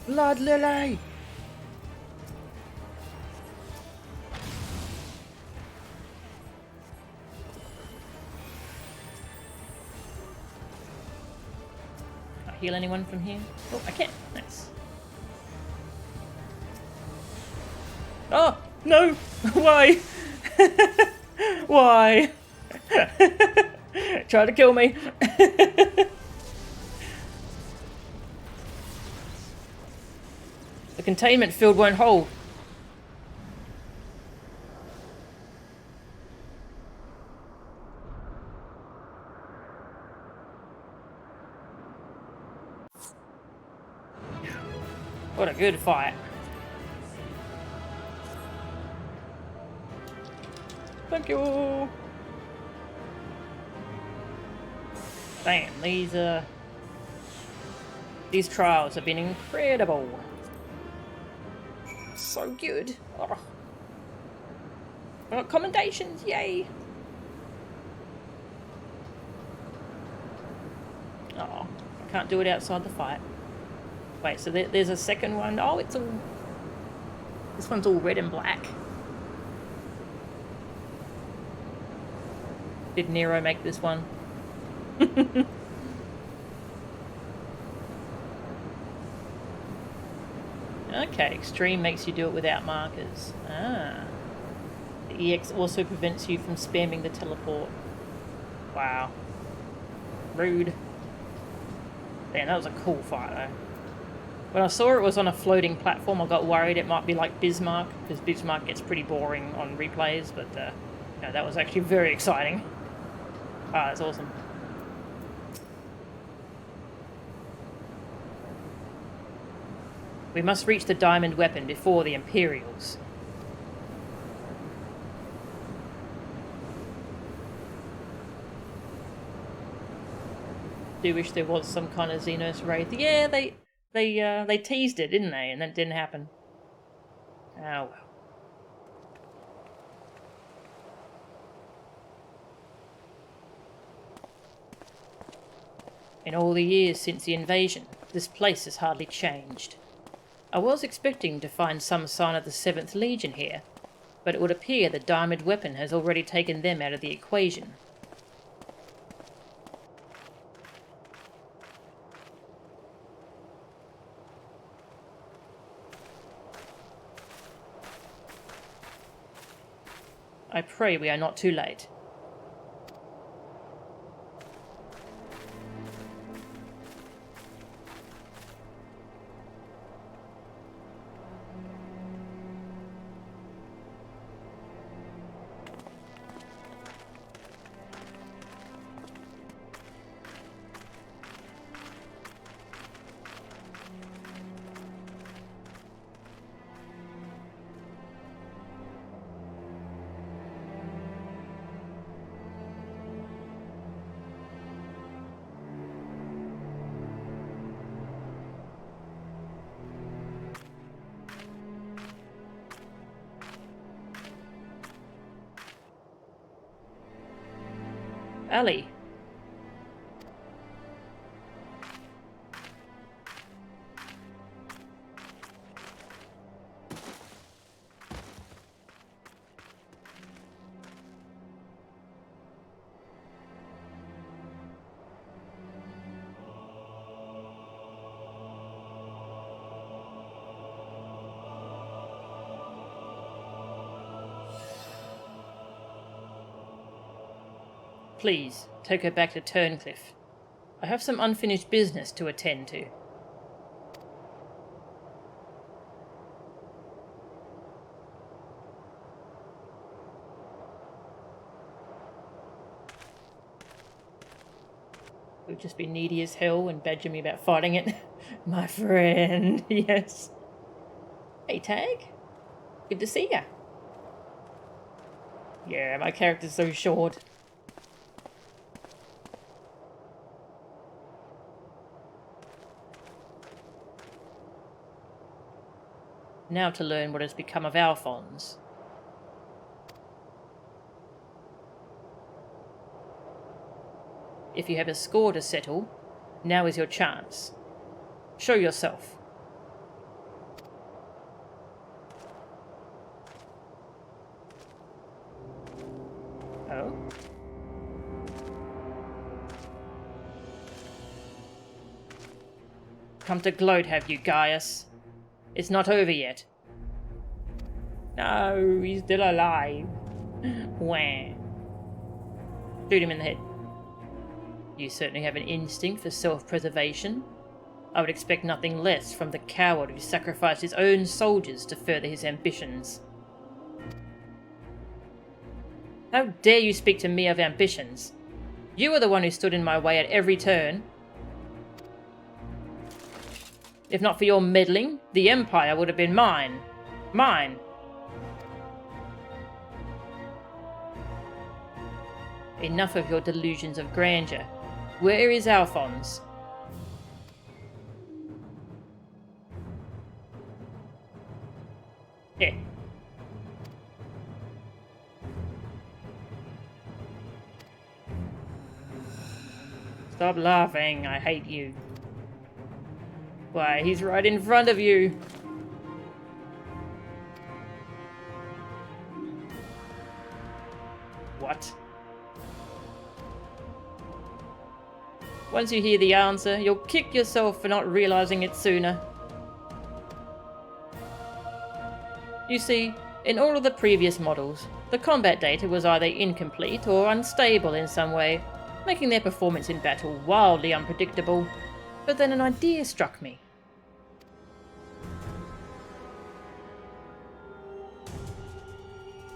Blood Lily! Can I heal anyone from here? Oh, I can. Nice. Oh, no! Why? Why? Try to kill me. The containment field won't hold. What a good fight. Thank you. Damn, these trials have been incredible. So good. Oh. I got commendations, yay! Oh, I can't do it outside the fight. Wait, so there's a second one. Oh, it's all... This one's all red and black. Did Nero make this one? Okay, extreme makes you do it without markers. Ah. The EX also prevents you from spamming the teleport. Wow. Rude. Damn, that was a cool fight though. When I saw it was on a floating platform, I got worried it might be like Bismarck, because Bismarck gets pretty boring on replays, but no, that was actually very exciting. Ah, that's awesome. We must reach the diamond weapon before the Imperials. Do wish there was some kind of Xenos Wraith. Yeah, they teased it, didn't they? And that didn't happen. Oh well. In all the years since the invasion, this place has hardly changed. I was expecting to find some sign of the 7th Legion here, but it would appear the diamond weapon has already taken them out of the equation. I pray we are not too late. Ali. Please, take her back to Turncliffe. I have some unfinished business to attend to. We've just been needy as hell and badger me about fighting it. My friend, yes. Hey, Tag. Good to see ya. Yeah, my character's so short. Now to learn what has become of Alphonse. If you have a score to settle, now is your chance. Show yourself. Come to gloat, have you, Gaius? It's not over yet. No, he's still alive. Wah. Shoot him in the head. You certainly have an instinct for self-preservation. I would expect nothing less from the coward who sacrificed his own soldiers to further his ambitions. How dare you speak to me of ambitions? You are the one who stood in my way at every turn. If not for your meddling, the Empire would have been mine. Mine. Enough of your delusions of grandeur. Where is Alphonse? Here. Stop laughing, I hate you. Why, he's right in front of you. What? Once you hear the answer, you'll kick yourself for not realizing it sooner. You see, in all of the previous models, the combat data was either incomplete or unstable in some way, making their performance in battle wildly unpredictable. But then an idea struck me.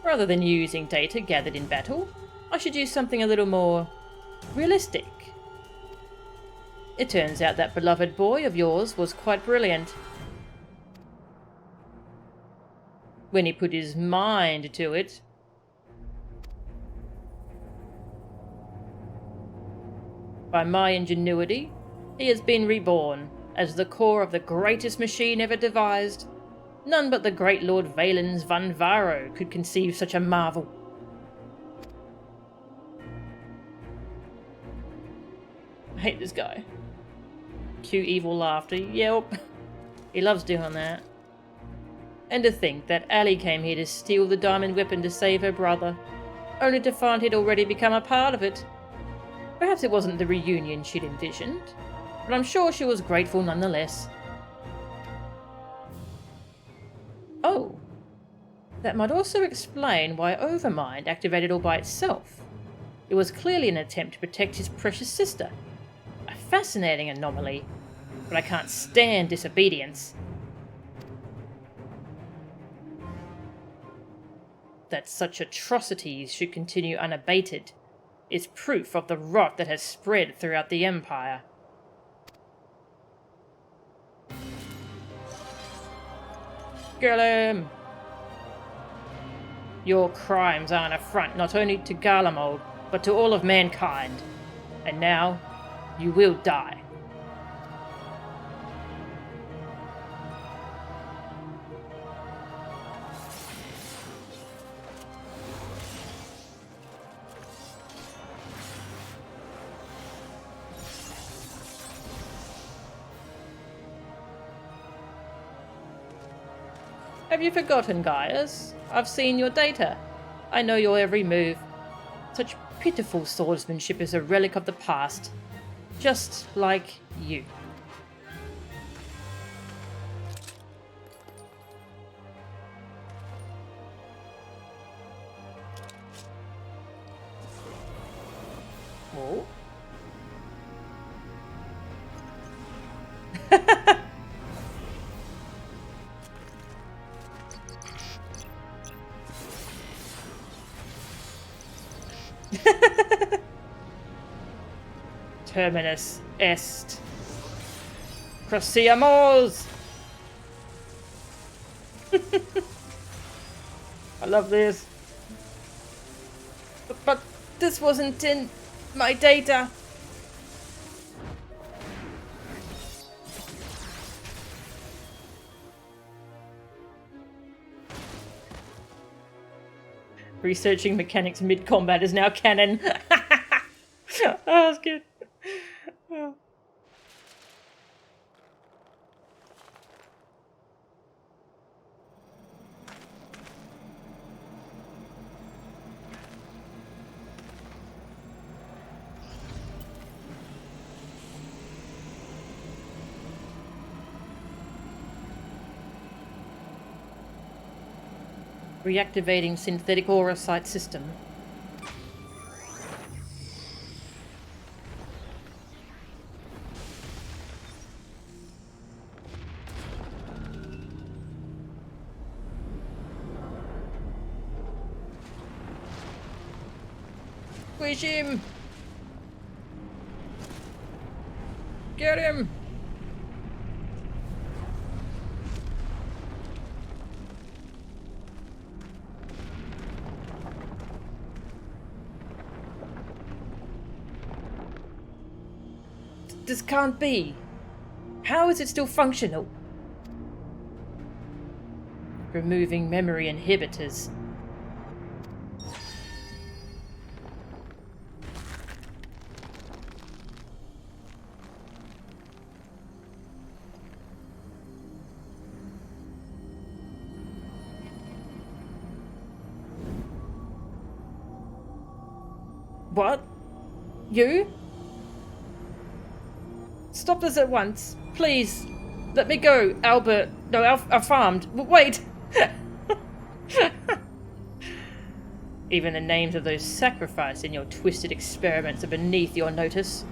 Rather than using data gathered in battle, I should use something a little more realistic. It turns out that beloved boy of yours was quite brilliant. When he put his mind to it. By my ingenuity, he has been reborn as the core of the greatest machine ever devised. None but the great Lord Valens van Varo could conceive such a marvel. I hate this guy. Cue evil laughter. Yelp. He loves doing that. And to think that Ali came here to steal the diamond weapon to save her brother, only to find he'd already become a part of it. Perhaps it wasn't the reunion she'd envisioned, but I'm sure she was grateful nonetheless. Oh, that might also explain why Overmind activated all by itself. It was clearly an attempt to protect his precious sister. A fascinating anomaly, but I can't stand disobedience. That such atrocities should continue unabated is proof of the rot that has spread throughout the Empire. Kill him! Your crimes are an affront not only to Garlemald, but to all of mankind. And now, you will die. Have you forgotten, Gaius? I've seen your data. I know your every move. Such pitiful swordsmanship is a relic of the past. Just like you. Oh. Terminus est. Proseamos! I love this. But this wasn't in my data. Researching mechanics mid-combat is now canon. Oh, that's good. Oh. Reactivating synthetic aura site system. Squish him! Get him! This can't be. How is it still functional? Removing memory inhibitors. What? You? Stop this at once. Please. Let me go, Albert. No, I've farmed. Wait! Even the names of those sacrificed in your twisted experiments are beneath your notice.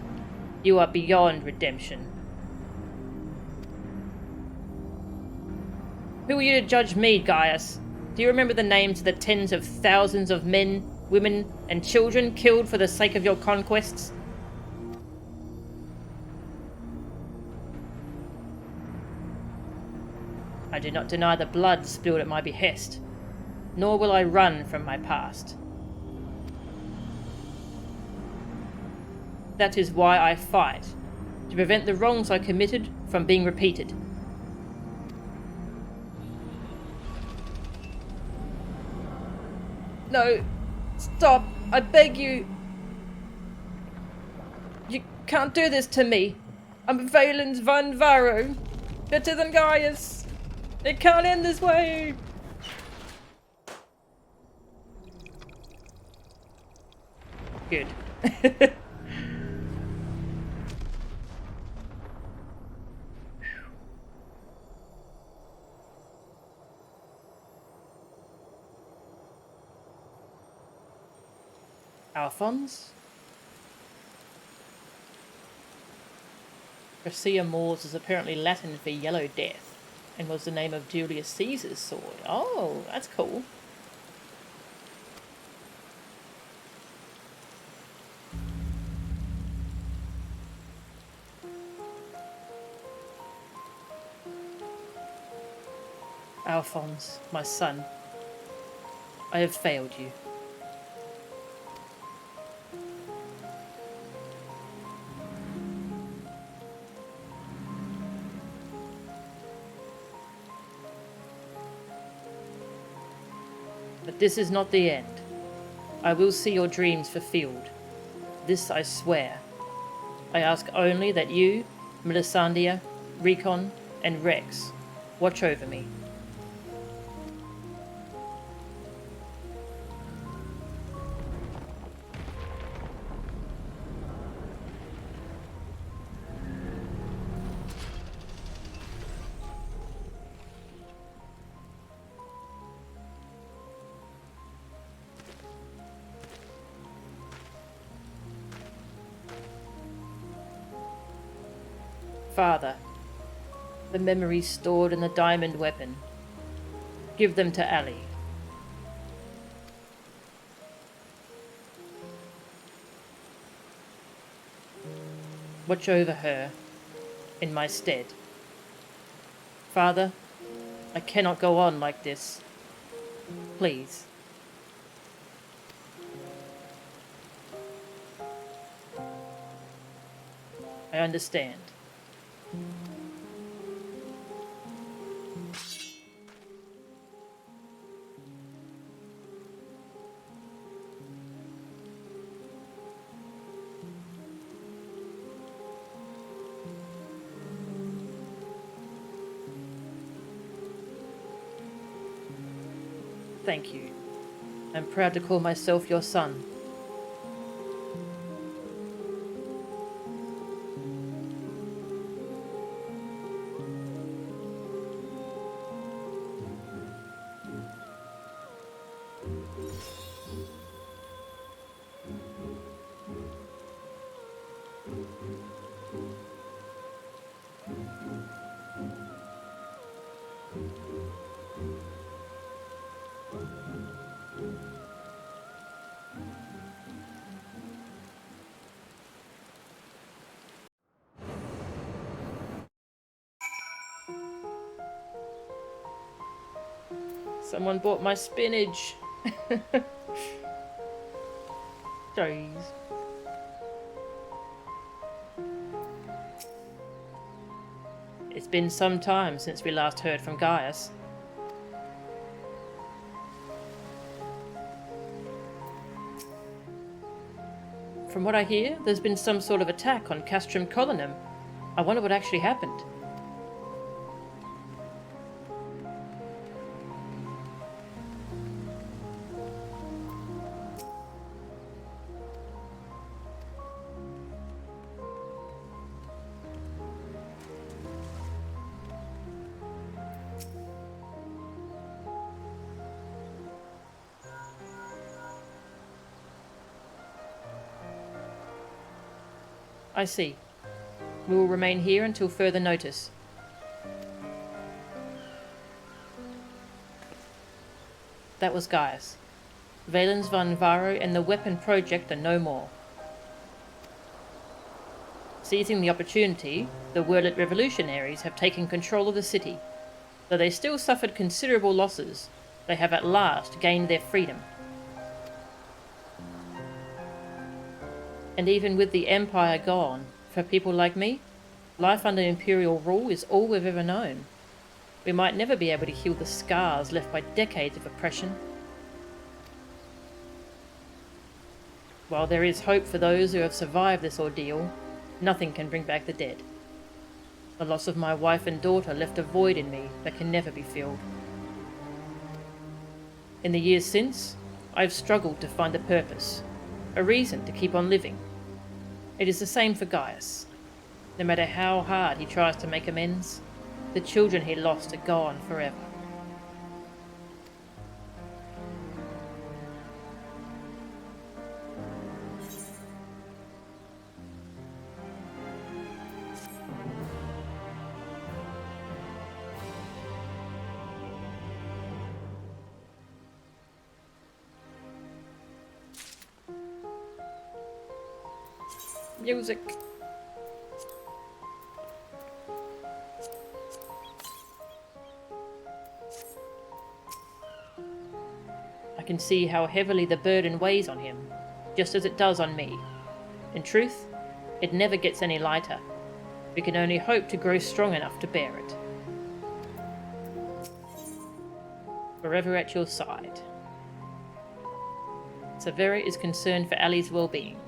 You are beyond redemption. Who are you to judge me, Gaius? Do you remember the names of the tens of thousands of men, women, and children killed for the sake of your conquests? I do not deny the blood spilled at my behest, nor will I run from my past. That is why I fight, to prevent the wrongs I committed from being repeated. No, stop, I beg you. You can't do this to me. I'm Valens van Varro, better than Gaius. It can't end this way! Good. Alphonse? Gracia Mors is apparently Latin for yellow death, and was the name of Julius Caesar's sword. Oh, that's cool. Alphonse, my son, I have failed you. But this is not the end. I will see your dreams fulfilled. This I swear. I ask only that you, Melisandre, Recon, and Rex watch over me. Father, the memories stored in the diamond weapon. Give them to Ali. Watch over her in my stead. Father, I cannot go on like this. Please. I understand. Thank you. I'm proud to call myself your son. Someone bought my spinach. Jeez. It's been some time since we last heard from Gaius. From what I hear, there's been some sort of attack on Castrum Colonum. I wonder what actually happened. I see. We will remain here until further notice. That was Gaius. Valens van Varo and the weapon project are no more. Seizing the opportunity, the Werlyt revolutionaries have taken control of the city. Though they still suffered considerable losses, they have at last gained their freedom. And even with the Empire gone, for people like me, life under Imperial rule is all we've ever known. We might never be able to heal the scars left by decades of oppression. While there is hope for those who have survived this ordeal, nothing can bring back the dead. The loss of my wife and daughter left a void in me that can never be filled. In the years since, I've struggled to find a purpose, a reason to keep on living. It is the same for Gaius. No matter how hard he tries to make amends, the children he lost are gone forever. Music. I can see how heavily the burden weighs on him, just as it does on me. In truth, it never gets any lighter. We can only hope to grow strong enough to bear it. Forever at your side. Severa is concerned for Ali's well-being.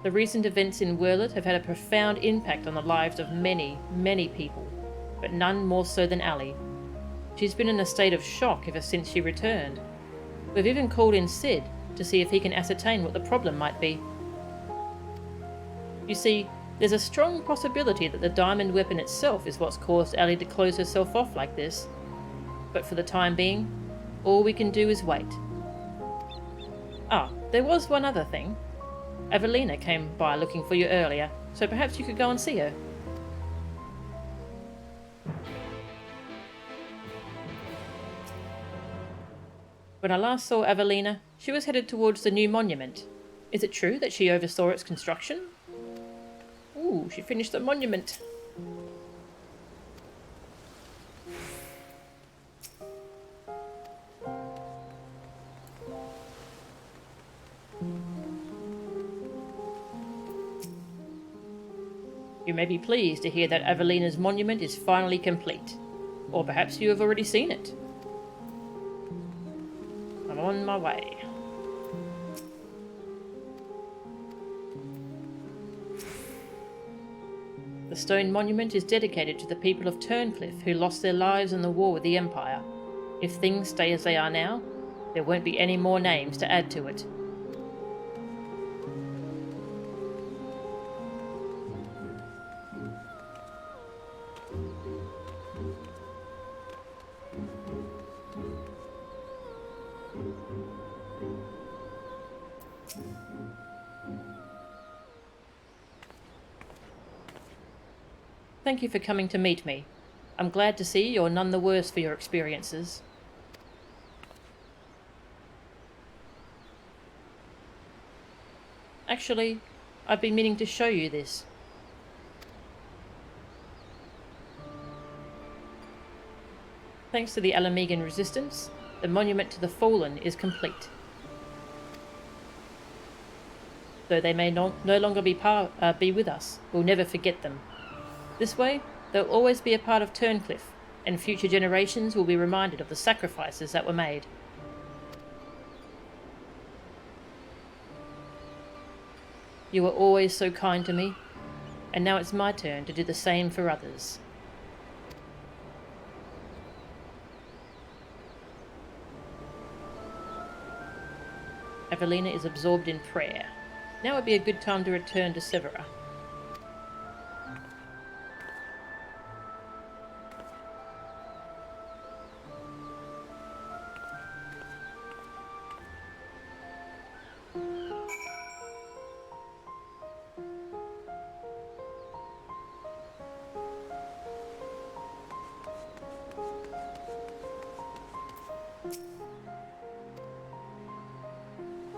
The recent events in Werlyt have had a profound impact on the lives of many, many people, but none more so than Ali. She's been in a state of shock ever since she returned. We've even called in Sid to see if he can ascertain what the problem might be. You see, there's a strong possibility that the diamond weapon itself is what's caused Ali to close herself off like this. But for the time being, all we can do is wait. Ah, there was one other thing. Evelina came by looking for you earlier, so perhaps you could go and see her. When I last saw Evelina, she was headed towards the new monument. Is it true that she oversaw its construction? Ooh, she finished the monument. You may be pleased to hear that Evelina's monument is finally complete. Or perhaps you have already seen it. I'm on my way. The stone monument is dedicated to the people of Turncliffe who lost their lives in the war with the Empire. If things stay as they are now, there won't be any more names to add to it. Thank you for coming to meet me. I'm glad to see you're none the worse for your experiences. Actually, I've been meaning to show you this. Thanks to the Alamegan resistance, the monument to the fallen is complete. Though they may no longer be with us, we'll never forget them. This way, they'll always be a part of Turncliffe, and future generations will be reminded of the sacrifices that were made. You were always so kind to me, and now it's my turn to do the same for others. Evelina is absorbed in prayer. Now would be a good time to return to Severa.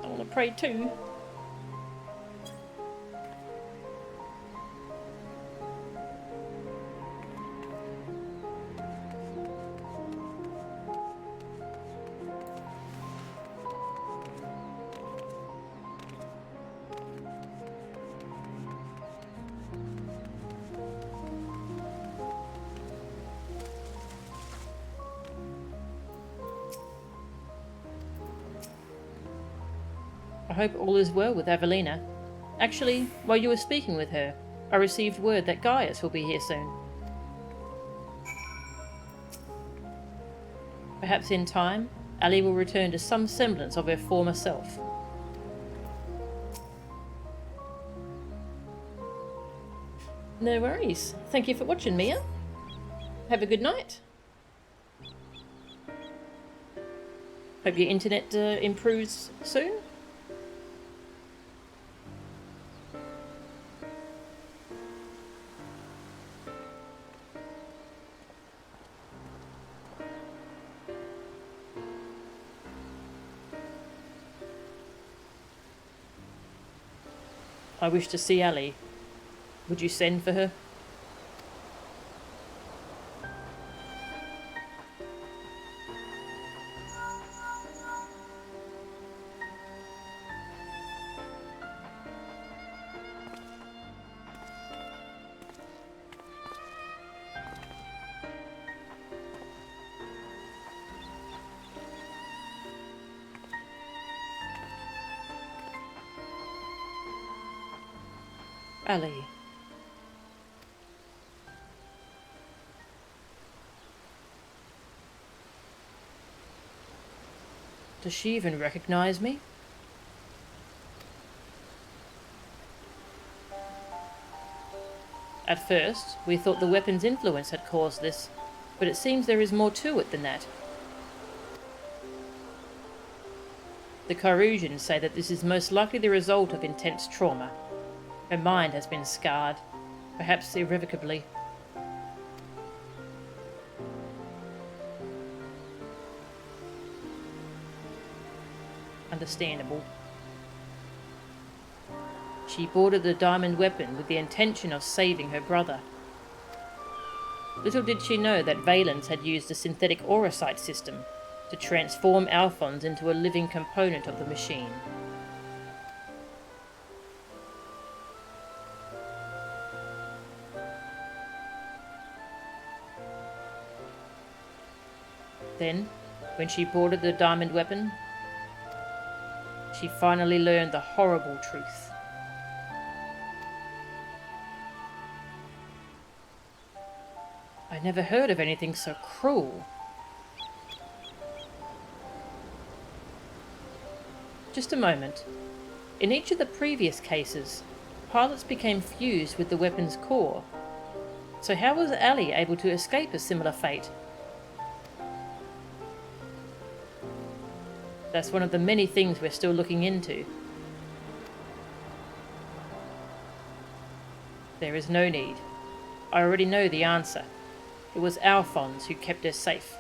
I want to pray too. I hope all is well with Evelina. Actually, while you were speaking with her, I received word that Gaius will be here soon. Perhaps in time, Ali will return to some semblance of her former self. No worries. Thank you for watching, Mia. Have a good night. Hope your internet improves soon. I wish to see Ali. Would you send for her? Ali. Does she even recognize me? At first, we thought the weapon's influence had caused this, but it seems there is more to it than that. The Carusians say that this is most likely the result of intense trauma. Her mind has been scarred, perhaps irrevocably. Understandable. She boarded the diamond weapon with the intention of saving her brother. Little did she know that Valens had used the synthetic auracite system to transform Alphonse into a living component of the machine. Then, when she boarded the diamond weapon, she finally learned the horrible truth. I never heard of anything so cruel. Just a moment. In each of the previous cases, pilots became fused with the weapon's core. So how was Ali able to escape a similar fate? That's one of the many things we're still looking into. There is no need. I already know the answer. It was Alphonse who kept her safe.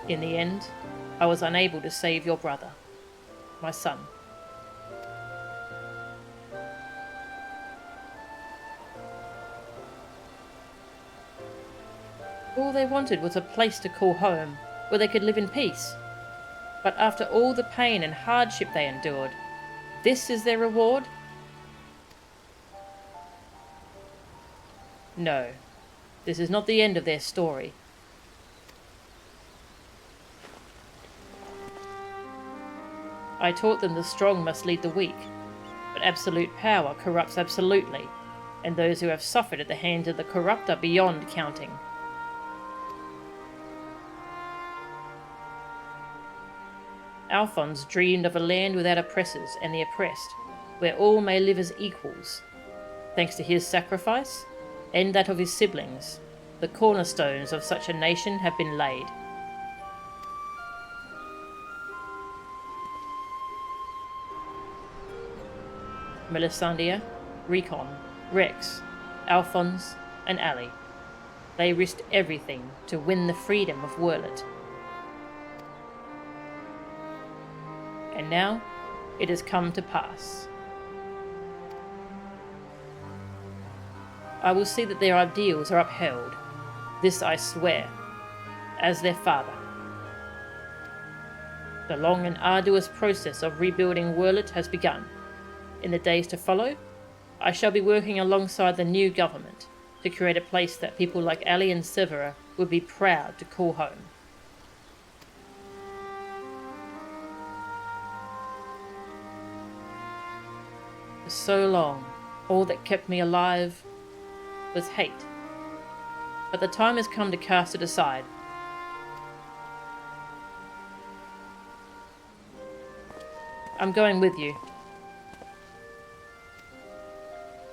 In the end, I was unable to save your brother, my son. All they wanted was a place to call home, where they could live in peace. But after all the pain and hardship they endured, this is their reward? No, this is not the end of their story. I taught them the strong must lead the weak, but absolute power corrupts absolutely, and those who have suffered at the hands of the corrupt are beyond counting. Alphonse dreamed of a land without oppressors and the oppressed, where all may live as equals. Thanks to his sacrifice, and that of his siblings, the cornerstones of such a nation have been laid. Melisandre, Recon, Rex, Alphonse, and Ali. They risked everything to win the freedom of Werlyt. And now, it has come to pass. I will see that their ideals are upheld. This I swear, as their father. The long and arduous process of rebuilding Werlyt has begun. In the days to follow, I shall be working alongside the new government to create a place that people like Ali and Severa would be proud to call home. For so long, all that kept me alive was hate. But the time has come to cast it aside. I'm going with you.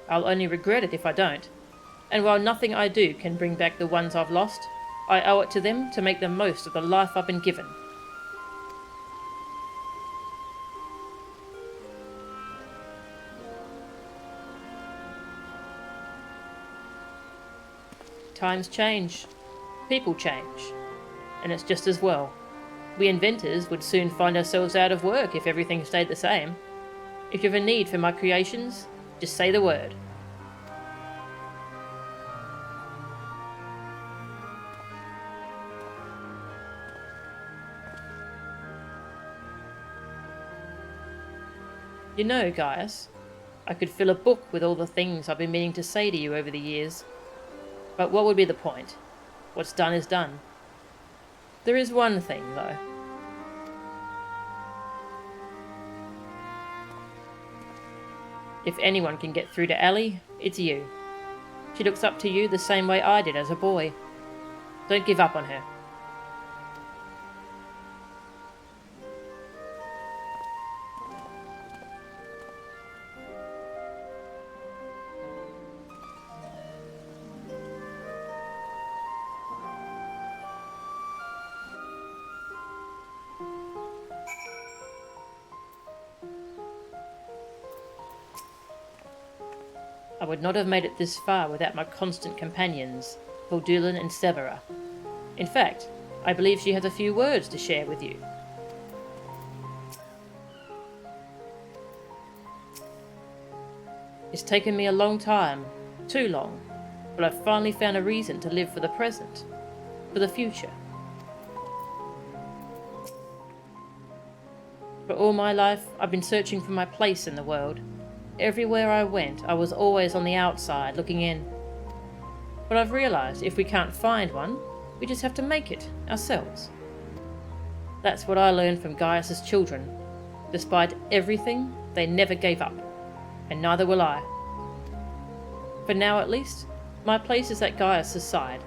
I'll only regret it if I don't. And while nothing I do can bring back the ones I've lost, I owe it to them to make the most of the life I've been given. Times change. People change. And it's just as well. We inventors would soon find ourselves out of work if everything stayed the same. If you have a need for my creations, just say the word. You know, Gaius, I could fill a book with all the things I've been meaning to say to you over the years. But what would be the point? What's done is done. There is one thing, though. If anyone can get through to Ali, it's you. She looks up to you the same way I did as a boy. Don't give up on her. I would not have made it this far without my constant companions, Voldulan and Severa. In fact, I believe she has a few words to share with you. It's taken me a long time, too long, but I've finally found a reason to live for the present, for the future. For all my life, I've been searching for my place in the world. Everywhere I went, I was always on the outside, looking in. But I've realised if we can't find one, we just have to make it, ourselves. That's what I learned from Gaius's children. Despite everything, they never gave up. And neither will I. For now at least, my place is at Gaius's side.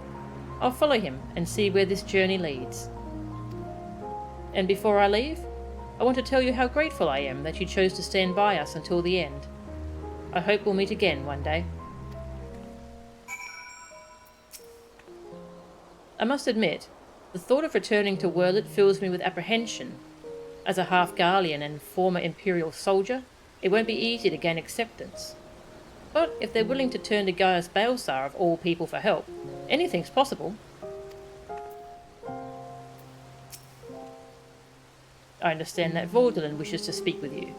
I'll follow him and see where this journey leads. And before I leave, I want to tell you how grateful I am that you chose to stand by us until the end. I hope we'll meet again one day. I must admit, the thought of returning to Werlyt fills me with apprehension. As a half-Garlean and former Imperial soldier, it won't be easy to gain acceptance. But if they're willing to turn to Gaius Balsar of all people for help, anything's possible. I understand that Voldulan wishes to speak with you.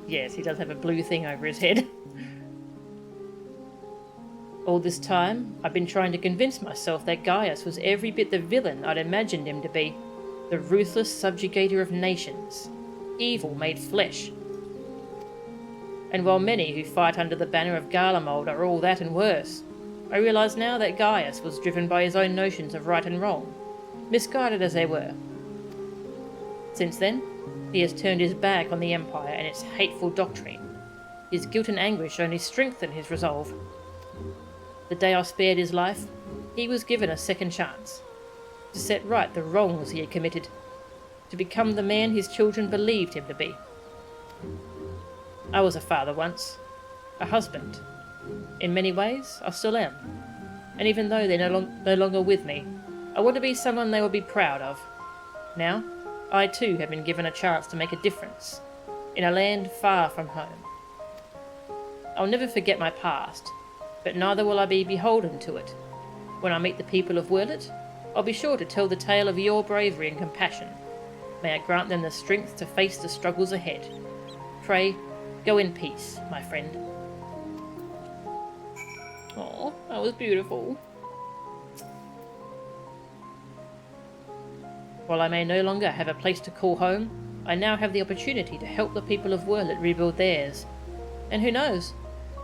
Yes, he does have a blue thing over his head. All this time, I've been trying to convince myself that Gaius was every bit the villain I'd imagined him to be. The ruthless subjugator of nations. Evil made flesh. And while many who fight under the banner of Garlemald are all that and worse, I realise now that Gaius was driven by his own notions of right and wrong, misguided as they were. Since then, he has turned his back on the Empire and its hateful doctrine. His guilt and anguish only strengthen his resolve. The day I spared his life, he was given a second chance, to set right the wrongs he had committed, to become the man his children believed him to be. I was a father once, a husband. In many ways, I still am. And even though they're no longer with me, I want to be someone they will be proud of. Now, I too have been given a chance to make a difference, in a land far from home. I'll never forget my past, but neither will I be beholden to it. When I meet the people of Werlyt, I'll be sure to tell the tale of your bravery and compassion. May I grant them the strength to face the struggles ahead. Pray, go in peace, my friend. Oh, that was beautiful. While I may no longer have a place to call home, I now have the opportunity to help the people of Werlyt rebuild theirs. And who knows,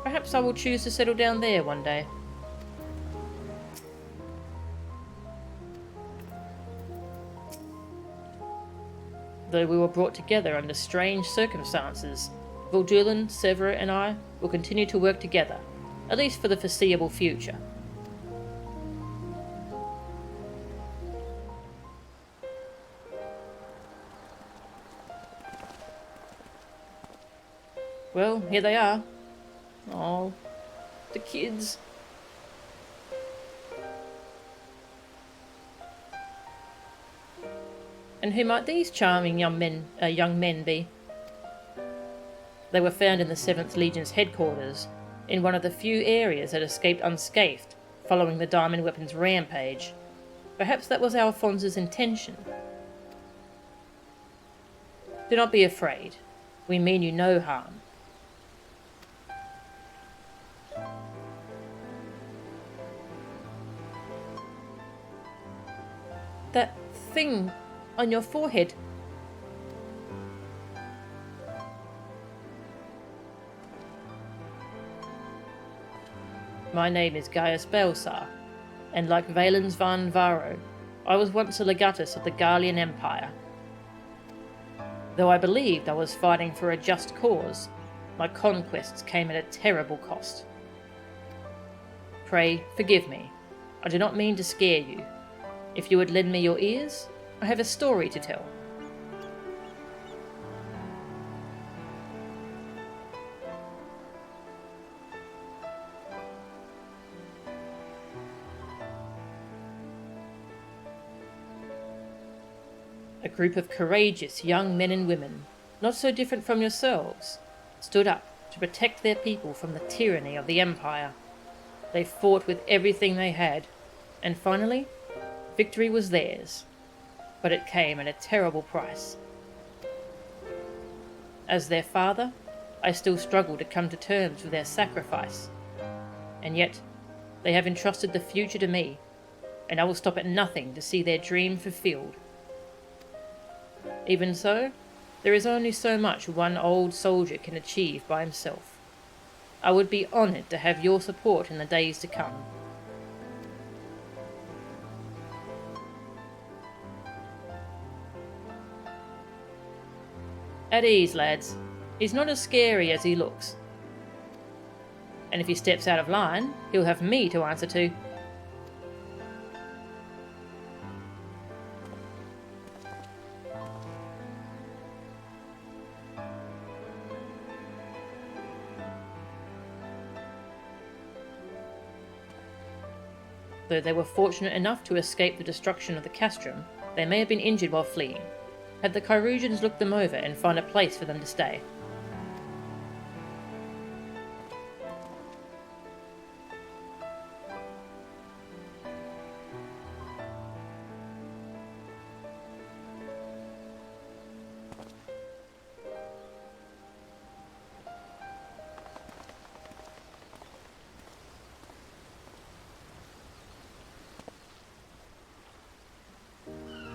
perhaps I will choose to settle down there one day. Though we were brought together under strange circumstances, Voldulan, Severa and I will continue to work together, at least for the foreseeable future. Well, here they are. Oh, the kids. And who might these charming young men be? They were found in the 7th Legion's headquarters, in one of the few areas that escaped unscathed following the Diamond Weapon's rampage. Perhaps that was Alphonse's intention. Do not be afraid. We mean you no harm. That thing on your forehead. My name is Gaius Belsar, and like Valens van Varo, I was once a legatus of the Garlean Empire. Though I believed I was fighting for a just cause, my conquests came at a terrible cost. Pray, forgive me. I do not mean to scare you. If you would lend me your ears, I have a story to tell. A group of courageous young men and women, not so different from yourselves, stood up to protect their people from the tyranny of the Empire. They fought with everything they had, and finally, victory was theirs. But it came at a terrible price. As their father, I still struggle to come to terms with their sacrifice. And yet, they have entrusted the future to me, and I will stop at nothing to see their dream fulfilled. Even so, there is only so much one old soldier can achieve by himself. I would be honoured to have your support in the days to come. At ease, lads. He's not as scary as he looks. And if he steps out of line, he'll have me to answer to. Though they were fortunate enough to escape the destruction of the castrum, they may have been injured while fleeing. Had the Chirurgeons look them over and find a place for them to stay.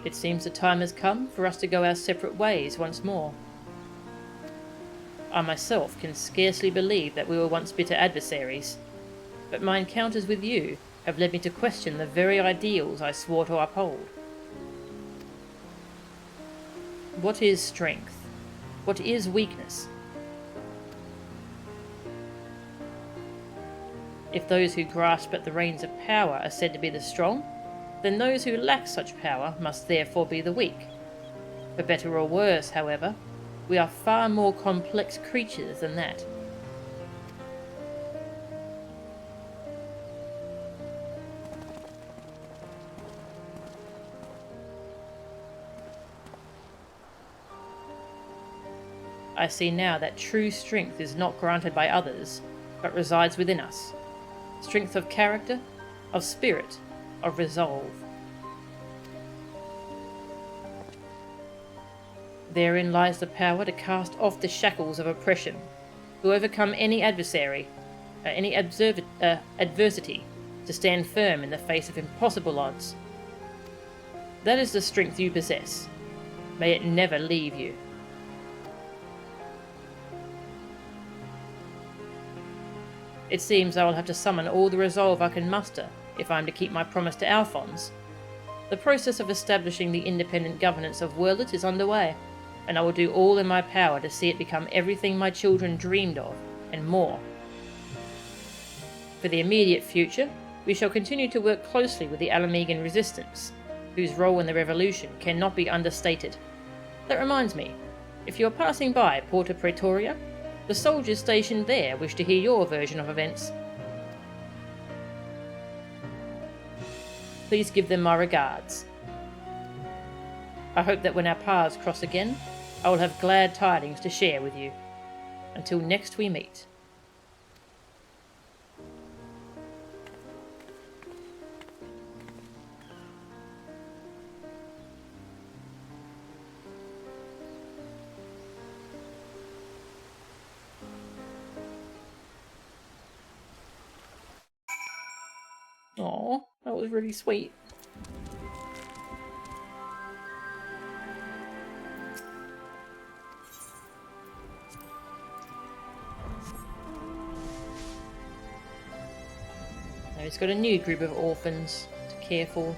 It seems the time has come for us to go our separate ways once more. I myself can scarcely believe that we were once bitter adversaries, but my encounters with you have led me to question the very ideals I swore to uphold. What is strength? What is weakness? If those who grasp at the reins of power are said to be the strong, then those who lack such power must therefore be the weak. For better or worse, however, we are far more complex creatures than that. I see now that true strength is not granted by others, but resides within us. Strength of character, of spirit, of resolve. Therein lies the power to cast off the shackles of oppression, to overcome any adversary, any adversity, to stand firm in the face of impossible odds. That is the strength you possess. May it never leave you. It seems I will have to summon all the resolve I can muster if I am to keep my promise to Alphonse. The process of establishing the independent governance of Werlyt is underway, and I will do all in my power to see it become everything my children dreamed of, and more. For the immediate future, we shall continue to work closely with the Alamegan resistance, whose role in the revolution cannot be understated. That reminds me, if you are passing by Porta Praetoria, the soldiers stationed there wish to hear your version of events. Please give them my regards. I hope that when our paths cross again, I will have glad tidings to share with you. Until next we meet. Aw, that was really sweet. Now he's got a new group of orphans to care for.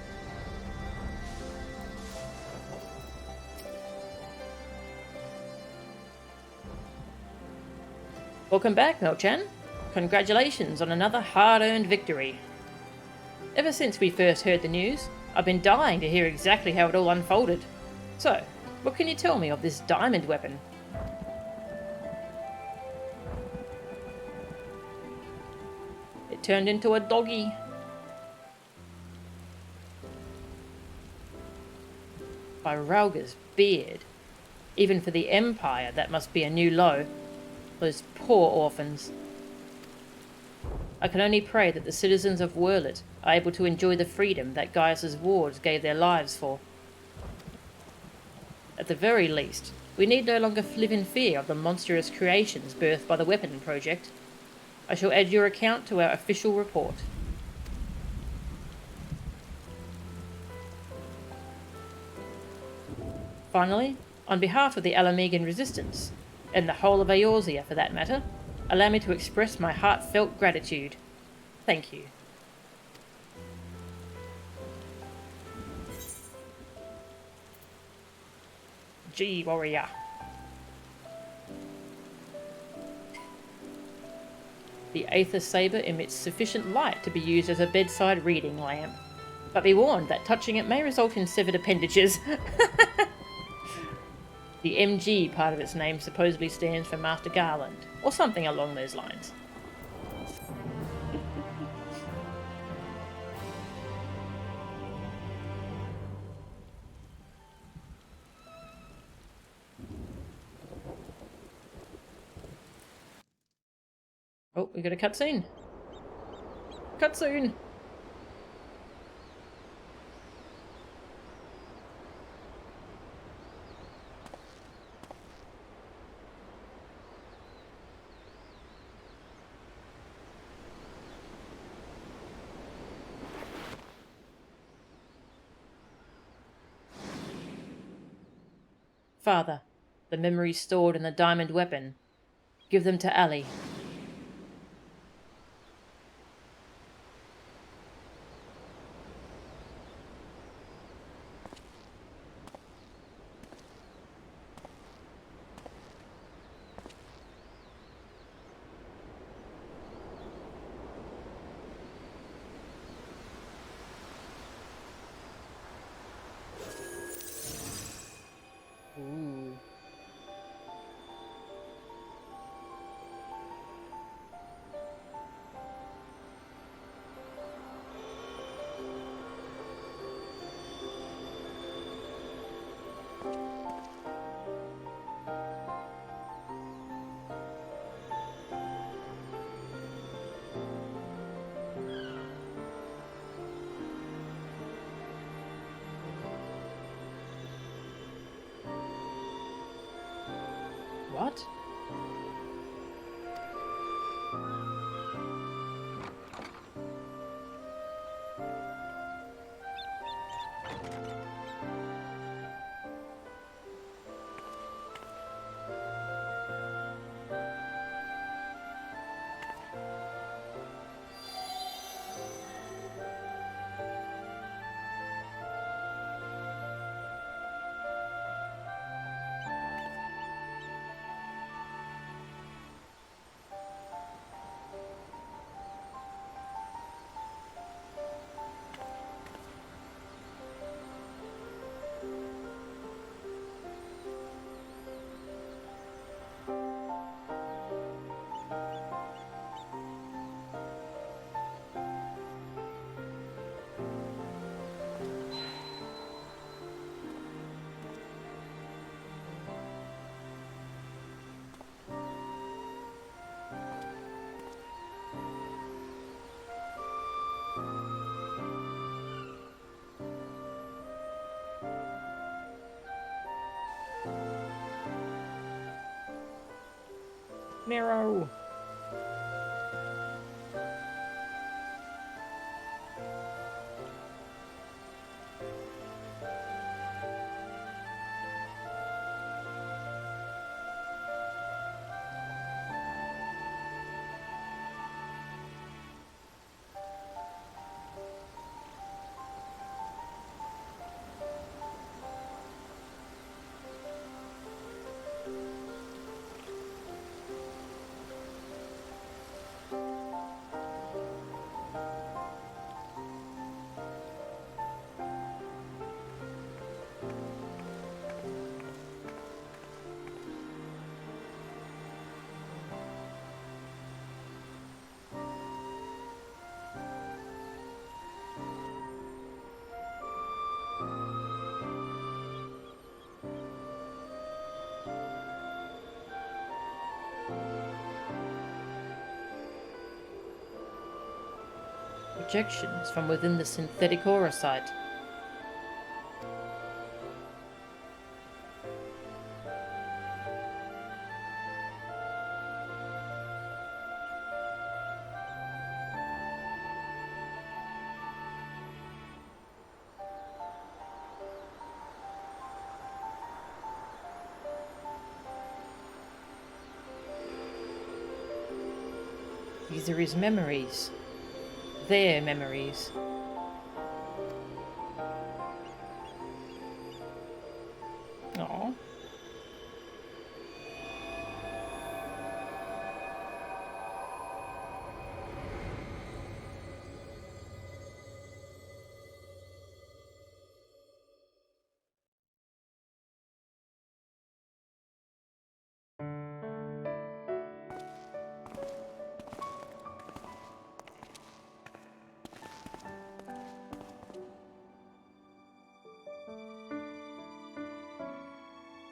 Welcome back, Melchan. Congratulations on another hard-earned victory. Ever since we first heard the news, I've been dying to hear exactly how it all unfolded. So, what can you tell me of this diamond weapon? It turned into a doggy. By Rauga's beard. Even for the Empire, that must be a new low. Those poor orphans. I can only pray that the citizens of Werlyt are able to enjoy the freedom that Gaius's wards gave their lives for. At the very least, we need no longer live in fear of the monstrous creations birthed by the weapon project. I shall add your account to our official report. Finally, on behalf of the Alamegan resistance, and the whole of Eorzea for that matter, allow me to express my heartfelt gratitude. Thank you. Gee, warrior. The Aether Saber emits sufficient light to be used as a bedside reading lamp. But be warned that touching it may result in severed appendages. The MG part of its name supposedly stands for Master Garland, or something along those lines. Oh, we got a cutscene. Cutscene! Father, the memories stored in the diamond weapon. Give them to Ali. Ooh. What? Miro! Projections from within the synthetic aura site. These are his memories. Their memories. Aww.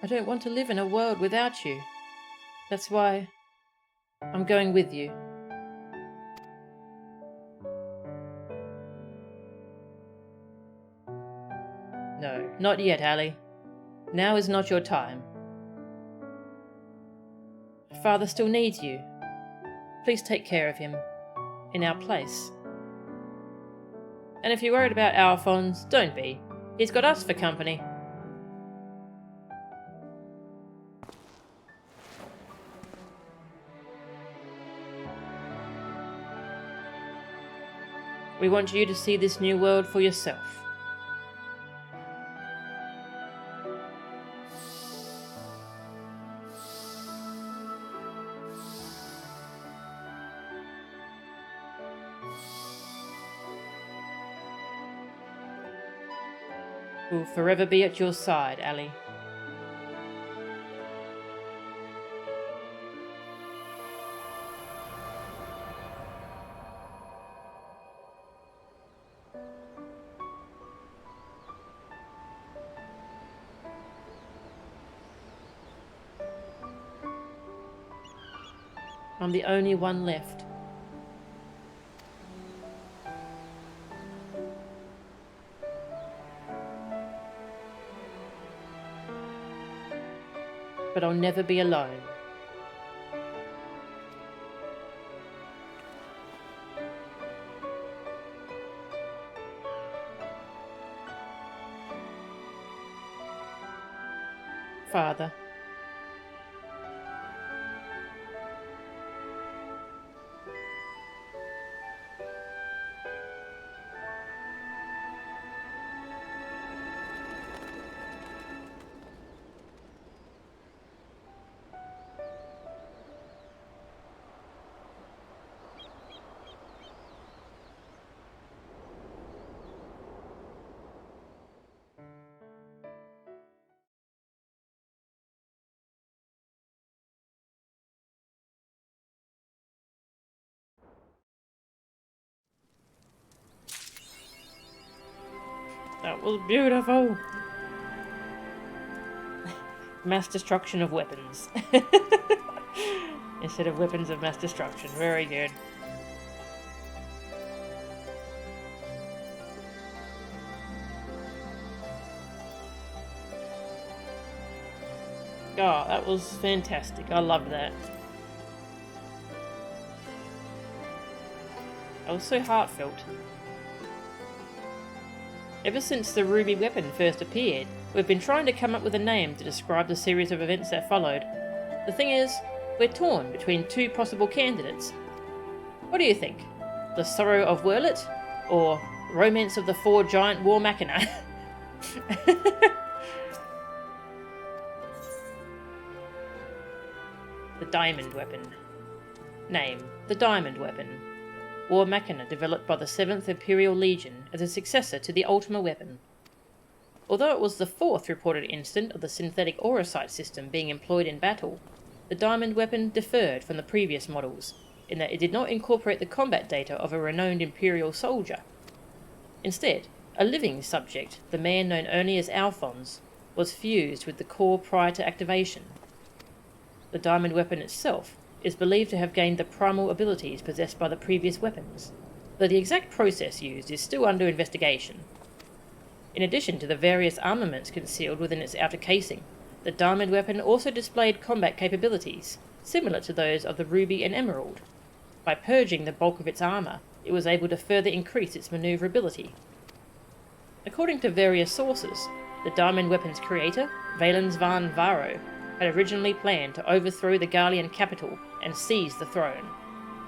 I don't want to live in a world without you. That's why I'm going with you. No, not yet, Ali. Now is not your time. Father still needs you. Please take care of him. In our place. And if you're worried about Alphonse, don't be. He's got us for company. We want you to see this new world for yourself. We'll forever be at your side, Ali. I'm the only one left. But I'll never be alone. Father. That was beautiful. Mass destruction of weapons. Instead of weapons of mass destruction. Very good. Oh, that was fantastic. I loved that. That was so heartfelt. Ever since the ruby weapon first appeared, we've been trying to come up with a name to describe the series of events that followed. The thing is, we're torn between two possible candidates. What do you think? The Sorrow of Werlyt? Or Romance of the Four Giant War Machina? The Diamond Weapon. Name: the Diamond Weapon. War Machina developed by the 7th Imperial Legion as a successor to the Ultima weapon. Although it was the 4th reported instance of the synthetic auracite system being employed in battle, the Diamond Weapon differed from the previous models, in that it did not incorporate the combat data of a renowned Imperial soldier. Instead, a living subject, the man known only as Alphonse, was fused with the core prior to activation. The Diamond Weapon itself is believed to have gained the primal abilities possessed by the previous weapons, though the exact process used is still under investigation. In addition to the various armaments concealed within its outer casing, the Diamond Weapon also displayed combat capabilities, similar to those of the Ruby and Emerald. By purging the bulk of its armour, it was able to further increase its manoeuvrability. According to various sources, the Diamond Weapon's creator, Valens van Varo, had originally planned to overthrow the Garlean capital and seize the throne.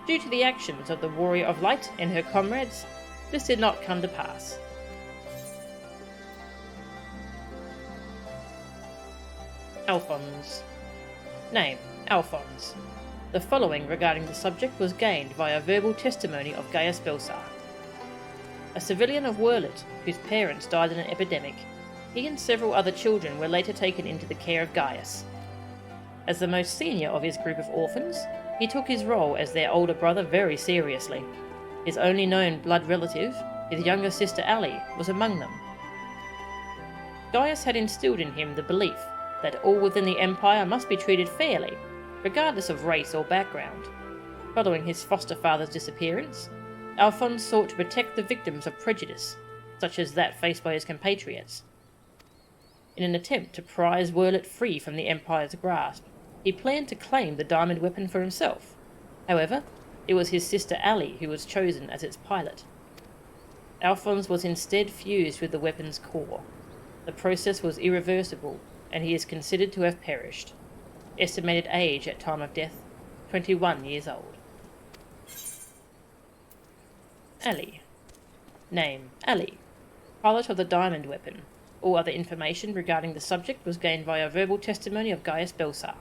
Due to the actions of the Warrior of Light and her comrades, this did not come to pass. Alphonse. Name: Alphonse. The following regarding the subject was gained via verbal testimony of Gaius Belsar. A civilian of Werlyt, whose parents died in an epidemic, he and several other children were later taken into the care of Gaius. As the most senior of his group of orphans, he took his role as their older brother very seriously. His only known blood relative, his younger sister Ali, was among them. Gaius had instilled in him the belief that all within the Empire must be treated fairly, regardless of race or background. Following his foster father's disappearance, Alphonse sought to protect the victims of prejudice, such as that faced by his compatriots. In an attempt to prize Werlyt free from the Empire's grasp, he planned to claim the Diamond Weapon for himself. However, it was his sister Ali who was chosen as its pilot. Alphonse was instead fused with the weapon's core. The process was irreversible, and he is considered to have perished. Estimated age at time of death, 21 years old. Ali. Name: Ali. Pilot of the diamond weapon. All other information regarding the subject was gained via verbal testimony of Gaius Belsar.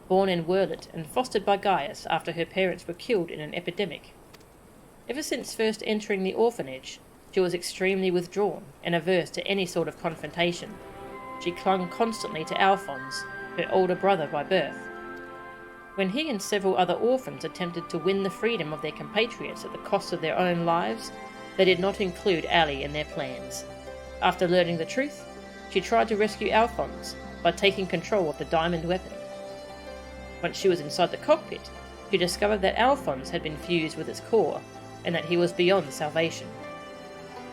Born in Werlyt and fostered by Gaius after her parents were killed in an epidemic. Ever since first entering the orphanage, she was extremely withdrawn and averse to any sort of confrontation. She clung constantly to Alphonse, her older brother by birth. When he and several other orphans attempted to win the freedom of their compatriots at the cost of their own lives, they did not include Ali in their plans. After learning the truth, she tried to rescue Alphonse by taking control of the diamond weapon. Once she was inside the cockpit, she discovered that Alphonse had been fused with its core, and that he was beyond salvation.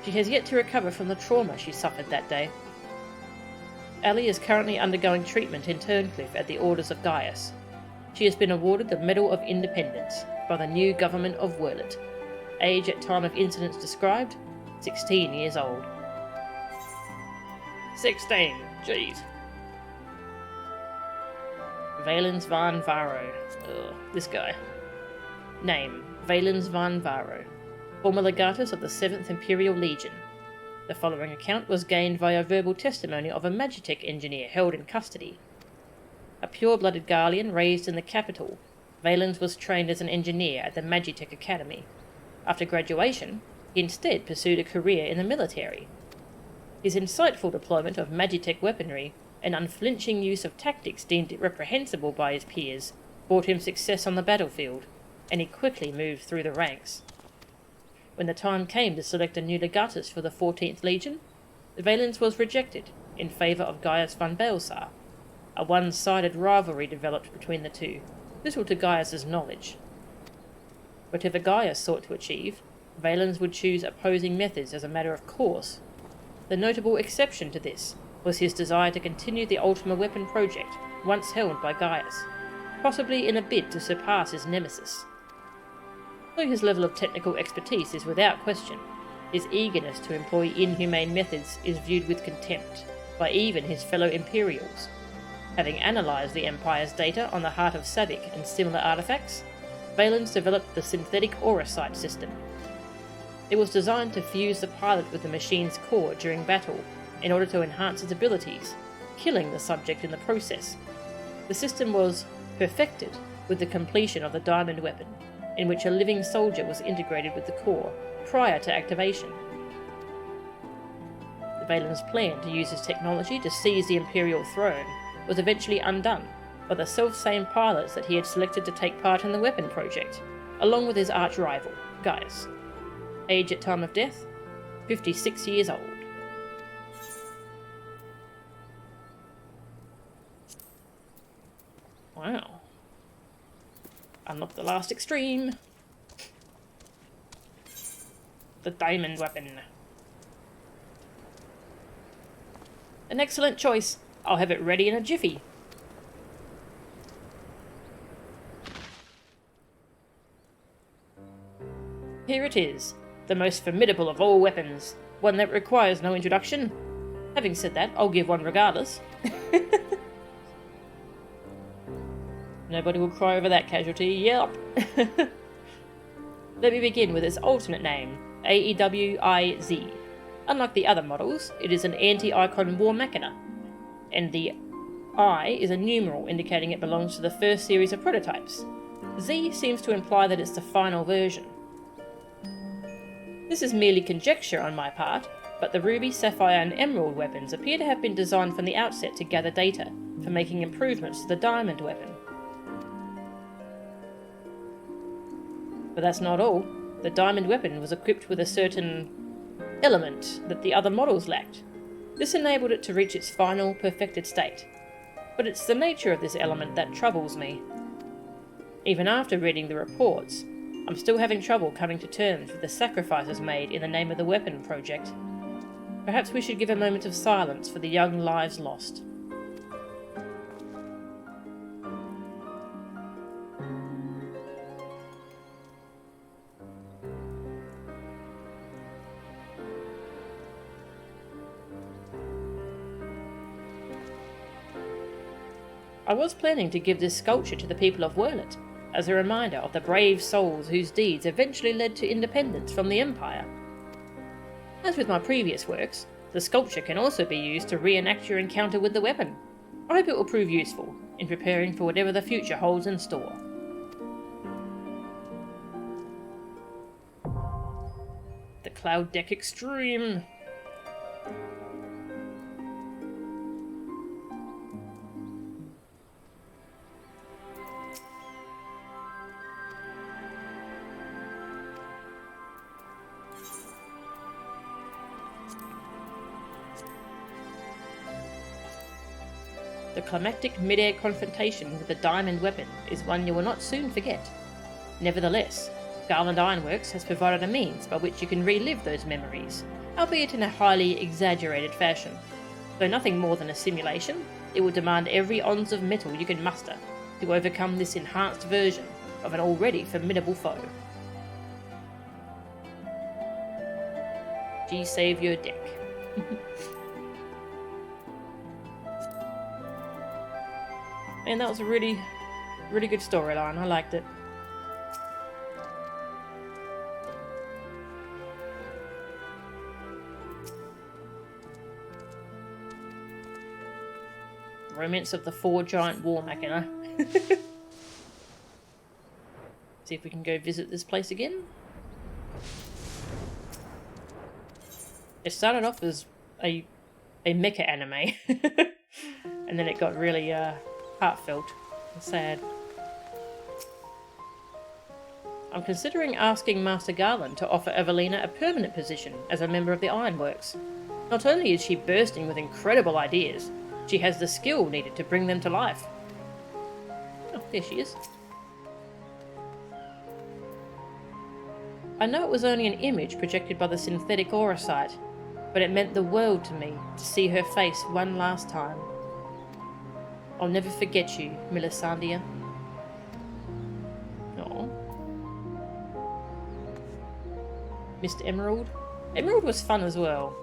She has yet to recover from the trauma she suffered that day. Ali is currently undergoing treatment in Turncliffe at the orders of Gaius. She has been awarded the Medal of Independence by the new government of Werlyt. Age at time of incidents described, 16 years old. 16. Jeez. Valens van Varo. Ugh, this guy. Name: Valens van Varo. Former legatus of the 7th Imperial Legion. The following account was gained via verbal testimony of a Magitech engineer held in custody. A pure-blooded Garlean raised in the capital, Valens was trained as an engineer at the Magitech Academy. After graduation, he instead pursued a career in the military. His insightful deployment of Magitech weaponry and unflinching use of tactics deemed reprehensible by his peers brought him success on the battlefield, and he quickly moved through the ranks. When the time came to select a new legatus for the 14th Legion, Valens was rejected in favour of Gaius van Belsar. A one-sided rivalry developed between the two, little to Gaius's knowledge. Whatever Gaius sought to achieve, Valens would choose opposing methods as a matter of course. The notable exception to this was his desire to continue the Ultima Weapon project, once held by Gaius, possibly in a bid to surpass his nemesis. Though his level of technical expertise is without question, his eagerness to employ inhumane methods is viewed with contempt by even his fellow Imperials. Having analysed the Empire's data on the heart of Sabik and similar artefacts, Valens developed the synthetic aura sight system. It was designed to fuse the pilot with the machine's core during battle in order to enhance its abilities, killing the subject in the process. The system was perfected with the completion of the diamond weapon, in which a living soldier was integrated with the core prior to activation. Valens' plan to use his technology to seize the Imperial throne was eventually undone by the self-same pilots that he had selected to take part in the weapon project, along with his arch-rival, Gaius. Age at time of death, 56 years old. Wow. Unlock the last extreme. The diamond weapon. An excellent choice. I'll have it ready in a jiffy. Here it is, the most formidable of all weapons, one that requires no introduction. Having said that, I'll give one regardless. Nobody will cry over that casualty, yep. Let me begin with its alternate name, AEWIZ. Unlike the other models, it is an anti-icon war machina, and the I is a numeral indicating it belongs to the first series of prototypes. Z seems to imply that it's the final version. This is merely conjecture on my part, but the ruby, sapphire and emerald weapons appear to have been designed from the outset to gather data for making improvements to the diamond weapon. But that's not all. The diamond weapon was equipped with a certain element that the other models lacked. This enabled it to reach its final, perfected state. But it's the nature of this element that troubles me. Even after reading the reports, I'm still having trouble coming to terms with the sacrifices made in the name of the weapon project. Perhaps we should give a moment of silence for the young lives lost. I was planning to give this sculpture to the people of Werlyt, as a reminder of the brave souls whose deeds eventually led to independence from the Empire. As with my previous works, the sculpture can also be used to reenact your encounter with the weapon. I hope it will prove useful in preparing for whatever the future holds in store. The Cloud Deck Extreme! The climactic mid-air confrontation with the diamond weapon is one you will not soon forget. Nevertheless, Garland Ironworks has provided a means by which you can relive those memories, albeit in a highly exaggerated fashion. Though nothing more than a simulation, it will demand every ounce of metal you can muster to overcome this enhanced version of an already formidable foe. Save your deck. And that was a really good storyline. I liked it. Romance of the Four Giant War Machina. See if we can go visit this place again. It started off as a mecha anime. And then it got really heartfelt and sad. I'm considering asking Master Garland to offer Evelina a permanent position as a member of the Ironworks. Not only is she bursting with incredible ideas, she has the skill needed to bring them to life. Oh, there she is. I know it was only an image projected by the synthetic aura site, but it meant the world to me to see her face one last time. I'll never forget you, Melisandre. Oh. Mr. Emerald. Emerald was fun as well.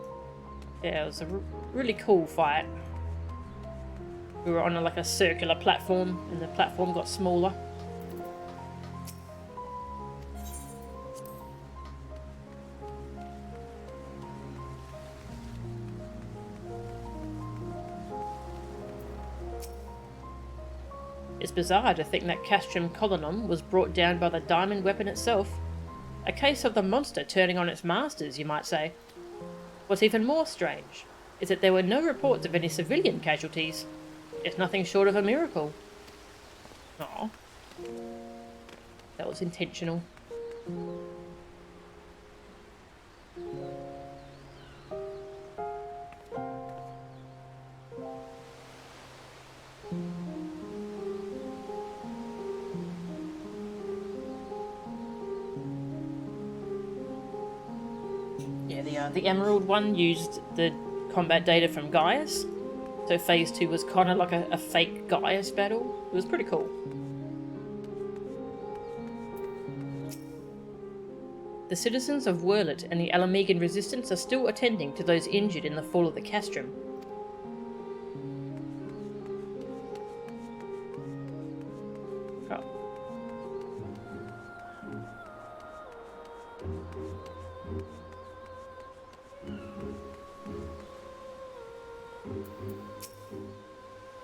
Yeah, it was a really cool fight. We were on like a circular platform, and the platform got smaller. It's bizarre to think that Castrum Colonum was brought down by the diamond weapon itself. A case of the monster turning on its masters, you might say. What's even more strange is that there were no reports of any civilian casualties. It's nothing short of a miracle. Aw. That was intentional. Yeah, the Emerald one used the combat data from Gaius. So Phase 2 was kind of like a fake Gaius battle. It was pretty cool. The citizens of Werlyt and the Alamegan resistance are still attending to those injured in the fall of the Castrum. Oh.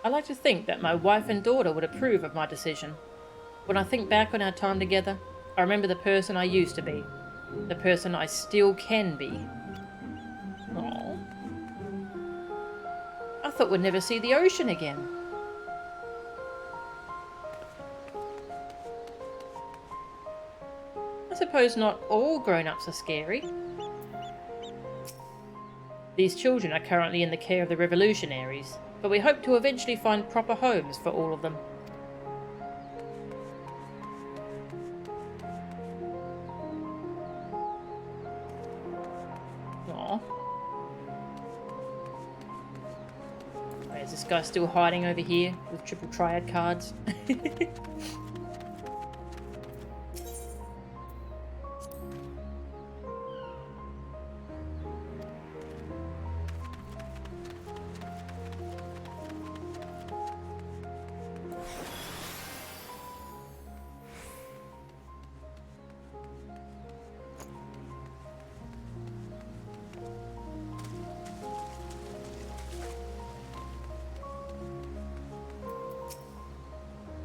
I like to think that my wife and daughter would approve of my decision. When I think back on our time together, I remember the person I used to be. The person I still can be. Aww. I thought we'd never see the ocean again. I suppose not all grown-ups are scary. These children are currently in the care of the revolutionaries, but we hope to eventually find proper homes for all of them. Aww. Wait, is this guy still hiding over here with triple triad cards?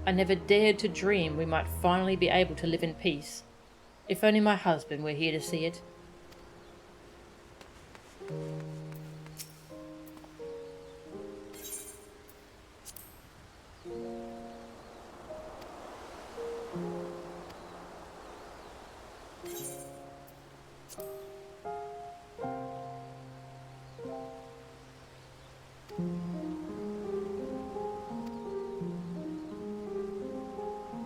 I never dared to dream we might finally be able to live in peace. If only my husband were here to see it.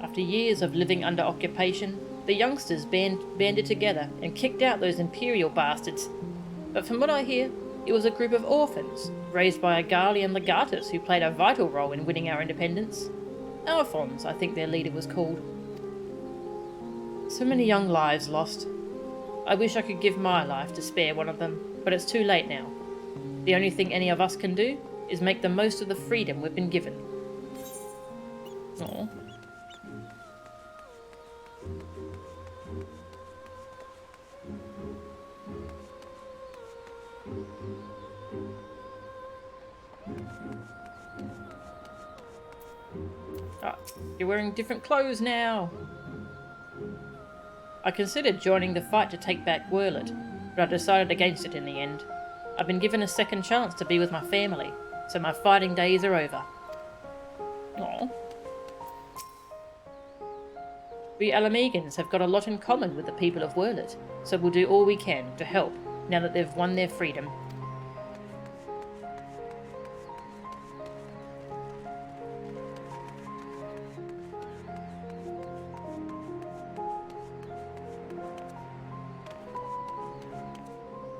After years of living under occupation, the youngsters banded together and kicked out those imperial bastards. But from what I hear, it was a group of orphans, raised by a Garlean legatus who played a vital role in winning our independence. Alphonse, I think their leader was called. So many young lives lost. I wish I could give my life to spare one of them, but it's too late now. The only thing any of us can do is make the most of the freedom we've been given. Aww. You're wearing different clothes now. I considered joining the fight to take back Werlyt, but I decided against it in the end. I've been given a second chance to be with my family, so my fighting days are over. Aww. We Alamegans have got a lot in common with the people of Werlyt, so we'll do all we can to help now that they've won their freedom.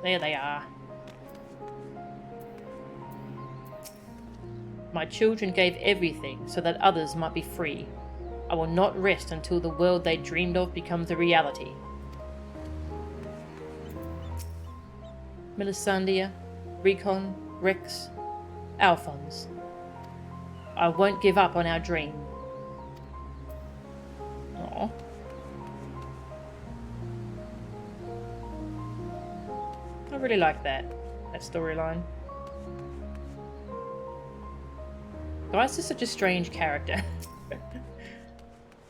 There they are. My children gave everything so that others might be free. I will not rest until the world they dreamed of becomes a reality. Melisandre, Recon, Rex, Alphonse. I won't give up on our dream. Aww. I really like that storyline. Guy's just such a strange character.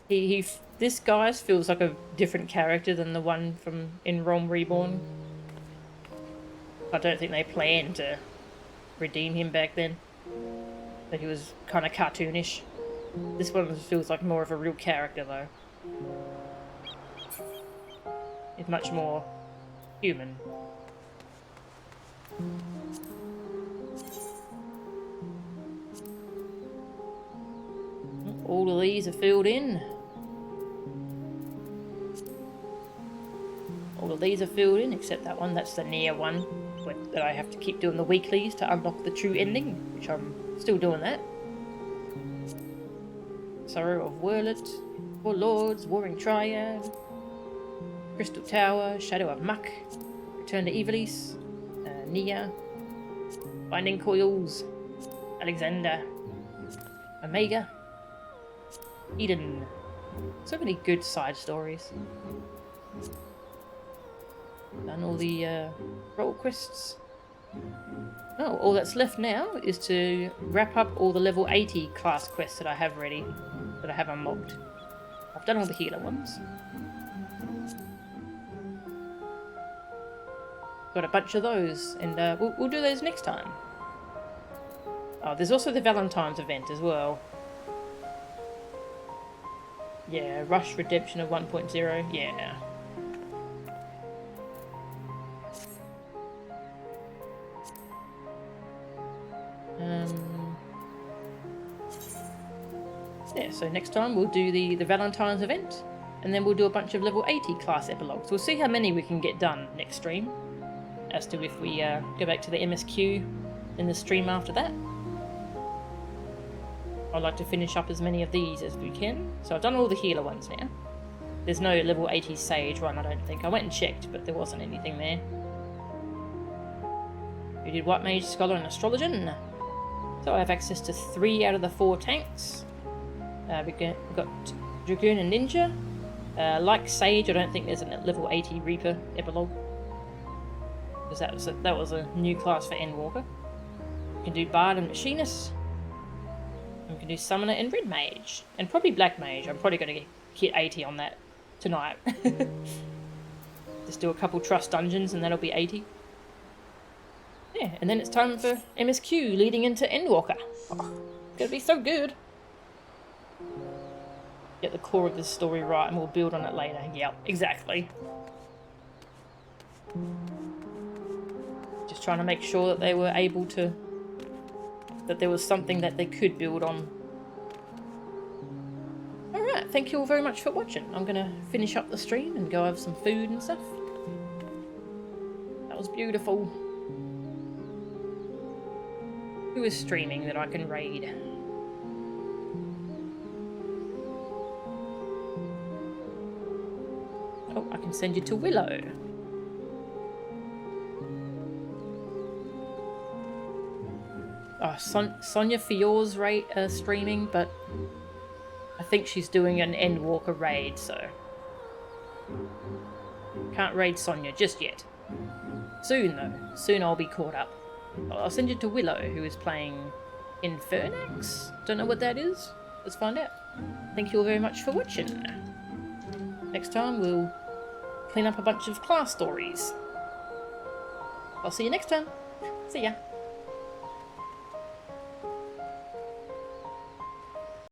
This guy feels like a different character than the one in Realm Reborn. I don't think they planned to redeem him back then. But he was kind of cartoonish. This one feels like more of a real character though. He's much more human. All of these are filled in. All of these are filled in except that one. That's the near one that I have to keep doing the weeklies to unlock the true ending, which I'm still doing that. Sorrow of Werlyt, Four Lords, Warring Triad, Crystal Tower, Shadow of Muck, Return to Evilise, Nia, Binding Coils, Alexander, Omega, Eden. So many good side stories. Done all the role quests. Oh, all that's left now is to wrap up all the level 80 class quests that I have ready, that I have unlocked. I've done all the healer ones. Got a bunch of those, and we'll do those next time. Oh, there's also the Valentine's event as well. Yeah, Rush Redemption of 1.0, yeah. Yeah, so next time we'll do the Valentine's event, and then we'll do a bunch of level 80 class epilogues. We'll see how many we can get done next stream, as to if we go back to the MSQ in the stream after that. I'd like to finish up as many of these as we can. So I've done all the healer ones now. There's no level 80 Sage one, I don't think. I went and checked, but there wasn't anything there. We did White Mage, Scholar, and Astrologian. So I have access to 3 out of the 4 tanks. We've got Dragoon and Ninja. Like Sage, I don't think there's a level 80 Reaper epilogue, because that was a new class for Endwalker. We can do Bard and Machinist. We can do Summoner and Red Mage. And probably Black Mage. I'm probably going to hit 80 on that tonight. Just do a couple Trust Dungeons and that'll be 80. Yeah, and then it's time for MSQ leading into Endwalker. Oh, it's going to be so good. Get the core of this story right and we'll build on it later. Yep, exactly. Just trying to make sure that they were able to... that there was something that they could build on. Alright, thank you all very much for watching. I'm going to finish up the stream and go have some food and stuff. That was beautiful. Who is streaming that I can raid? Oh, I can send you to Willow. Oh, Sonia Fior's streaming, but I think she's doing an Endwalker raid, so can't raid Sonia just yet. Soon, though. Soon I'll be caught up. I'll send you to Willow, who is playing Infernax. Don't know what that is. Let's find out. Thank you all very much for watching. Next time we'll clean up a bunch of class stories. I'll see you next time. See ya.